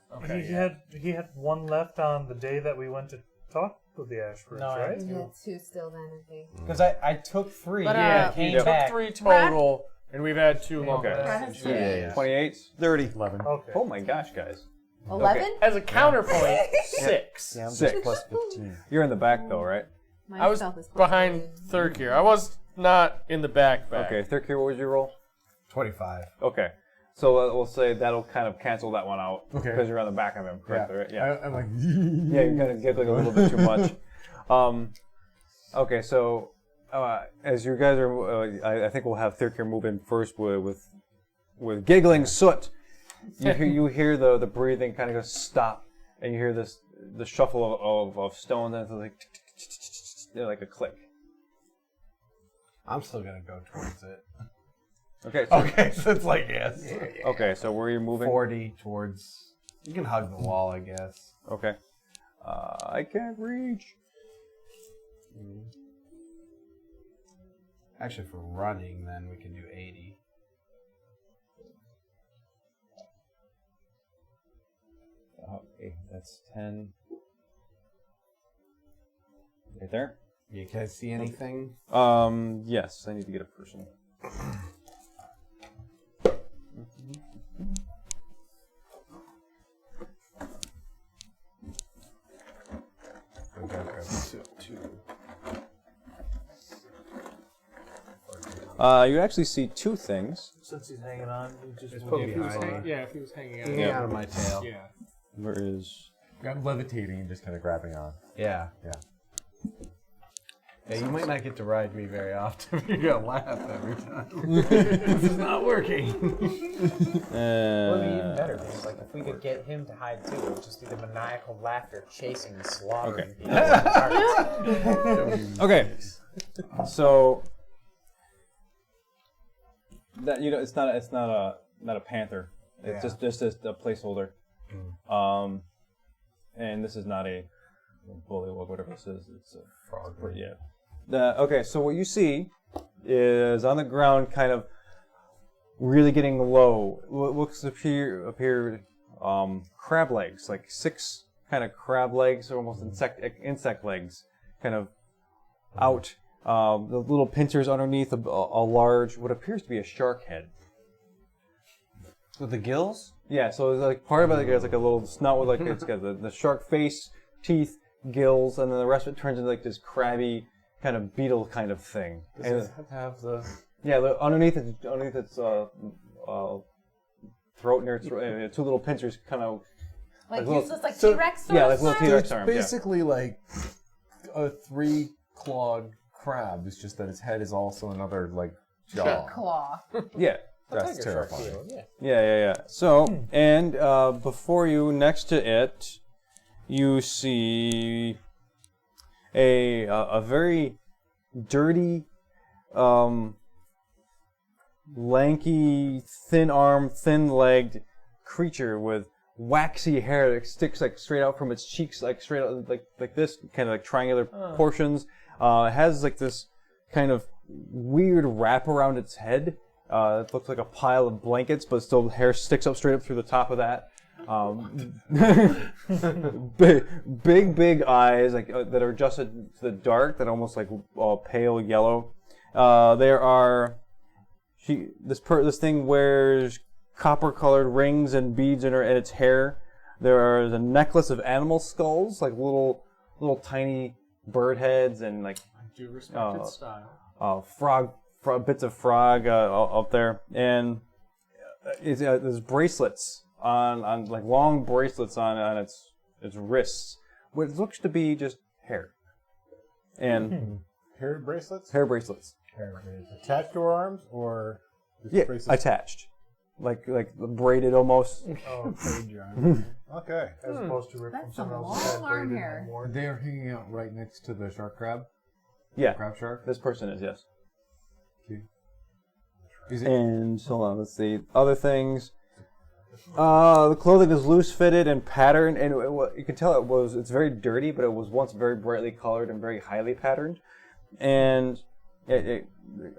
He had one left on the day that we went to talk with the Ashbridge, No, I right? We had 2 still then, I think. Because I took 3. But, Yeah, came you took back. 3 total, and we've had 2 long Okay. rests. Yeah. 28. 30. 11. Okay. Oh my gosh, guys. 11? As a counterpoint, 6. Yeah, I'm just 6. plus 15. You're in the back though, right? My I was stealth is behind Thurkir. I was not in the back. Okay, Thurkir, what was your roll? 25. Okay. So we'll say that'll kind of cancel that one out. Okay. Because you're on the back of him, correct? Yeah. Right? Yeah. I'm like, Yeah, you kind of giggling a little bit too much. Okay, so as you guys are, I think we'll have Thurkir move in first with giggling soot. You hear the breathing kind of go stop, and you hear the shuffle of stones, and it's like a click. I'm still going to go towards it. Okay. So, Okay, so it's like, yes. Okay, so where are you moving? 40 towards... You can hug the wall, I guess. Okay. I can't reach. Actually, for running, then we can do 80. Okay, that's 10. Right there? You guys see anything? Yes, I need to get a person. You actually see 2 things. Since he's hanging on, he just It's moved. probably If he was behind hang- me. yeah, if he was hanging out. Hanging out of my tail. Yeah. Where is... I'm levitating and just kind of grabbing on. Yeah. Yeah, you might not get to ride me very often. You're gonna laugh every time. This is not working. Well, it'd be even better because, like, if we could get him to hide too, it would just be the maniacal laughter chasing and slaughtering people. Okay. So that it's not a panther. It's just a placeholder. And this is not a bullywug, whatever this is. It's a frog. Yeah. Okay, so what you see is on the ground, kind of really getting low. What looks appear crab legs, like 6 kind of crab legs, or almost insect legs, kind of out. The little pincers underneath a large, what appears to be a shark head. With the gills? Yeah, so it's like part of it is like a little snout with like it's got the shark face, teeth, gills, and then the rest of it turns into like this crabby kind of beetle kind of thing. Does it have the? Yeah, underneath its throat near its 2 little pincers, kind of Like little, useless, like T-Rex sort yeah, of like little style? T-Rex arms. Basically like a 3-clawed crab. It's just that its head is also another like jaw. Claw. Yeah. That's terrifying. Yeah. So, and before you, next to it, you see a very dirty, lanky, thin-armed, thin-legged creature with waxy hair that sticks like straight out from its cheeks, like straight out like this, kind of like triangular portions. It has like this kind of weird wrap around its head. It looks like a pile of blankets, but still hair sticks up straight up through the top of that. Big eyes like that are adjusted to the dark, that are almost like pale yellow. This thing wears copper-colored rings and beads in its hair. There is a necklace of animal skulls, like little tiny bird heads, and like I do respect its style. Bits of frog up there, and there's bracelets on like long bracelets on its wrists, what looks to be just hair, and hair bracelets. Hair bracelets. Attached to our arms, or yeah, bracelets? attached, like braided almost. Oh, braid your arm. Okay. As opposed to ripped from That's someone some else's head, long arm braided hair. more. They're hanging out right next to the shark crab. Yeah, crab shark. This person is, yes. Is it? And hold on, let's see other things. The clothing is loose fitted and patterned, and you can tell it's very dirty, but it was once very brightly colored and very highly patterned. And it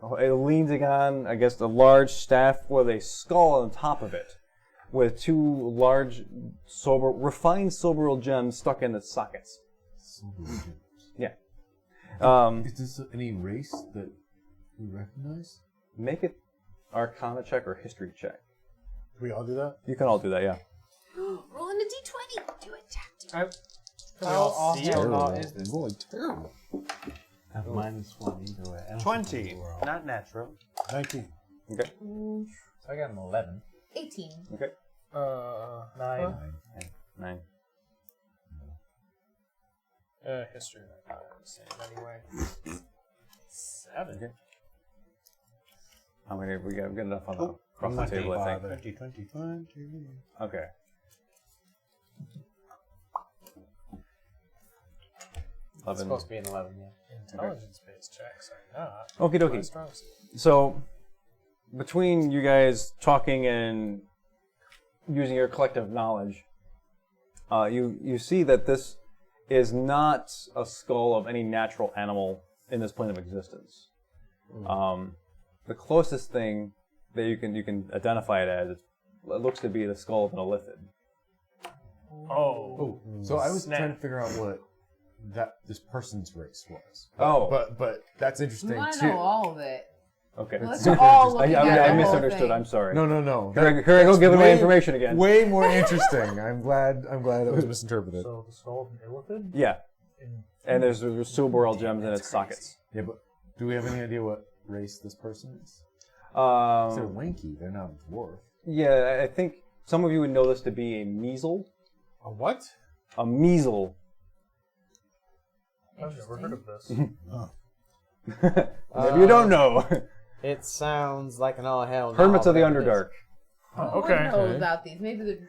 leaning on, I guess, a large staff with a skull on top of it, with 2 large, refined silver gems stuck in its sockets. Yeah. Is this any race that we recognize? Make it Arcana check or History check. We all do that? You can all do that, yeah. Roll in a d20. Do it, Jack. I'll see it. Rolling terrible. I have -1 either way. I don't 20. think we're all- Not natural. 19. Okay. So I got an 11. 18. Okay. 9. 9. History. Same anyway. 7. Okay. How many we got? We got enough on the across the table, I think. 20. Okay. It's supposed to be an 11, yeah. Intelligence-based checks are not. Okie dokie. my strong suit. So, between you guys talking and using your collective knowledge, you see that this is not a skull of any natural animal in this plane of existence. The closest thing that you can identify it as, it looks to be the skull of an illithid. Oh. So I was Snap. trying to figure out what this person's race was. Oh. But that's We interesting want to too. know all of it. Okay. Let's all look I at the whole misunderstood. thing. I'm sorry. No. Here I go giving my information again. Way more interesting. I'm glad that was misinterpreted. So the skull of an illithid? Yeah. And there's silver gems in its sockets. Yeah, but do we have any idea what race this person is? They're lanky. They're not a dwarf. Yeah, I think some of you would know this to be a measle. A what? A measle. I've never heard of this. Maybe you don't know. It sounds like an all hell. Hermits of the Underdark. I Okay. know about these. Maybe the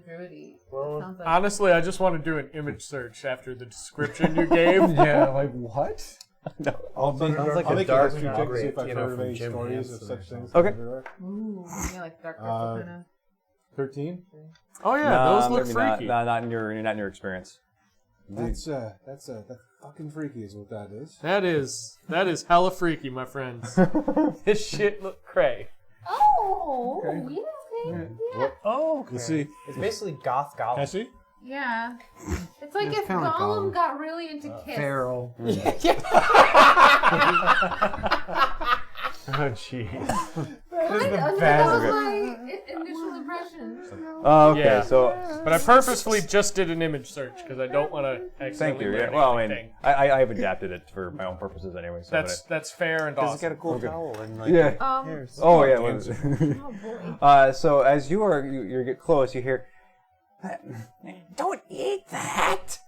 druidy. Well, sounds like Honestly, I just want to do an image search after the description you gave. Yeah, like what? No. I'll make like I'll a make dark a history check to see if I've you know, heard of from any Jim stories of Henson such or things. Okay. ooh, yeah, like dark crystal kind of. 13. Oh yeah, Nah, those look maybe freaky. not in your experience. That's fucking freaky, is what that is. That is hella freaky, my friends. This shit look cray. Oh, Okay. yeah. Oh, Let's see. It's basically goth Can I goblin. see? Yeah. It's like It's if kinda like Gollum Gollum. got really into Kiss. Feral. Oh, jeez. That was my initial impression. Okay, Yeah. so But I purposefully just did an image search because I don't want to thank accidentally you. Yeah. learn Well, I mean, anything. I've adapted it for my own purposes anyway. So That's fair and Does it got a awesome. cool towel and like yeah. hairs? Oh yeah. Oh boy. So as you get close, you hear, "Don't eat that!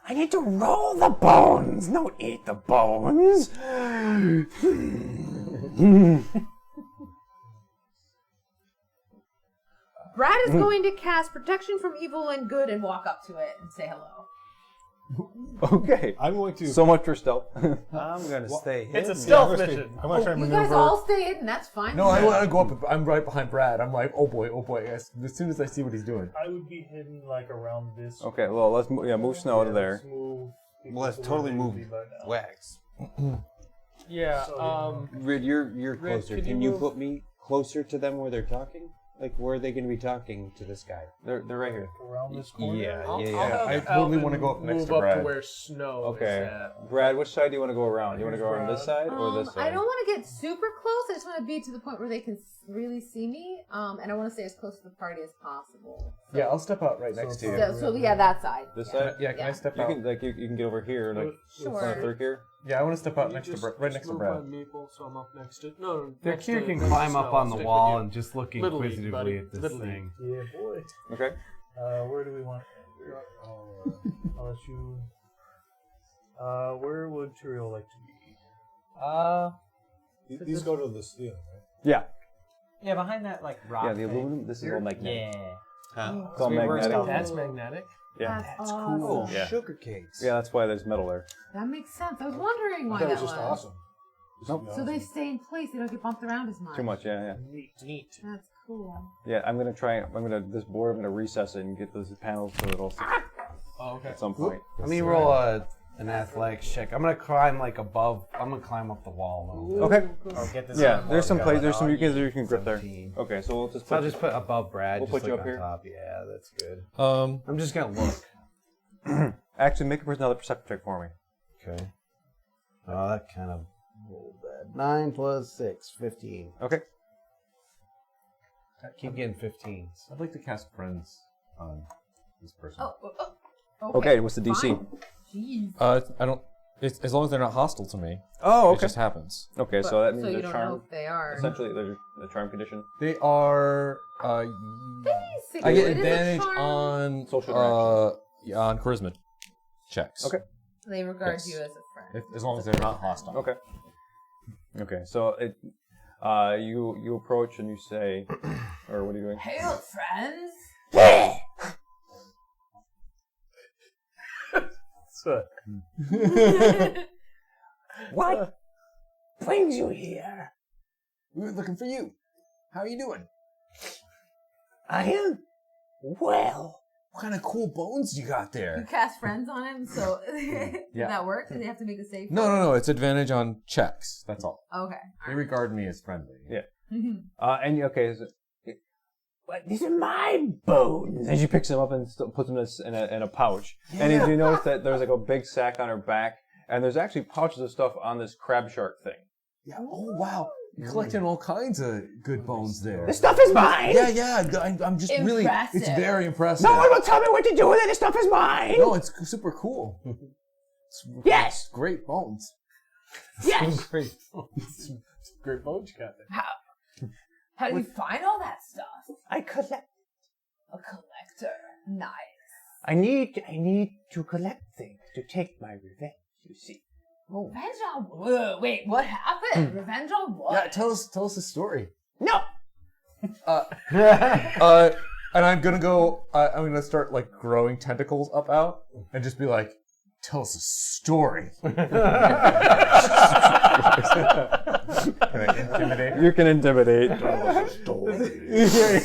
I need to roll the bones. Don't eat the bones." Brad is going to cast protection from evil and good and walk up to it and say hello. Okay. I'm going to. So much for stealth. I'm gonna stay It's a hidden. stealth I'm mission. going to try and You maneuver. guys all stay hidden. That's fine. No, I want to go up. I'm right behind Brad. I'm like, oh boy. As soon as I see what he's doing. I would be hidden like around this. Okay. Well, let's move snow out of there. Let's move. Well, let's totally move wax. Yeah. Rid, you're Rid, closer. could Can you you move- put me closer to them where they're talking? Like, where are they going to be talking to this guy? They're right here. Around this corner. Yeah, I'll yeah. have I totally Alvin wanna go up next move to up Brad. to where snow is Okay. at. Brad, which side do you want to go around? You want to go around this side or this side? I don't want to get super close. I just want to be to the point where they can really see me. And I want to stay as close to the party as possible. Yeah, I'll step out right next to you. So yeah, that side. This yeah. side? Yeah, can I step You out? can you can get over here, like Sure. front third here. Yeah, I want to step out next to right next to move Brad. my maple, so I'm up next to no. The next kid to- can next to climb up Snow. on I'll the stick wall with you. and just look Little league, inquisitively buddy. at this Little thing. Yeah, boy. Okay. Where do we want? I'll let you. Where would Turiel like to be? These go to the steel, right? Yeah. Yeah, behind that like rock. Yeah, the thing. aluminum. This is all magnetic. Yeah. Huh? It's all Reverse magnetic. That's magnetic. Yeah. That's Cool. awesome. Yeah. Sugar cakes. Yeah, that's why there's metal there. That makes sense. I was wondering I why thought it that was just awesome. Just Nope. So they stay in place. They don't get bumped around as much. Too much. Yeah. Neat. That's cool. Yeah. I'm gonna try. This board. I'm gonna recess it and get those panels so it'll stick Oh, okay. at some point. Let me roll an athletics check. I'm gonna climb like above. I'm gonna climb up the wall. Though. Okay. I'll get this. Yeah. on There's some logo. place. There's some you can grip there. 17. Okay. So we'll just. So I'll Put just put above Brad. We'll just put you like up on here. top. Yeah, that's good. Um, I'm just gonna look. Actually, make another perception check for me. Okay. Oh, that kind of rolled bad. 9 plus 6, 15. Okay. Keep getting 15s. I'd like to cast friends on this person. Okay. What's the DC? Fine. Jeez. I don't. As long as they're not hostile to me. Oh, It okay. just happens. Okay. So that means So you the don't charm. know if they are. Essentially, they're the charm condition. They are. Basically, I get it is a advantage charm. on Social yeah, on charisma checks. Okay. They regard Yes. you as a friend. As long as they're not hostile. Okay. Okay. So it. You approach and you say, or what are you doing? Hail, friends! What brings you here? We were looking for you. How are you doing? I am well. What kind of cool bones you got You there? cast friends on him, so did Yeah. that work? Did they have to make a save? No. It's advantage on checks. That's all. Okay. They regard me as friendly. Yeah. And okay. So, But these are my bones. and she picks him up and puts him in a pouch. And then you notice that there's like a big sack on her back, and there's actually pouches of stuff on this crab shark thing. Yeah. Oh wow. You're collecting all kinds of good bones there. This stuff is mine. Yeah. I'm just really. Impressive. It's very impressive. No one will tell me what to do with it. This stuff is mine. No, it's super cool. Yes. Great bones. Yes. Great bones. Great bones you got there. How did you find all that stuff? I collect. A collector. Nice. I need to collect things to take my revenge. You see. Revenge on whoa, wait, what happened? Revenge on what? Yeah, tell us the story. No. And I'm gonna go. I'm gonna start like growing tentacles out and just be like, tell us a story. Can I intimidate? You can intimidate.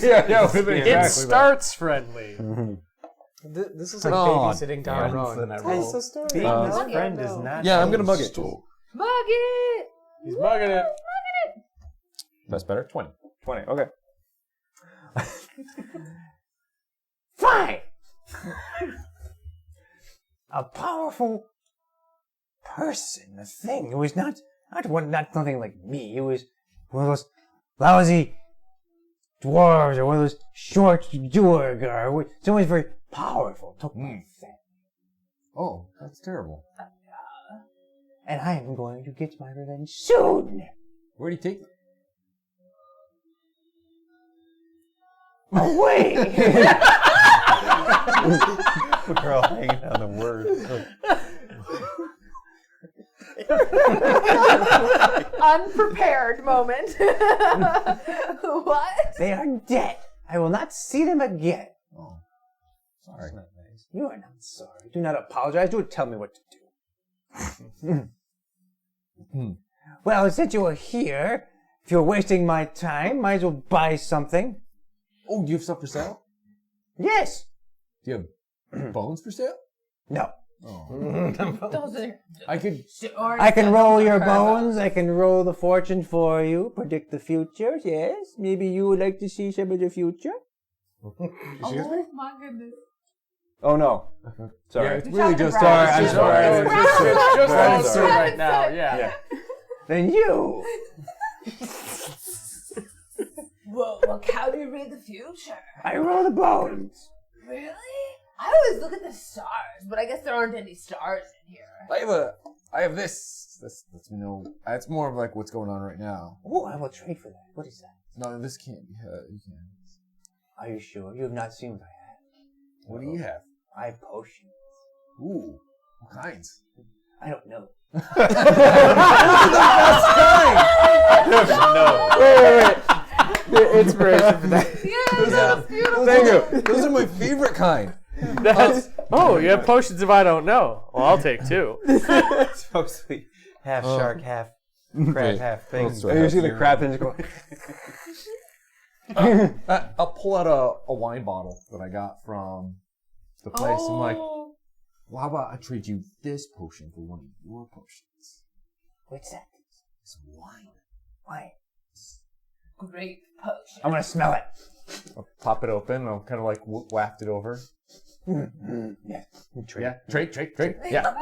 yeah. It starts friendly. This is like babysitting down wrong. Tell us a story. Being his friend is not. Yeah, I'm gonna mug it. Mug it! He's mugging it. That's better. 20. 20. Okay. Fine! A powerful person, a thing. It was not something like me. It was one of those lousy dwarves or one of those short Duergar. Someone very powerful took my thing. Oh, that's terrible. And I am going to get my revenge soon. Where do you take it? Away! We're all hanging on the words. Unprepared moment. What? They are dead. I will not see them again. Oh, sorry. You are not sorry. Do not apologize. Do tell me what to do. Well, since you are here, if you're wasting my time, might as well buy something. Oh, do you have stuff for sale? Yes. Do you have bones for sale? No. Oh. Those are I could. I can roll your bones. I can roll the fortune for you. Predict the future. Yes. Maybe you would like to see some of the future. Oh my goodness. Oh no. Sorry. Yeah, it's really just. Sorry, I'm sorry. It's just monster right now. Yeah. Then you. Whoa, look, how do you read the future? I roll the bones. Really? I always look at the stars, but I guess there aren't any stars in here. I have this. This lets me know. It's more of like what's going on right now. Oh, I will trade for that. What is that? No, this can't be. You can't. Are you sure? You have not seen what I have. What do you have? I have potions. Ooh, what kinds? I don't know. Wait. Inspiration for that. that's beautiful. Thank you. Those are my favorite kind. That's, you have potions if I don't know. Well, I'll take 2. It's supposed to be half shark, half crab, half thing. You see the crab thing just go. I'll pull out a wine bottle that I got from the place. I'm like, well, how about I trade you this potion for one of your potions? What's that? It's wine. Wine. Great potion. I'm gonna smell it. I'll pop it open. I'll kind of like waft it over. Yeah. Trade. Yeah. Trade. Yeah.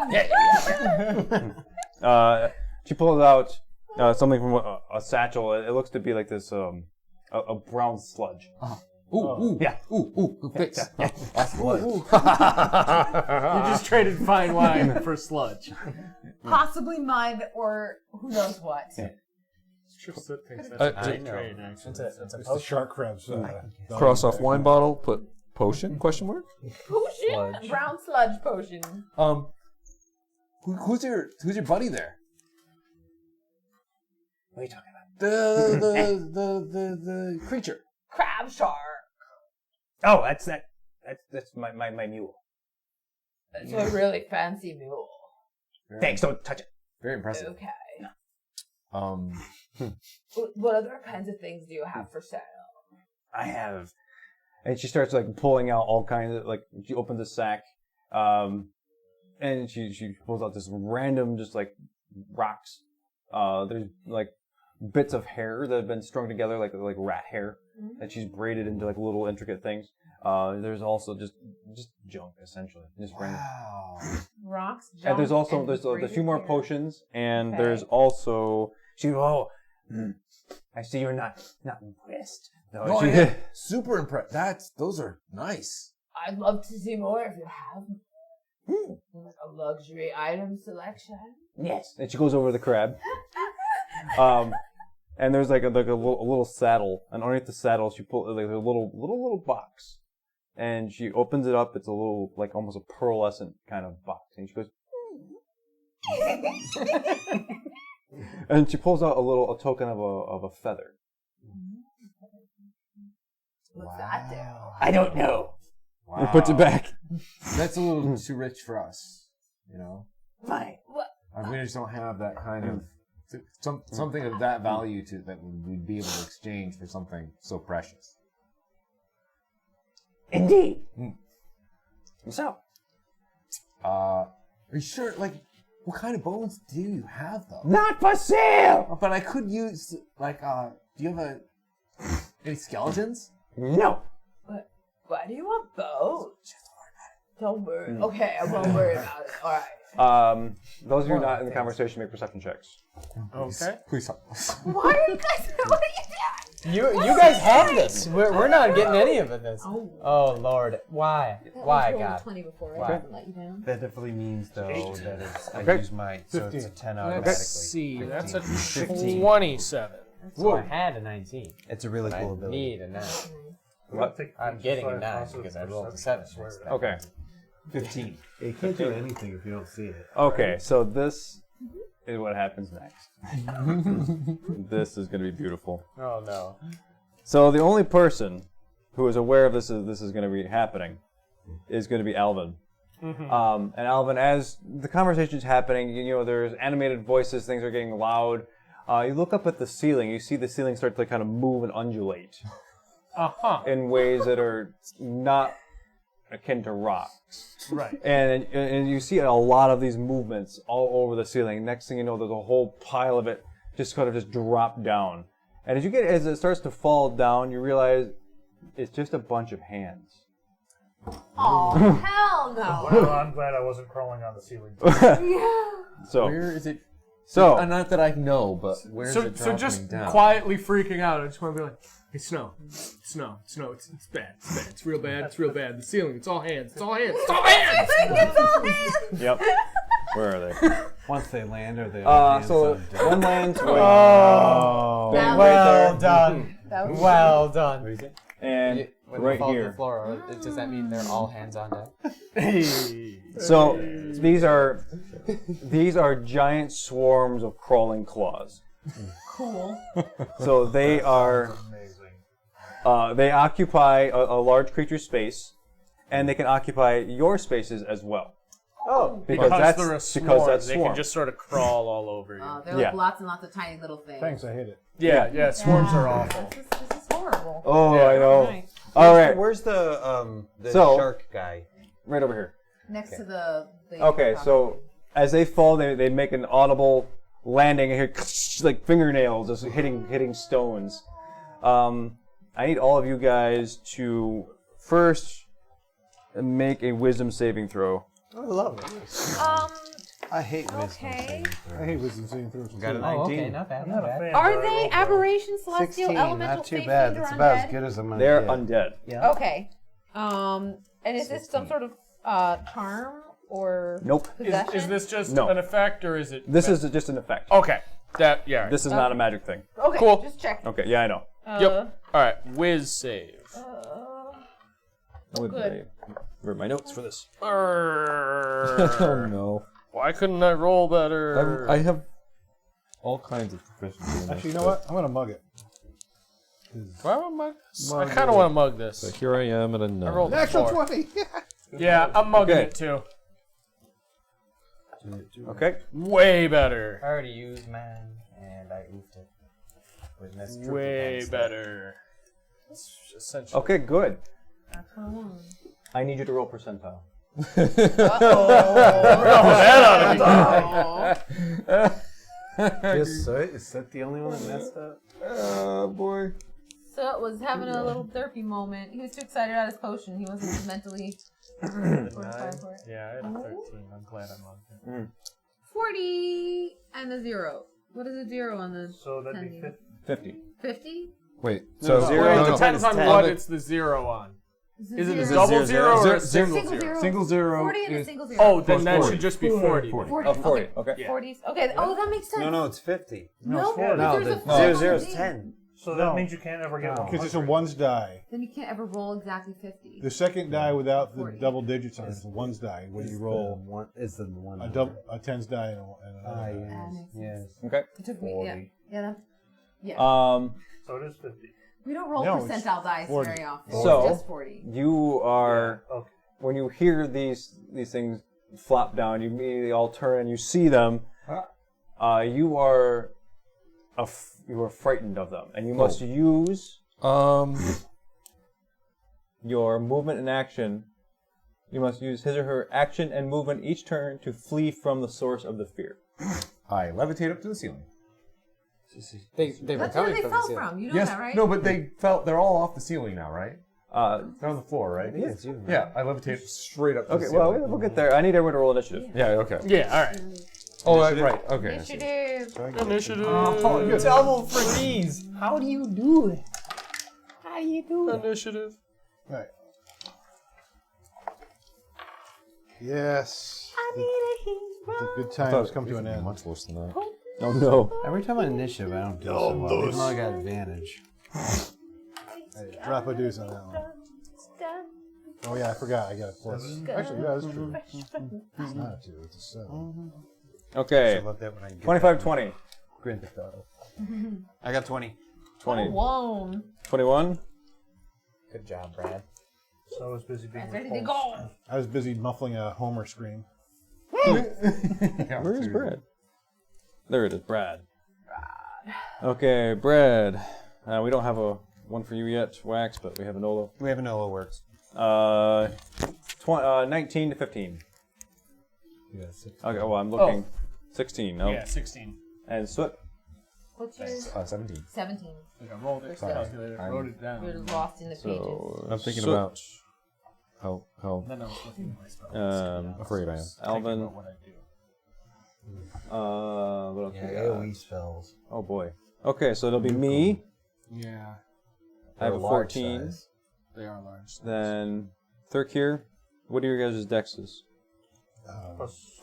She pulls out something from a satchel. It looks to be like this a brown sludge. Ooh. Yeah. Ooh. Fix. Yeah. You just traded fine wine for sludge. Possibly mine or who knows what. Yeah. That's a great trade, actually. It's a It's the shark crabs. Cross off wine bottle. Put potion? Question mark. Potion? Sludge. Brown sludge potion. Who's your buddy there? What are you talking about? The creature. Crab shark. Oh, that's my mule. It's a really fancy mule. Thanks. Don't touch it. Very impressive. Okay. What other kinds of things do you have for sale? I have, and she starts like pulling out all kinds of like. She opens a sack, and she pulls out this random just like rocks. There's like bits of hair that have been strung together like rat hair that she's braided into like little intricate things. There's also just junk essentially. Just random. Rocks, junk, And there's also and there's a few more braided hair. potions, and Okay. there's also I see you're not impressed. no, No, she- I am super impressed. Those are nice. I'd love to see more if you have like a luxury item selection. Yes. and she goes over the crab. And there's like a little saddle, and underneath the saddle she pulls like a little box, and she opens it up. It's a little like almost a pearlescent kind of box, and she goes, And she pulls out a token of a feather. What's that do? I don't know. And puts it back. That's a little too rich for us, you know. Fine. We just don't have that kind of something of that value to that we'd be able to exchange for something so precious. Indeed. So, are you sure? Like, what kind of bones do you have, though? not for sale. But I could use like, do you have any skeletons? No. Why do you want bones? Don't worry. Okay, I won't worry about it. All right. Those of you not in the conversation make perception checks. Okay. Please help us. Why are you guys? What are you doing? You guys have this. We're not getting any of this. Oh Lord, why? Why, God? 20 before. Why? I haven't let you down. That definitely means, though, that it's, I use my, so it's a 10 automatically. Let's see. That's a 15. 27. So I had a 19. It's a really But cool I ability. need a 9. What? I'm getting a 9 because I rolled a 7. Okay. 15. You can't do anything if you don't see it. Okay, so this is what happens next. This is going to be beautiful. Oh no. So the only person who is aware of this is going to be happening is going to be Alvin. And Alvin, as the conversation is happening, you know, there's animated voices, things are getting loud. You look up at the ceiling, you see the ceiling start to kind of move and undulate in ways that are not akin to rocks. Right. And you see a lot of these movements all over the ceiling. Next thing you know, there's a whole pile of it just kind of just drop down. And as it starts to fall down, you realize it's just a bunch of hands. Oh, hell no. Well, I'm glad I wasn't crawling on the ceiling. So where is it? So not that I know, but where is it dropping So just down? quietly freaking out. I just want to be like, hey, Snow. It's bad. It's bad. It's real bad. It's real bad. The ceiling. It's all hands. It's all hands. It's all hands. It's all hands. Yep. Where are they? Once they land, are they all hands so on deck? one lands. Well done. Well done. And When right they fall to here. the floor, does that mean they're all hands on deck? So these are giant swarms of crawling claws. Cool. So they are. They occupy a large creature's space, and they can occupy your spaces as well. Oh, because that's they're a because swarm. that's They swarm. can just sort of crawl all over you. They're like lots and lots of tiny little things. Thanks, I hate it. Yeah, swarms are awful. This is horrible. Oh, Yeah. I know. Right. All right. Where's the shark guy? Right over here. Next to the Okay, so as they fall, they make an audible landing. And hear like fingernails just hitting stones. I need all of you guys to first make a wisdom saving throw. I love it. I hate wisdom. Okay. I hate wisdom saving throws. Got a 19. Oh, okay, not bad, not bad. Are they aberration, celestial, 16, elemental, not too fate, bad. fiend, or That's about as undead? good as I'm gonna They're get. undead. Yeah. Okay. And is this some sort of charm or Nope. possession? Is this just No. an effect, or is it? This is just an effect. Okay. This is not a magic thing. Okay, Cool. just check. Okay, yeah, I know. Yep. All right. Whiz save. Good. Where are my notes for this? Oh no. Why couldn't I roll better? I have all kinds of proficiency in Actually, you know what? I'm gonna mug it. Do I want to mug this? I kind of want to mug this. So here I am at a 9. I rolled a Natural 4. 20. Yeah, I'm mugging Okay. it too. Okay. Way better. I already used mine, and I oofed it. With this triple Way dice. better. That's essentially. Okay, good. That's what I want. I need you to roll percentile. Yes, sir. Is that the only one that messed up? Oh boy. So it was having a little derpy moment. He was too excited about his potion. He wasn't mentally fortified for it. Yeah, I had a 13. I'm glad I mugged it. 40 and a 0. What is a 0 on the So that'd be 10? 50. 50? Wait, So so zero. no, It depends on 10. what it's the 0 on. Is it a zero? double 0 or a Zero, single Single 0? zero. Single 0 40 and a is single 0. Oh, then that 40. should just be 40. 40. 40. Oh, 40. Okay. Yeah. 40s. Okay. Oh, that makes sense. No, it's 50. No, No, there's a No, 0, 0 is 10. So that means you can't ever get 100. Because it's a ones die. Then you can't ever roll exactly 50. The second die without the 40. double digits on it is a ones die. When you roll is the one a tens die and another die. Yes. Okay. It took me, yeah. So it is 50. We don't roll percentile dice 40. very often. So It's just 40. you are Okay. when you hear these things flop down, you immediately all turn and you see them. You are frightened of them, and you must use your movement and action. You must use his or her action and movement each turn to flee from the source of the fear. I levitate up to the ceiling. They were That's where coming they from fell the ceiling. from. You know Yes, that, right? no, but they're all off the ceiling now, right? They're on the floor, right? Yes. Yeah, I levitate straight up to Okay, the well, ceiling. we'll get there. I need everyone to roll initiative. Yeah, okay. Yeah, all right. Oh, right, okay. Initiative. Initiative. Oh, double for these. How do you do it? How do you do it? Initiative. Right. Yes. I need a hero. The good I thought times it come to was an gonna be end. much worse than that. Oh no. Every time on initiative, I don't do so well. Even though I got advantage. Hey, drop a deuce on that one. Oh yeah, I forgot. I got a plus. Actually, yeah, that's true. It's not a 2, it's a 7. Okay. I love that when I get 25-20. Grand Theft Auto. I got 20. 20. Whoa. 21. Good job, Brad. So I was busy being Ready to go. I was busy muffling a Homer scream. Where is Brad? There it is, Brad. Okay, Brad. We don't have a one for you yet, Wax, but we have a Nolo. We have an Nolo works. 19 to 15. Yeah, 16. Okay, well, I'm looking. 16, no? Yeah, 16. And Soot? What's yours? 17. 17. I rolled it. Sorry. Calculator. Wrote it down. You're lost in the pages. So, I'm thinking Soot, about how Then I was looking at my spells. afraid I am. Alvin. About what I do. What else Yeah, we got? AoE spells. Oh boy. Okay, so it'll be me. Yeah, I have a They're large 14. size. they are large. Then Thurkir. What are your guys' dexes? Plus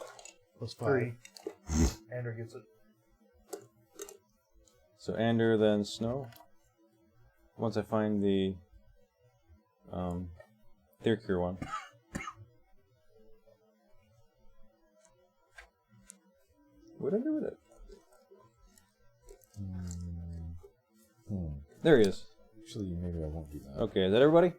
5. 3. Andrew gets it. So Ander, then Snow. Once I find the Thurkir one. What did I do with it? There he is. Actually, maybe I won't do that. Okay, is that everybody?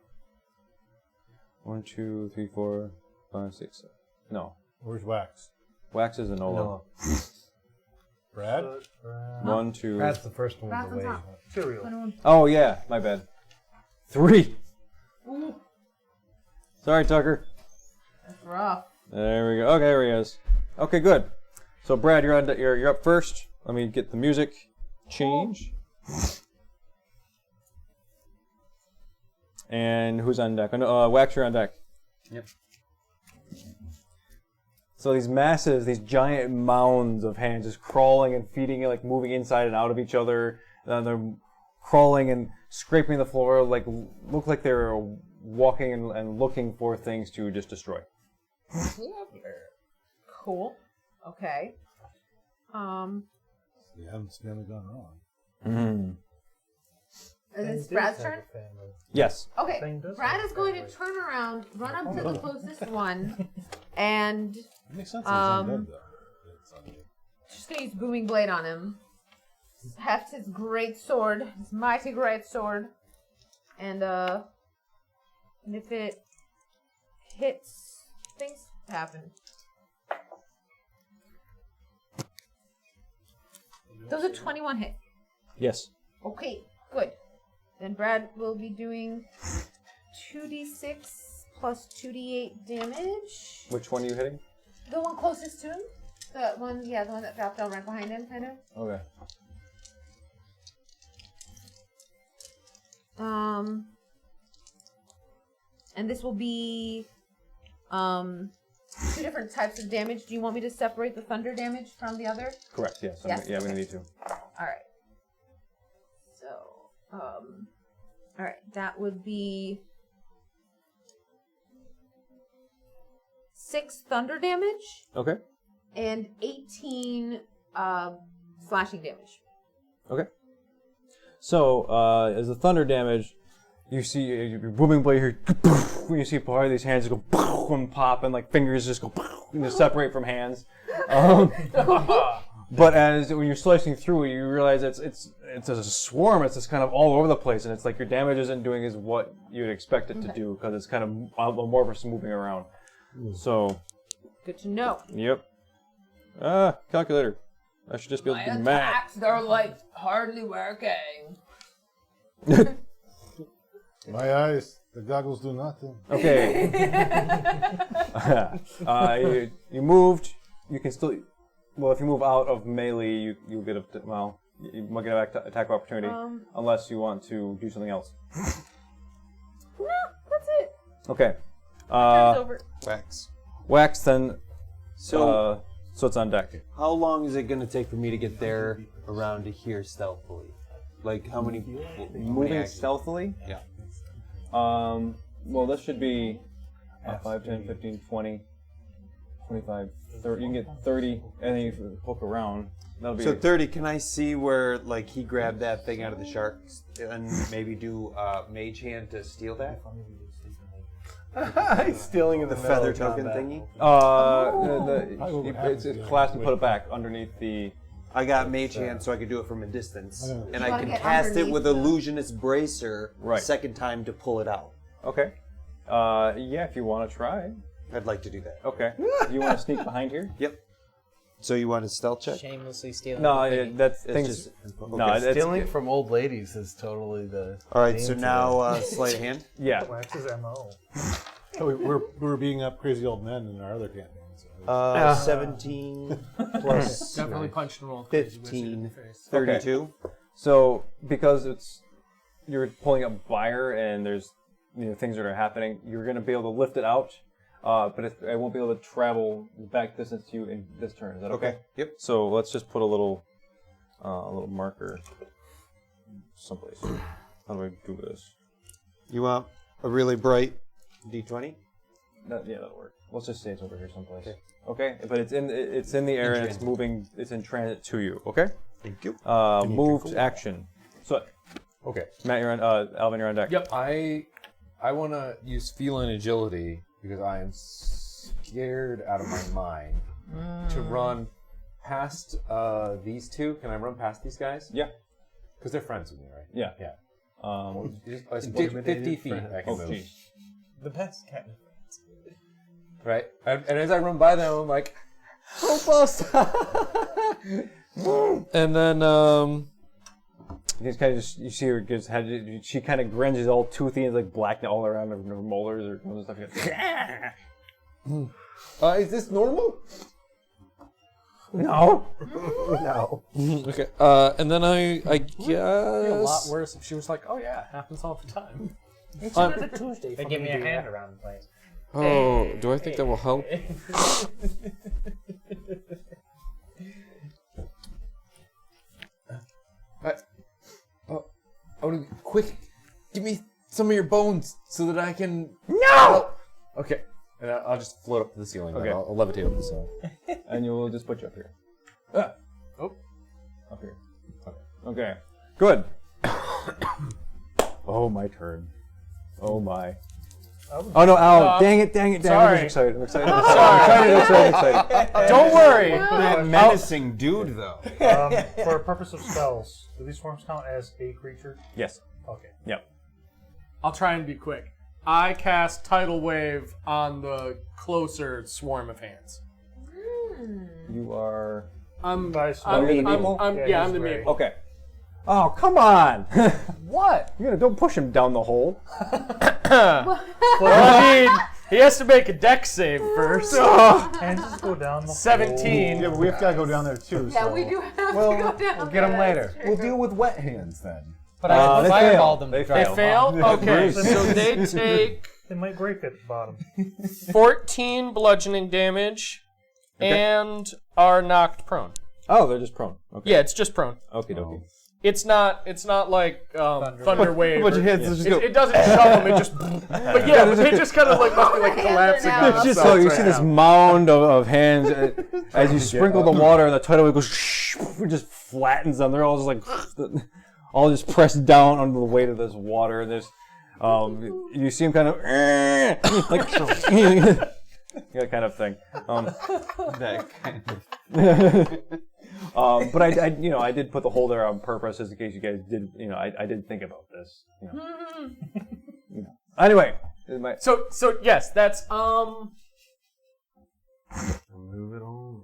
1, 2, 3, 4, 5, 6, 7. No. Where's Wax? Wax is a Nolo. Brad? 1, 2. That's the first one Brad's to on wave. top. Cereal. Oh yeah, my bad. 3. Sorry, Tucker. That's rough. There we go. Okay, there he is. Okay, good. So Brad, you're up first. Let me get the music change. And who's on deck? Wax, you're on deck. Yep. So these giant mounds of hands just crawling and feeding, like moving inside and out of each other. And they're crawling and scraping the floor, like look like they're walking and looking for things to just destroy. Cool. Okay. You haven't gone wrong. Mm-hmm. Is it Brad's turn? Yes. Okay, Thing does Brad have is a going to family. turn around, run up to the closest one, and It makes sense. It's undead, though. It's undead. just gonna use booming blade on him. Heft his great sword, his mighty great sword, and if it hits, things happen. Those are 21 hit. Yes. Okay, good. Then Brad will be doing 2d6 plus 2d8 damage. Which one are you hitting? The one closest to him. The one that dropped down right behind him, kind of. Okay. And this will be, 2 different types of damage. Do you want me to separate the thunder damage from the other? Correct. Yes. Yes, Yeah, we're okay. gonna need to. All right. So, all right, that would be 6 thunder damage Okay. and 18 slashing damage. Okay. So, as the thunder damage, you see your booming blade here. When you see part of these hands go and pop, and like fingers just go and just separate from hands. But when you're slicing through it, you realize it's a swarm. It's just kind of all over the place, and it's like your damage isn't doing as what you'd expect it to do because it's kind of amorphous moving around. So. Good to know. Yep. Calculator. I should just be able to do math. Attacks are like hardly working. My eyes, the goggles do nothing. Okay. You moved. You can still. Well, if you move out of melee, you get you might get an attack opportunity, unless you want to do something else. No, that's it. Okay. Turn's over. Wax then. So it's on deck. how long is it going to take for me to get there around to here stealthily? Like how many? Moving stealthily? Yeah. Well, this should be 5, 10, 15, 20, 25, 30. You can get 30, and then you poke around. That'll be So 30. Can I see where like he grabbed that thing out of the sharks and maybe do mage hand to steal that? He's stealing in the feather token thingy. It's clasped and put it back underneath the. I got mage hand, so I can do it from a distance, and I can get cast it with underneath illusionist bracer. Right. Second time to pull it out. Okay. Yeah, if you want to try. I'd like to do that. Okay. You want to sneak behind here? Yep. So you want a stealth check? Shamelessly stealing. No, that's things. Just, No, it's Stealing from old ladies is totally the. All right. So name now sleight of hand. Yeah. Wax's MO. We were beating up crazy old men in our other campaigns. So 17 plus Definitely punched and rolled. 15, 32. So because you're pulling up fire and there's things that are happening, you're going to be able to lift it out, but it won't be able to travel the back distance to you in this turn. Is that okay? Yep. So let's just put a little marker someplace. How do I do this? You want a really bright D20? Yeah, that'll work. Let's just say it's over here someplace. Okay, but it's in the air and it's moving. It's in transit to you. Okay. Thank you. Moved action. So. Okay. Matt, you're on. Alvin, you're on deck. Yep. I want to use feline agility because I am scared out of my mind to run past these two. Can I run past these guys? Yeah. Because they're friends with me, right? Yeah. Yeah. 50 feet. I can move. Geez. The best kind of friends. Right. And as I run by them, I'm like, so close. And then you see her gets head. She kind of grins, is all toothy and like black all around her molars or stuff. Is this normal? No. No. Okay. And then I guess. It'd be a lot worse if she was like, "Oh yeah, it happens all the time." It's another Tuesday. They give me a hand around the place. Oh, do I think that will help? Quick, give me some of your bones so that I can. No. Okay, and I'll just float up to the ceiling. Okay. I'll levitate up the ceiling. And you'll just put you up here. Oh. Up here. Okay. Good. Oh, my turn. Oh my. Oh no, Al. Dang it. Sorry. I'm excited. I'm excited. Don't worry. That menacing dude, though. For a purpose of spells, do these forms count as a creature? Yes. Okay. Yep. I'll try and be quick. I cast Tidal Wave on the closer swarm of hands. You are. I'm the I'm meeple? the Ray. meeple. Okay. Oh, come on. What? Don't push him down the hole. Well, I mean, he has to make a dex save first. And just go down the 17. Yeah, but we have got to go down there too. Yeah, so. we do have to Well, go down we'll get them there. later. We'll deal with wet hands then. But I They fireballed fail. them. They They fail? Okay, Bruce. so they take They might break at the bottom. 14 bludgeoning damage and are knocked prone. Oh, they're just prone. Okay. Yeah, it's just prone. Okie dokie. It's not like Thunder Wave. Bunch or- of hands just go. It doesn't shove them. It just. But yeah, it just kind of like must be like Hands are collapsing. now on up. Just itself so you right see this now. mound of hands as you sprinkle the water and the tidal wave goes, it just flattens them. They're all just like all just pressed down under the weight of this water. And there's, you see him kind of like that kind of thing. That kind of. But I did put the hole there on purpose, just in case you guys did. I did think about this. Anyway, so yes, that's Move it on.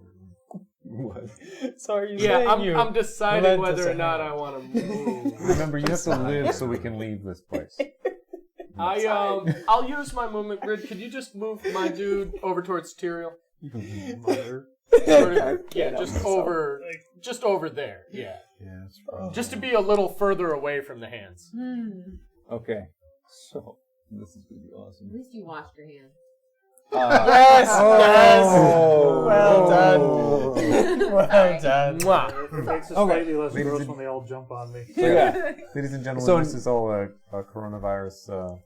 What? Sorry, I'm deciding whether or not I want to move. Remember, you have to live so we can leave this place. I'll use my movement grid. Could you just move my dude over towards Tyrael? Just over there. Yeah. Just to be a little further away from the hands. Okay. So this is gonna be awesome. At least you washed your hands. Yes! Well done. Well done. It makes it slightly less gross when they all jump on me. So, yeah. Ladies and gentlemen, this is all a coronavirus.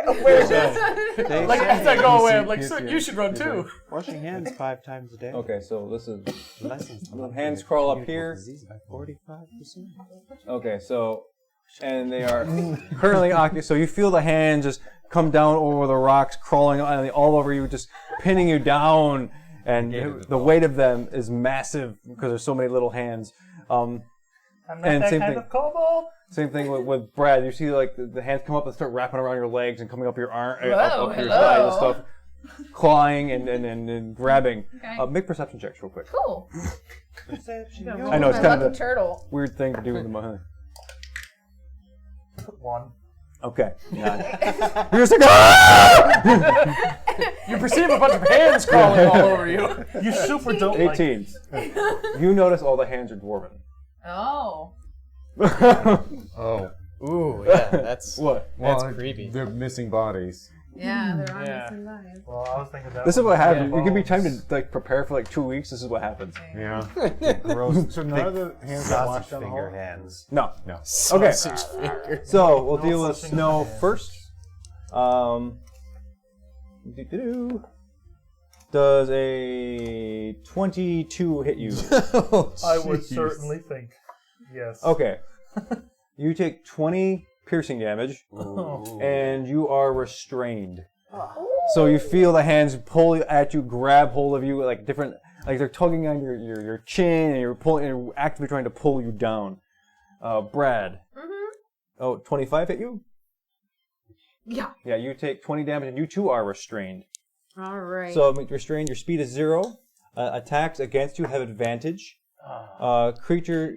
Where's that? Like as I go away, I'm like, so you should run too. Washing hands 5 times a day. Okay, so this is hands crawl up here. 45%. Okay, so and they are currently occupied. So you feel the hands just come down over the rocks, crawling all over you, just pinning you down, and the weight of them is massive because there's so many little hands. I'm not that kind of kobold. Same thing with Brad. You see like the hands come up and start wrapping around your legs and coming up your arm, up your thighs and stuff, clawing and grabbing. Okay. Make perception checks real quick. Cool. I know it's kind of a turtle. weird thing to do with the money. 1. Okay. Yeah. You're just like, ah! You perceive a bunch of hands crawling all over you. You super don't 18. You notice all the hands are dwarven. Oh. Oh. Ooh, yeah, that's what? That's creepy. They're missing bodies. Yeah, they're on missing lives. Well, I was thinking that. This is what happens. You give me time to like prepare for like 2 weeks. This is what happens. Yeah. Gross. So none of the hands are washed Sausage down the finger hole? hands. No. No. Okay. Sausage finger. So we'll No deal with such snow thing as first. Does a 22 hit you? I would certainly think. Yes. Okay. You take 20 piercing damage, and you are restrained. So you feel the hands pull at you, grab hold of you, like different, like they're tugging on your chin, and you're pulling, and you're actively trying to pull you down. Brad. Oh, 25 hit you? Yeah. Yeah, you take 20 damage, and you too are restrained. All right. So restrained, your speed is 0. Attacks against you have advantage. Creature.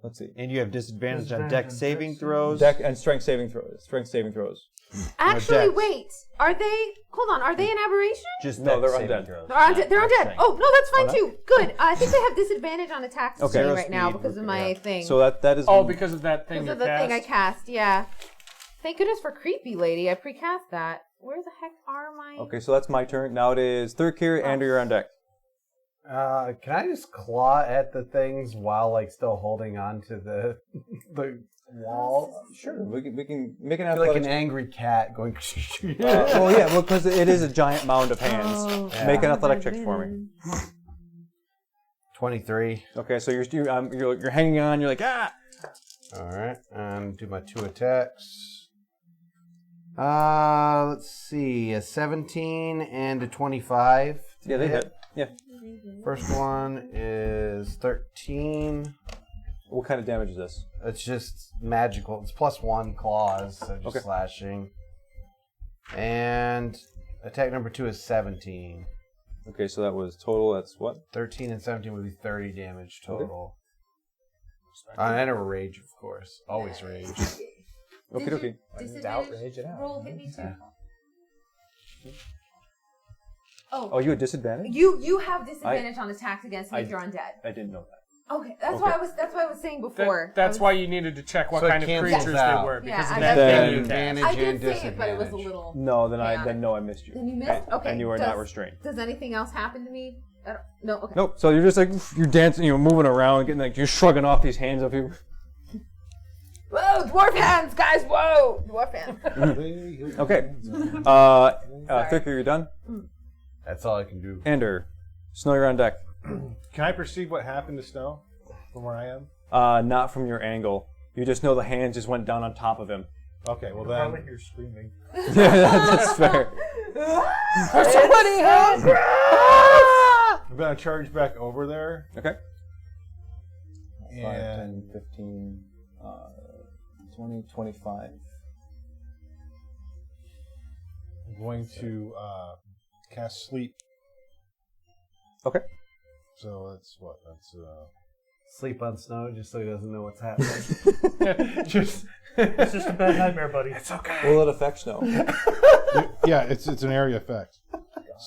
Let's see. And you have disadvantage on deck saving throws. Deck and strength saving throws. Actually, wait. Are they? Hold on. Are they an aberration? Just No, they're dex saving undead. throws. They're undead. Oh no, that's fine no? too. Good. I think they have disadvantage on attacks Okay. to me Zero right now speed, because of my thing. So that is. Oh, because of that thing Because you of the thing I cast? cast. Yeah. Thank goodness for creepy lady. I precast that. Where the heck are my? Okay, so that's my turn. Now it is third carry. Andrew, you're on deck. Can I just claw at the things while like still holding on to the wall? Sure. We can make an I feel like an athletics. angry cat going. Well, because it is a giant mound of hands. Oh, Make an athletic check for me. 23. Okay, so you're hanging on. You're like ah. All right, and do my 2 attacks. Let's see, a 17 and a 25. Yeah, they hit. Yeah. First one is 13. What kind of damage is this? It's just magical. It's +1 claws, so just Okay. slashing. And attack number 2 is 17. Okay, so that was total. That's what? 13 and 17 would be 30 damage total. And a rage, of course. Always rage. Okay. Disadvantage roll hit me too. Oh, you had disadvantage? You have disadvantage on attacks against me if you're undead. I didn't know that. Okay, that's why I was saying before. That's why you needed to check what So it kind of cancels creatures out. they were because Yeah, of I that guess thing you advantage cast. I and did say it, but it was a disadvantage. little. No, then chaotic. I missed you. Then you missed. Okay, And you are not restrained. Does anything else happen to me? No. Okay. Nope. So you're just like you're dancing, you're moving around, getting like you're shrugging off these hands of you. Whoa, dwarf hands, guys! Whoa, dwarf hands. Okay. Thicker, you're done. That's all I can do. Ender, Snow, you're on deck. Can I perceive what happened to Snow from where I am? Not from your angle. You just know the hands just went down on top of him. Okay, well You'll probably then. hear screaming. Yeah, that's fair. Somebody help! I'm gonna charge back over there. Okay. 5, And 10, 15, 20, 25. I'm going to cast sleep. Okay. So that's what? That's Sleep on snow just so he doesn't know what's happening. just It's just a bad nightmare, buddy. It's okay. Will it affect snow? yeah, it's an area effect.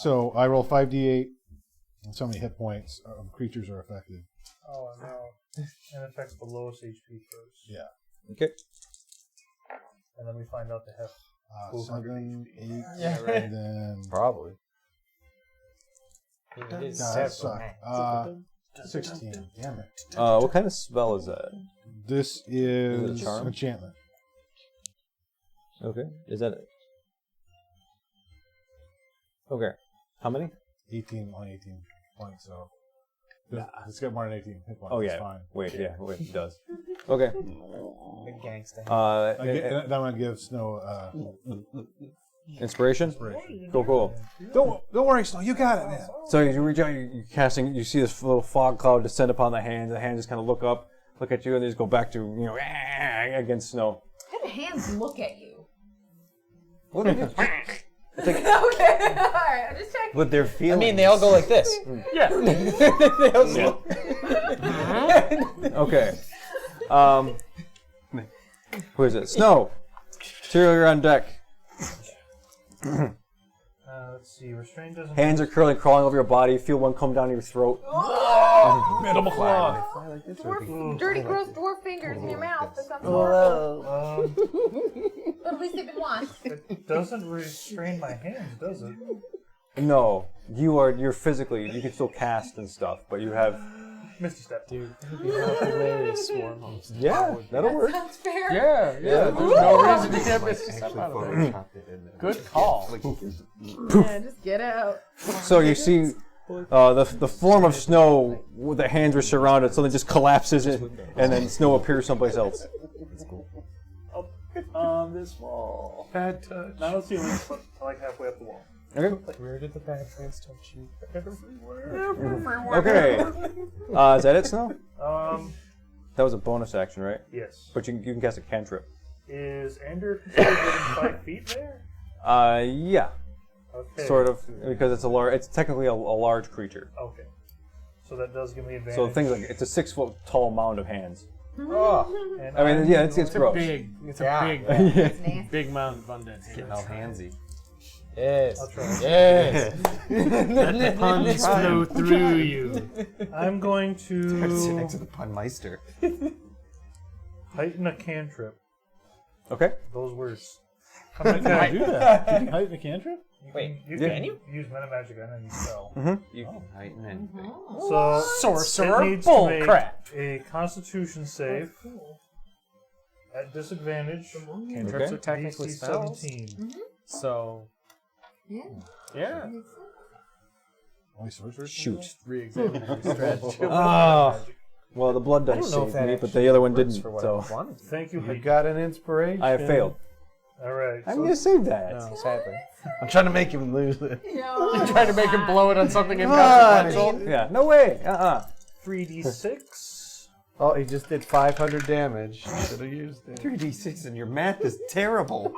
So I roll 5d8, and so many hit points of creatures are affected. Oh no. And it affects the lowest HP first. Yeah. Okay. And then we find out they have 7, 8, Yeah, right. and then Probably. It is God, that several sucked. hands. 16. Damn it. What kind of spell is that? This Is is it a charm? an enchantment. Okay. Is that it? Okay. How many? 18 on 18 points, so. It's got more than 18 hit points. Oh, It's yeah. fine. Wait, it does. Okay. Big gangster. Then I'm going to give Snow Inspiration? inspiration. Cool. Don't worry, Snow. You got it, man. So you reach out, you're casting, you see this little fog cloud descend upon the hands. The hands just kind of look up, look at you, and they just go back to, against snow. How do hands look at you? What are you? Okay, alright, I'm just checking. But they're feeling. I mean, they all go like this. Yeah. They all go- Okay. Who is it? Snow. Tyriel, you're on deck. Let's see. Restrain doesn't. Hands are curling, crawling over your body. You feel one come down your throat. Middle claw. Dirty, gross dwarf fingers in your mouth. That sounds Whoa. horrible. But at least they've been washed. It doesn't restrain my hands, does it? No, you're physically, you can still cast and stuff, but you have. Misty step, Dude, it would be hilarious swarm host. Yeah, that'll work. Sounds fair. Yeah. There's no reason to get Misty Step out of there. Good call. Yeah, just get out. So you see the form of Snow with the hands were surrounded, so it just collapses in, and then Snow appears someplace else. on this wall. Bad touch. Not on the ceiling, but like halfway up the wall. Okay. Where did the bad friends touch you? Everywhere. Okay. Is that it, Snow? That was a bonus action, right? Yes. But you can cast a cantrip. Is Ender considered within 5 feet there? Yeah. Okay. Sort of, because it's technically a large creature. Okay. So that does give me advantage. So things like it's a 6 foot tall mound of hands. Oh. And I mean, yeah, it's gross. It's a big, big mound of undead. Getting all handsy. Yes. I'll try. Yes. Let the puns flow through you. I'm going to Sit next to the pun meister. heighten a cantrip. Okay. Those words. How can I do that? Can you heighten a cantrip? Wait, can you use meta magic on any spell? You can heighten anything. So Sorcerer it needs bull to make crap. a Constitution save at disadvantage. Cantrips Okay. are technically DC spells. 17. So, Yeah. yeah. Only sorcerers? Shoot. Re-examine your strategy. Oh. Well, the blood I dice don't know if saved that me, but actually the other one works didn't. for what So I wanted. Thank you. You got an inspiration. I have failed. All right. I'm So gonna save that. No, sadly. I'm trying to make him lose it. You're trying to make him blow it on something inconsequential. Yeah. No way. 3d6. Oh, he just did 500 damage. Should have used it. 3d6 and your math is terrible.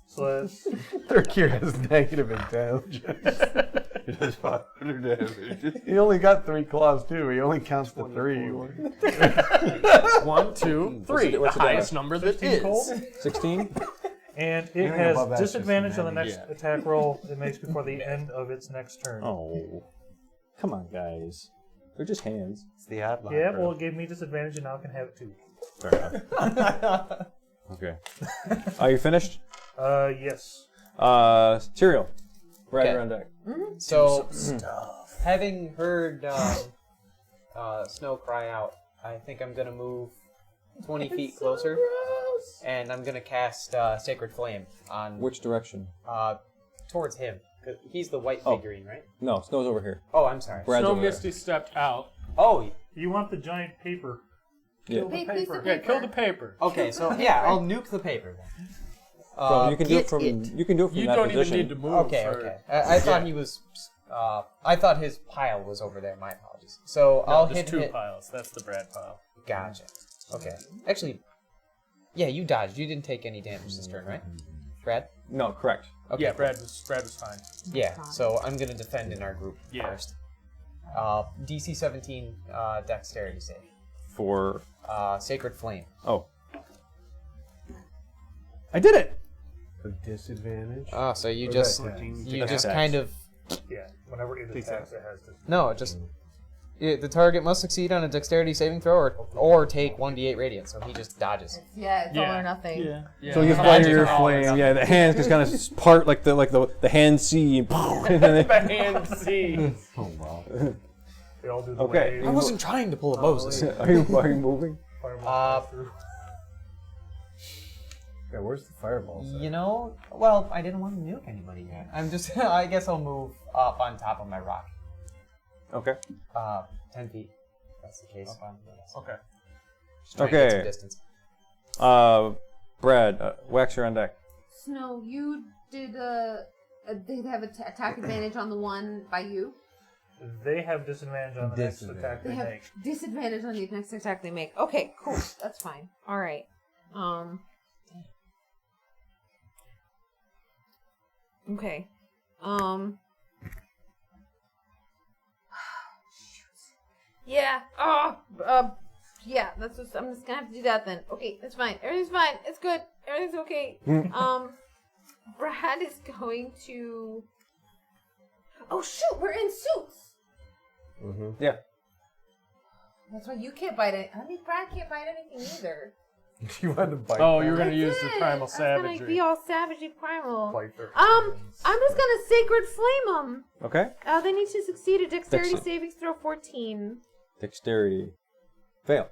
So that's Thurkir has negative intelligence. He does 500 damage. He only got 3 claws too. He only counts to 3. 1, 2, 3. What's The the highest number that 15 cold. is. 16. And it Anything has above that's just disadvantage on the an next idiot. attack roll it makes before the end of its next turn. Oh. Come on, guys. They're just hands. It's the Oddlot. Yeah, bro. well, it gave me disadvantage and now it can have it too. Fair enough. Okay. Are you finished? Yes. Tyriel. Right Okay. around deck. So, having heard Snow cry out, I think I'm gonna move 20 feet closer, and I'm gonna cast Sacred Flame on Which direction? towards him. 'Cause he's the white Oh. figurine, right? No, Snow's over here. Oh, I'm sorry. Brad's Snow over there. Misty stepped out. Oh, You want the giant paper Yeah. Piece of paper. Yeah, kill the paper. Okay, so yeah, I'll nuke the paper then. You can do it from. You can do it from You that don't position. even need to move. Okay, okay. I thought he was. I thought his pile was over there. My apologies. So No, I'll there's hit two hit. piles. That's the Brad pile. Gotcha. Okay. Actually, yeah, you dodged. You didn't take any damage this turn, right, Brad? No, correct. Okay. Yeah, Brad was fine. Yeah. So I'm gonna defend in our group first. DC 17 dexterity save. For Sacred Flame. oh, I did it. A disadvantage. So you Or just that- you just kind of Yeah, whenever it attacks, it has to. no, just the target must succeed on a dexterity saving throw or take 1d8 radiant. So he just dodges. Yeah, it's all or nothing. Yeah. So you fire your flame. Yeah, the hands just kind of part like the hand sea. And then The hand sea. Oh wow. They all do the Okay. wave. I wasn't trying to pull a Moses. Are you moving? Fireball through. Yeah, where's the fireballs? You know, well, I didn't want to nuke anybody yet. I'm just, I guess I'll move up on top of my rock. Okay. 10 feet. That's the case. Okay. Just trying to get some Okay. distance. Brad, Wax, you're on deck. Snow, you did they have attack advantage on the one by you? They have disadvantage on the next attack They they have make. disadvantage on the next attack they make. Okay, cool. That's fine. All right. Okay. Yeah. Yeah. That's just. I'm just gonna have to do that then. Okay, that's fine. Everything's fine. It's good. Everything's okay. Brad is going to. Oh shoot! We're in suits. Yeah. That's why you can't bite it. I mean, Brad can't bite anything either. You had to bite. Oh, you were gonna I use did. the primal I was savagery. gonna be all savagey primal. Bite their I'm just gonna sacred flame them. Okay. They need to succeed a dexterity Dex- saving throw 14. Dexterity. Fail.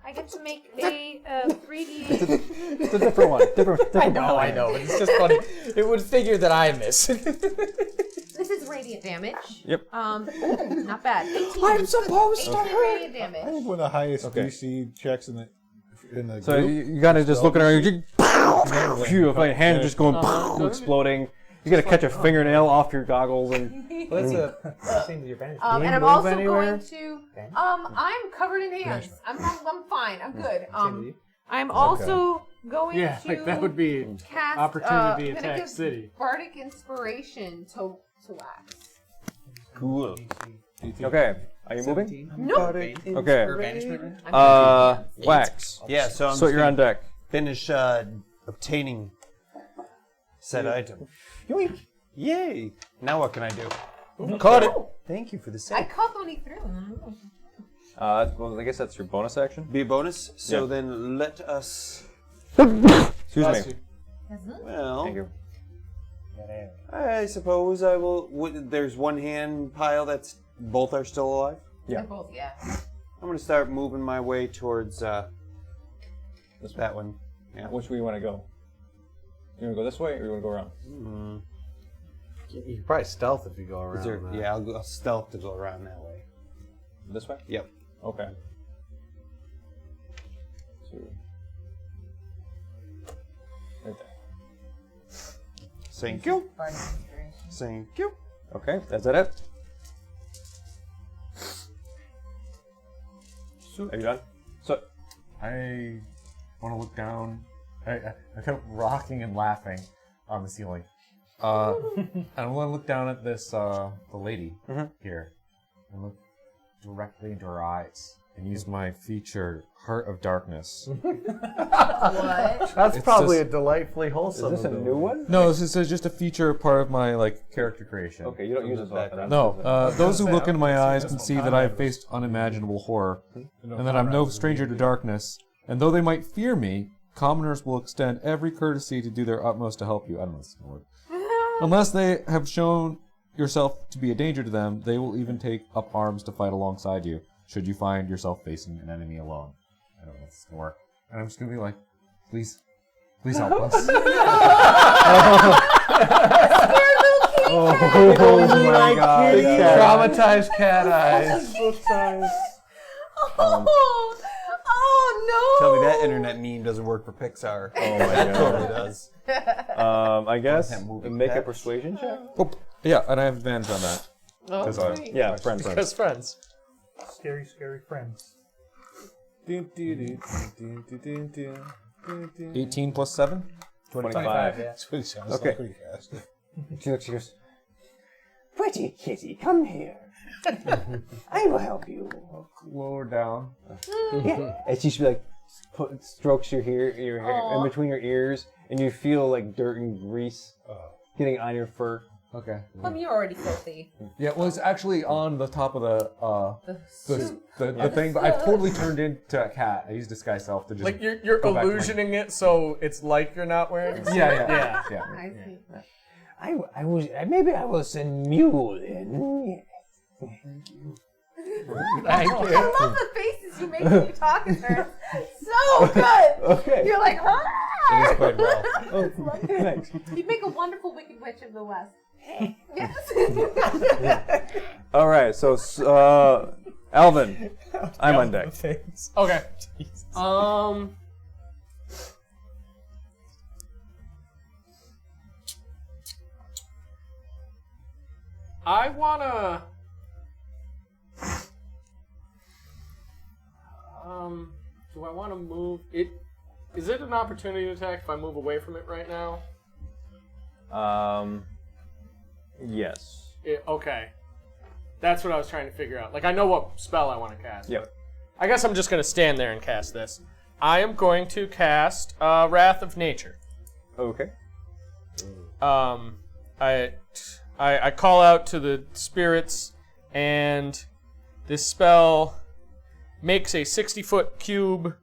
I get to make a 3d8. It's a different one. Different I one. know, but it's just funny. It would figure that I miss. This is radiant damage. Yep. Ooh, not bad. 18. I'm supposed to 18 radiant I think damage. one of the highest Okay. DC checks in the So group. you gotta just looking around. You like hand just going exploding. You gotta catch a fingernail off your goggles and. Well, that's the same as your bandage. And I'm move also anywhere? going to. I'm covered in hands. I'm fine. I'm good. I'm also going Yeah, to like that would be cast opportunity gonna attack give city. bardic inspiration to wax. Cool. Okay. Are you moving? Nope. Okay. Or banishment, right? Wax. Yeah, so I'm So you're on deck. finish obtaining said item. Yoink! Yay! Now what can I do? Caught it. Thank you for the I save. caught the one he threw. Well, I guess that's your bonus action. Be a bonus. So Yeah. then let us. Excuse me. Well, Thank you. I suppose I will. There's one hand pile that's both are still alive. Yeah. They're both, yeah. I'm gonna start moving my way towards that one. Yeah. Which way you want to go? You want to go this way or you want to go around? You can probably stealth if you go Is around. there, that. yeah, I'll stealth to go around that way. This way? Yep. Okay. Two. Right there. Thank you. Thank you. Okay, that's it. Are you done? So, I want to look down. I kept rocking and laughing on the ceiling. I want to look down at this the lady here and look directly into her eyes and use my feature Heart of Darkness. What? That's It's probably just- a delightfully wholesome. is this a new one? No, this is just a feature part of my character creation. Okay, you don't use this often. No, those who look into my eyes can see that I have faced unimaginable horror, and that I'm no stranger to darkness. And though they might fear me, commoners will extend every courtesy to do their utmost to help you. I don't know if this is gonna work. Unless they have shown yourself to be a danger to them, they will even take up arms to fight alongside you, should you find yourself facing an enemy alone. I don't know if this is gonna work. And I'm just gonna be like, please help us. Oh my god. Traumatized cat eyes. Oh, Oh Tell me that internet meme doesn't work for Pixar. Oh my That god. totally does. I guess That movie make a patch. persuasion check. Oh, yeah, and I have advantage on that. no! Because Oh, I- great. Yeah, friends. Because friends. Scary, scary friends. 18 plus 7? 25. Yeah. That's what it sounds Okay. like pretty fast. She goes, pretty kitty, come here. I will help you. Lower down. Yeah. And she should be like, strokes your hair in between your ears, and you feel like dirt and grease getting on your fur. Okay. You're already filthy. Yeah, well, it's actually on the top of the soup. the thing, but I've totally turned into a cat. I used disguise self to just Like you're go back to my- illusioning it so it's like you're not wearing it. Yeah. I see. I was maybe I will send Mule in. I love the faces you make when you talk to her. So good. Okay. You're like, It is quite well. oh, Thanks. You'd make a wonderful Wicked Witch of the West. Yes. All right, so Alvin, I'm on deck. Okay. I wanna. Do I want to move it? Is it an opportunity attack if I move away from it right now? Yes. Okay. That's what I was trying to figure out. Like, I know what spell I want to cast. Yep. I guess I'm just going to stand there and cast this. I am going to cast Wrath of Nature. Okay. I call out to the spirits, and this spell makes a 60-foot cube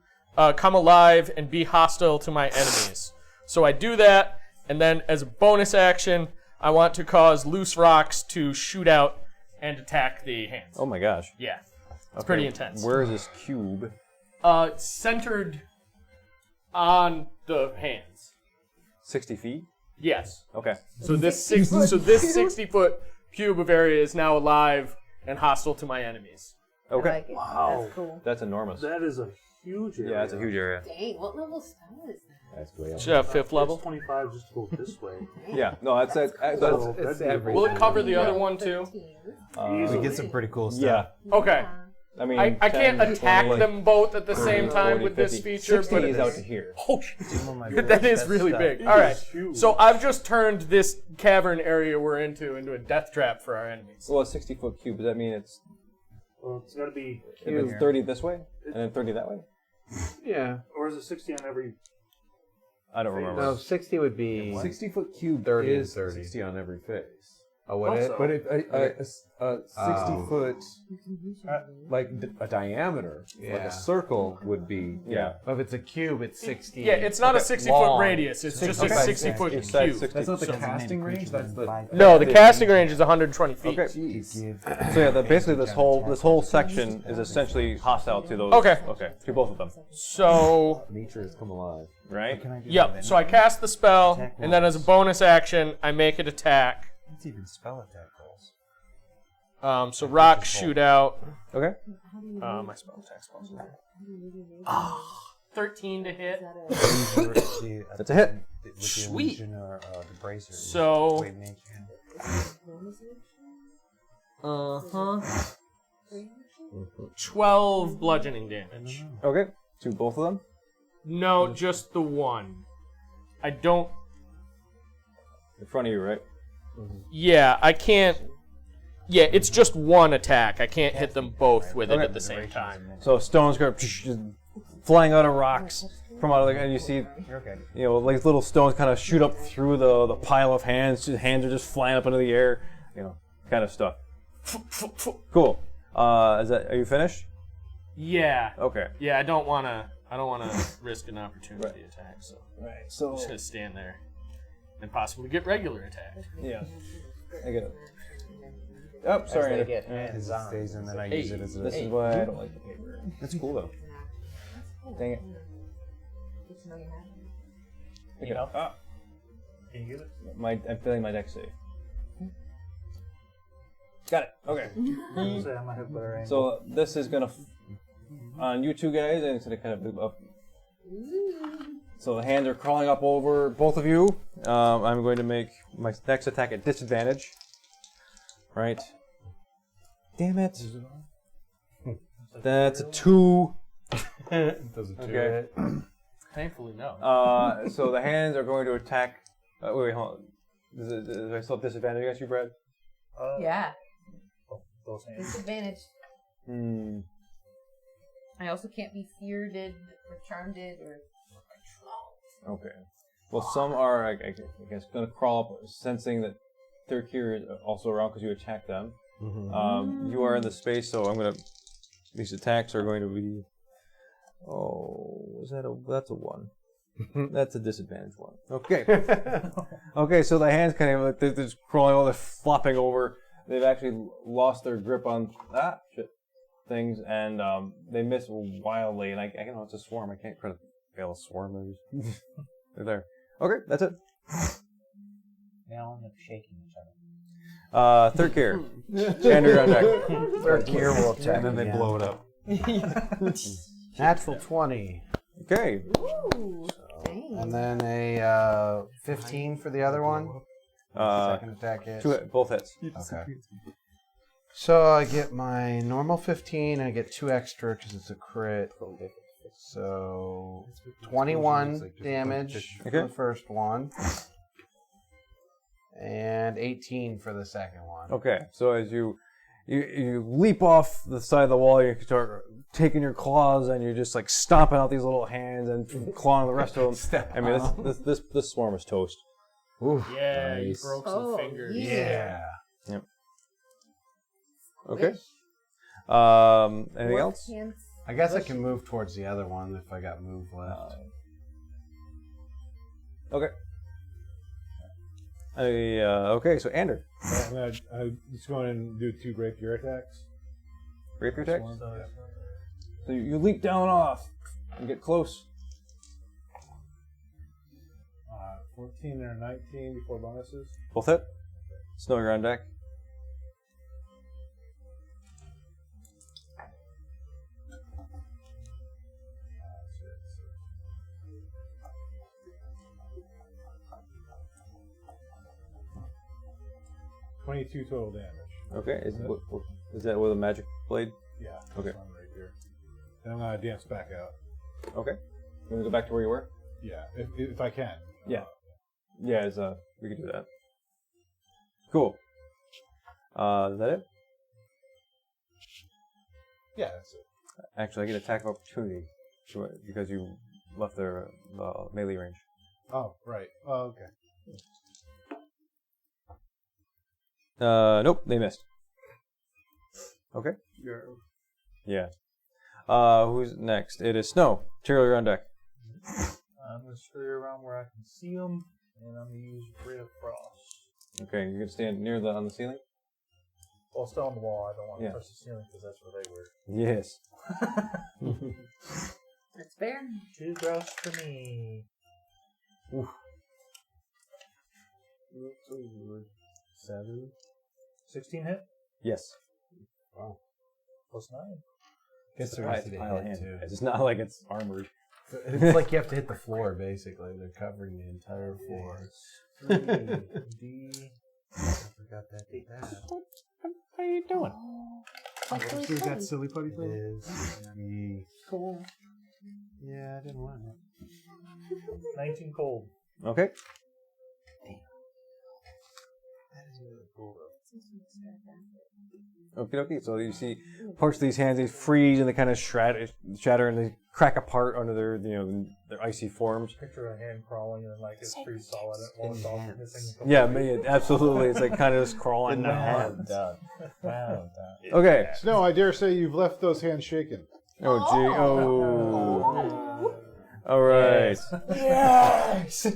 come alive and be hostile to my enemies. So I do that, and then as a bonus action, I want to cause loose rocks to shoot out and attack the hands. Oh my gosh. Yeah. It's Okay, pretty intense. Where is this cube? Centered on the hands. 60 feet? Yes. Okay. So this 60-foot cube of area is now alive and hostile to my enemies. Okay. I like it. Wow. That's cool. That's enormous. That is a huge area. Yeah, that's a huge area. Dang, what level spell is that? That's way up. Yeah, 5th level. It's 25 just to go this way. Yeah, no, that's It's everything. Will it cover the other one too? We get some pretty cool stuff. Yeah. Okay. I mean, I can't 10, attack 20, them both at the 30, same time 40, with this 50. feature, 60 but is out to here. Oh, that is really big. All right, so I've just turned this cavern area we're into a death trap for our enemies. Well, a 60-foot cube, does that mean it's Well, it's got to be. if it's 30 this way and then 30 that way? Yeah. Or is it 60 on every? I don't remember. No, 60 would be 60-foot cube 30 and is 30. 60 on every face. Oh, would it? But a 60-foot, like a diameter, like Yeah. a circle would be, Yeah. But if it's a cube, it's 60. Yeah, it's not a 60-foot long. radius. It's just a 60-foot It's that cube. 60. That's not the So- casting range. That's the. No, the casting range is 120 feet. Okay. So yeah, basically this whole section is essentially hostile to those. Okay. Okay. To both of them. So Nature has come alive. Right. yep. So I cast the spell, and then as a bonus action, I make it attack. It's even spell attack rolls. So rocks shoot out. Okay. My spell attack spells. 13 to hit. That's a hit. With the Sweet. illusion or the bracer. So- Wave mage hand. 12 bludgeoning damage. Okay. To both of them. No, just the one. I don't. In front of you, right? Yeah, I can't. Yeah, it's just one attack. I can't hit them both with it Okay. at the same time. So stones go just flying out of rocks from out of the, and you see, you know, like little stones kind of shoot up through the pile of hands. Hands are just flying up into the air, you know, kind of stuff. Cool. Are you finished? Yeah. Okay. Yeah, I don't wanna risk an opportunity attack, so So I'm just gonna stand there and possibly get regular attacked. yeah, I get it. Oh, sorry. As they get Because it hands-on. stays and then I Hey, use it as a. this is why I don't like the paper. That's cool though. Dang it. Pick it up. Can you get it? I'm feeling my deck save. Got it. Okay. Say I might have better angle. So this is gonna on you two guys, and it's going to kind of move up. So the hands are crawling up over both of you. I'm going to make my next attack at disadvantage. Right. Damn it. That's a 2. Does a 2 hit? Thankfully, no. So the hands are going to attack. Wait, hold on. Does I still have disadvantage against you, Brad? Yeah. Those hands. Disadvantage. I also can't be feared or charmed or controlled. Okay. Well, some are, I guess, going to crawl up, sensing that Thirkir is also around because you attacked them. You are in the space, so I'm going to. These attacks are going to be. Oh, that's a 1. That's a disadvantage 1. Okay. Okay, so the hands kind of like they're just crawling over, they're flopping over. They've actually lost their grip on things, and they miss wildly. And I know it's a swarm. I can't quite fail a swarm. They're there. Okay, that's it. Now I'm shaking each other. Thirkir. Andrew on deck. Thirkir will attack. And then they blow it up. Natural 20. Okay. Ooh, And then a 15 for the other one. Second attack hit. Both hits. Okay. So I get my normal 15 and I get 2 extra because it's a crit. So 21 damage for the first one. And 18 for the second one. Okay, so as you leap off the side of the wall, you start taking your claws and you're just like stomping out these little hands and clawing the rest of them. I mean, this swarm is toast. Ooh, yeah, nice. you broke some fingers. Yeah. Yep. Okay. Anything else? I guess I can move towards the other one if I got move left. Okay. Okay, so Ander. I'm just going and do 2 rapier attacks. Rapier attacks? So you leap down off and get close. 14 and a 19 before bonuses. Both hit. Snow, you're on deck. $22 total damage. Okay, is that with a magic blade? Yeah. Okay. Right here. And I'm gonna dance back out. Okay. You want to go back to where you were? Yeah, if I can. Yeah. Yeah, we could do that. Cool. Is that it? Yeah, that's it. Actually, I get attack of opportunity because you left their melee range. Oh, right. Oh, okay. Nope, they missed. Okay. Yeah. Who's next? It is Snow. Tyrael, you're on deck. I'm going to scurry around where I can see them, and I'm going to use Ray of Frost. Okay, you're gonna stand near on the ceiling. Well, still on the wall. I don't want to touch the ceiling because that's where they were. Yes. That's fair. 2 grouse for me. Oof. 7. 16 hit? Yes. Wow. +9. It's a pile of hand. It's not like it's armored. It's like you have to hit the floor, basically. They're covering the entire floor. 3D. I forgot that. How are you doing? Is that silly putty thing? It is. Cool. Yeah, I didn't want it. 19 cold. Okay. That is really cool, though. Okay. So you see parts of these hands, they freeze and they kind of shatter and they crack apart under their icy forms. Picture a hand crawling and like it's pretty solid. It won't all missing. Yeah, absolutely. It's like kind of just crawling down. Okay. Snow, I dare say you've left those hands shaken. Oh, gee. Oh. All right. Yes.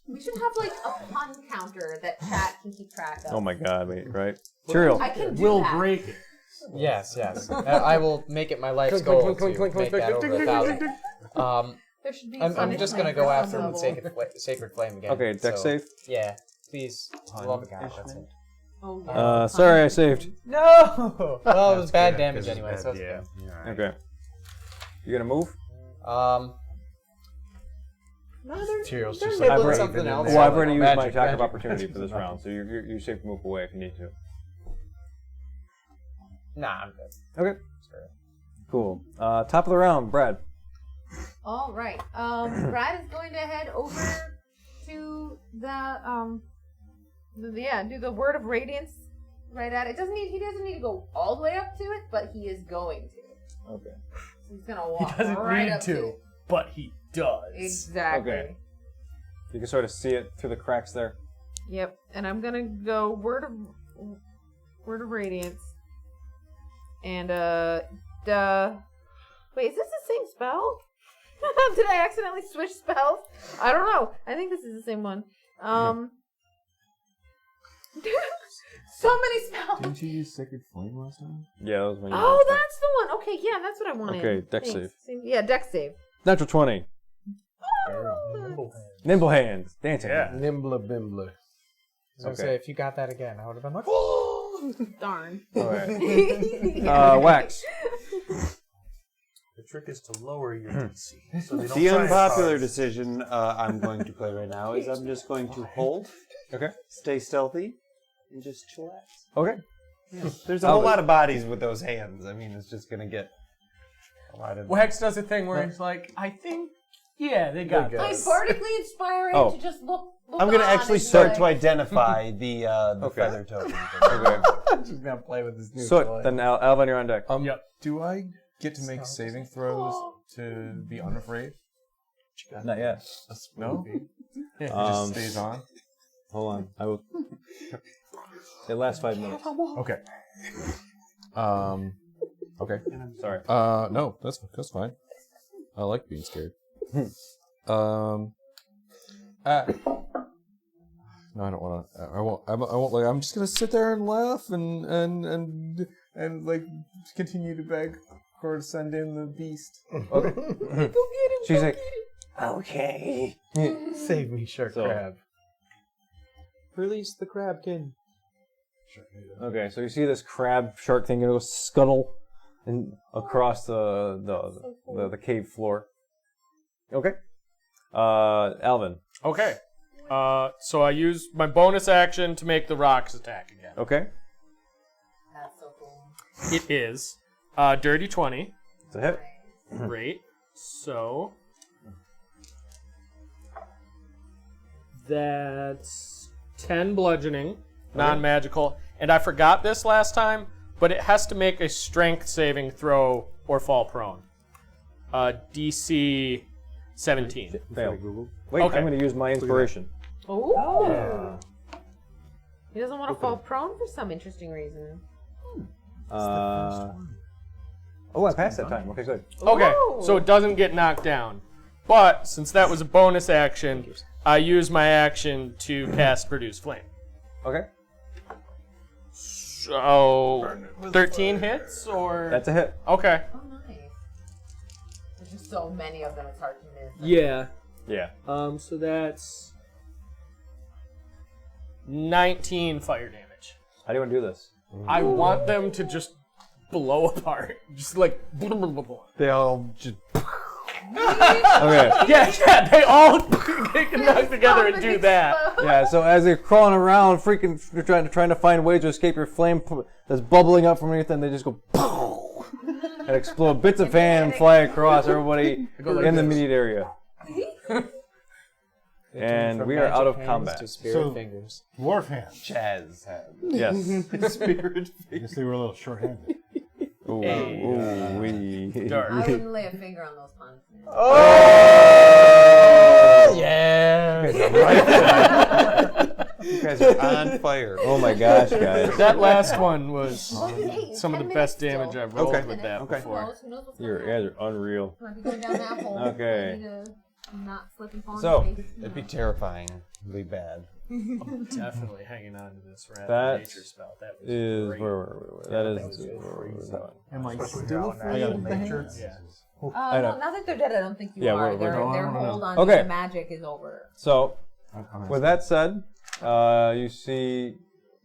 We should have like a pun counter that chat can keep track of. Oh my God! Wait, right? Tyrael. I can do that. break it. Yes. I will make it my life's goal to make that over 1,000. There should be I'm just gonna go after the sacred flame again. Okay, deck save. Yeah, please. Love it. That's it. Oh, yeah. Sorry, I saved. No. Well, it was bad damage anyway. So yeah. Okay. You gonna move? Tyrell's they're just nibbling like something else. Well, I've already used my Magic, attack of magic. opportunity for this round, so you're safe to move away if you need to. Nah, I'm good. Okay. Cool. Top of the round, Brad. All right. Brad is going to head over to do the word of radiance right at it. He doesn't need to go all the way up to it, but he is going to. Okay. So he's gonna walk He doesn't right need up to to, it. but he does. Exactly. Okay. You can sort of see it through the cracks there. Yep. And I'm gonna go word of radiance. And wait, is this the same spell? Did I accidentally switch spells? I don't know. I think this is the same one. So many spells. Didn't you use Sacred Flame last time? Yeah, that was when you Oh, that's the one. Okay, yeah, that's what I wanted. Okay, dex Thanks. Yeah, dex save. Natural 20. Nimble hands. Dancing. Yeah. Nimbler bimbler. I was gonna say, if you got that again, I would have been like, Darn. Alright. Wax. The trick is to lower your DC. So they don't The try unpopular hard. decision I'm going to play right now is I'm just going to hold, stay stealthy, and just chillax. Okay. Yeah. There's a whole lot of bodies with those hands. I mean, it's just going to get a lot of... Wax does a thing where it's like, I think, yeah, they got I'm this. vertically inspiring Oh. to just look I'm going to on actually and start like- to identify the feather token. Okay. I'm just gonna play with this new So toy. then Alvin, you're on deck. Yep. Do I get to make saving throws to be unafraid? Not yet. No? It just Um, stays on? Hold on. I will. It lasts 5 minutes. Okay. Okay. Sorry. No, that's fine. I like being scared. No, I don't want to. I won't. Like, I'm just gonna sit there and laugh and like continue to beg her to send in the beast. Okay. She's like, Okay. Save me, shark crab. release the crabkin. okay, so you see this crab shark thing go scuttle and across the cave floor. Okay. Alvin. Okay. So I use my bonus action to make the rocks attack again. Okay. That's so cool. It is dirty 20. It's a hit. Great. So that's 10 bludgeoning, non-magical. And I forgot this last time, but it has to make a strength saving throw or fall prone. DC 17. Fail. Wait, Okay. I'm going to use my inspiration. Oh. He doesn't want to fall prone for some interesting reason. Oh, I passed that time. Okay, good. Okay, so it doesn't get knocked down. But since that was a bonus action, I use my action to cast Produce Flame. Okay. So 13 hits, or That's a hit. okay. Oh, nice. There's just so many of them, it's hard to miss. Yeah. Yeah. So that's 19 fire damage. How do you want to do this? I want them to just blow apart, just like. They all just. Okay. Yeah, they all get knocked together and do that. Yeah, so as they're crawling around, freaking trying to find ways to escape your flame that's bubbling up from underneath them, they just go pow and explode. Bits of fan fly across everybody in the immediate area. And we are out of combat. To spirit fingers. Dwarf hands. Chaz had. Yes. Spirit I guess they were a little short-handed. Ooh, wee. Dark. I wouldn't lay a finger on those puns. Oh! Yeah. You guys are on fire. Oh my gosh, guys. That last one was Hey, some of 10 the best minutes damage I've still. rolled Okay. with that Okay. before. Who knows what's You going guys are unreal. on. Might be going down that hole. Okay. I need to not slip and fall on So, my face. It'd be terrifyingly bad. I'm definitely hanging on to this rat That nature spell. That was is great. where that is where was that one? Am I Especially still now, afraid natural of the nature. hands? Yeah. I know. No, now that they're dead, I don't think you Yeah, are. we're Their no. hold on Okay. to the magic is over. So, with that said, you see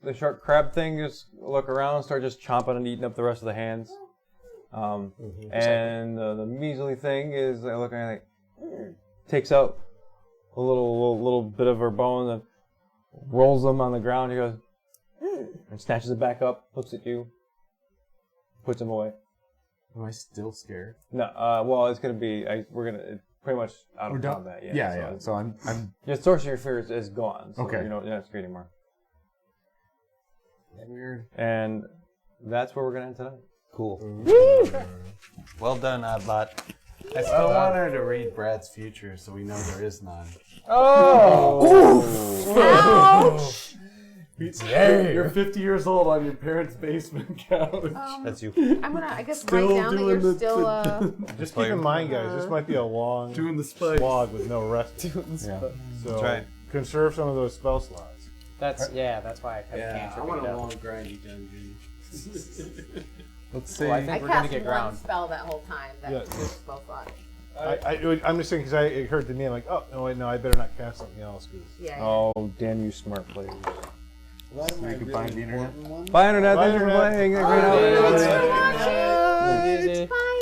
the shark crab thing just look around and start just chomping and eating up the rest of the hands. And the measly thing is looking like takes out a little bit of her bone and rolls them on the ground. He goes and snatches it back up, looks at you, puts them away. Am I still scared? No, well, it's gonna be. We're gonna it's pretty much out of combat. Yeah. So I'm. Your sorcery fear is gone. So Okay. You're not scared anymore. Weird. And that's where we're gonna end tonight. Cool. Well done, Oddlot. I still want her to read Brad's future so we know there is none. Oh! Ouch! You're 50 years old on your parents' basement couch. That's you. I'm gonna, I guess, write down that you're still. Just keep in mind, guys, this might be a long Doing the spikes. slog with no rest. Doing the Yeah. spikes. So That's right. conserve some of those spell slots. That's why I kept cantrip. I want a long grindy dungeon. Let's see. Well, I I think we're cast gonna get one ground. spell that whole time. That Yeah. was a spell slot. I'm just saying because it heard the name like, oh no, wait, no, I better not cast something else because. Yeah. Oh, damn you, smart players! What am I can find the internet. Bye, internet. Thanks for playing. It's fine.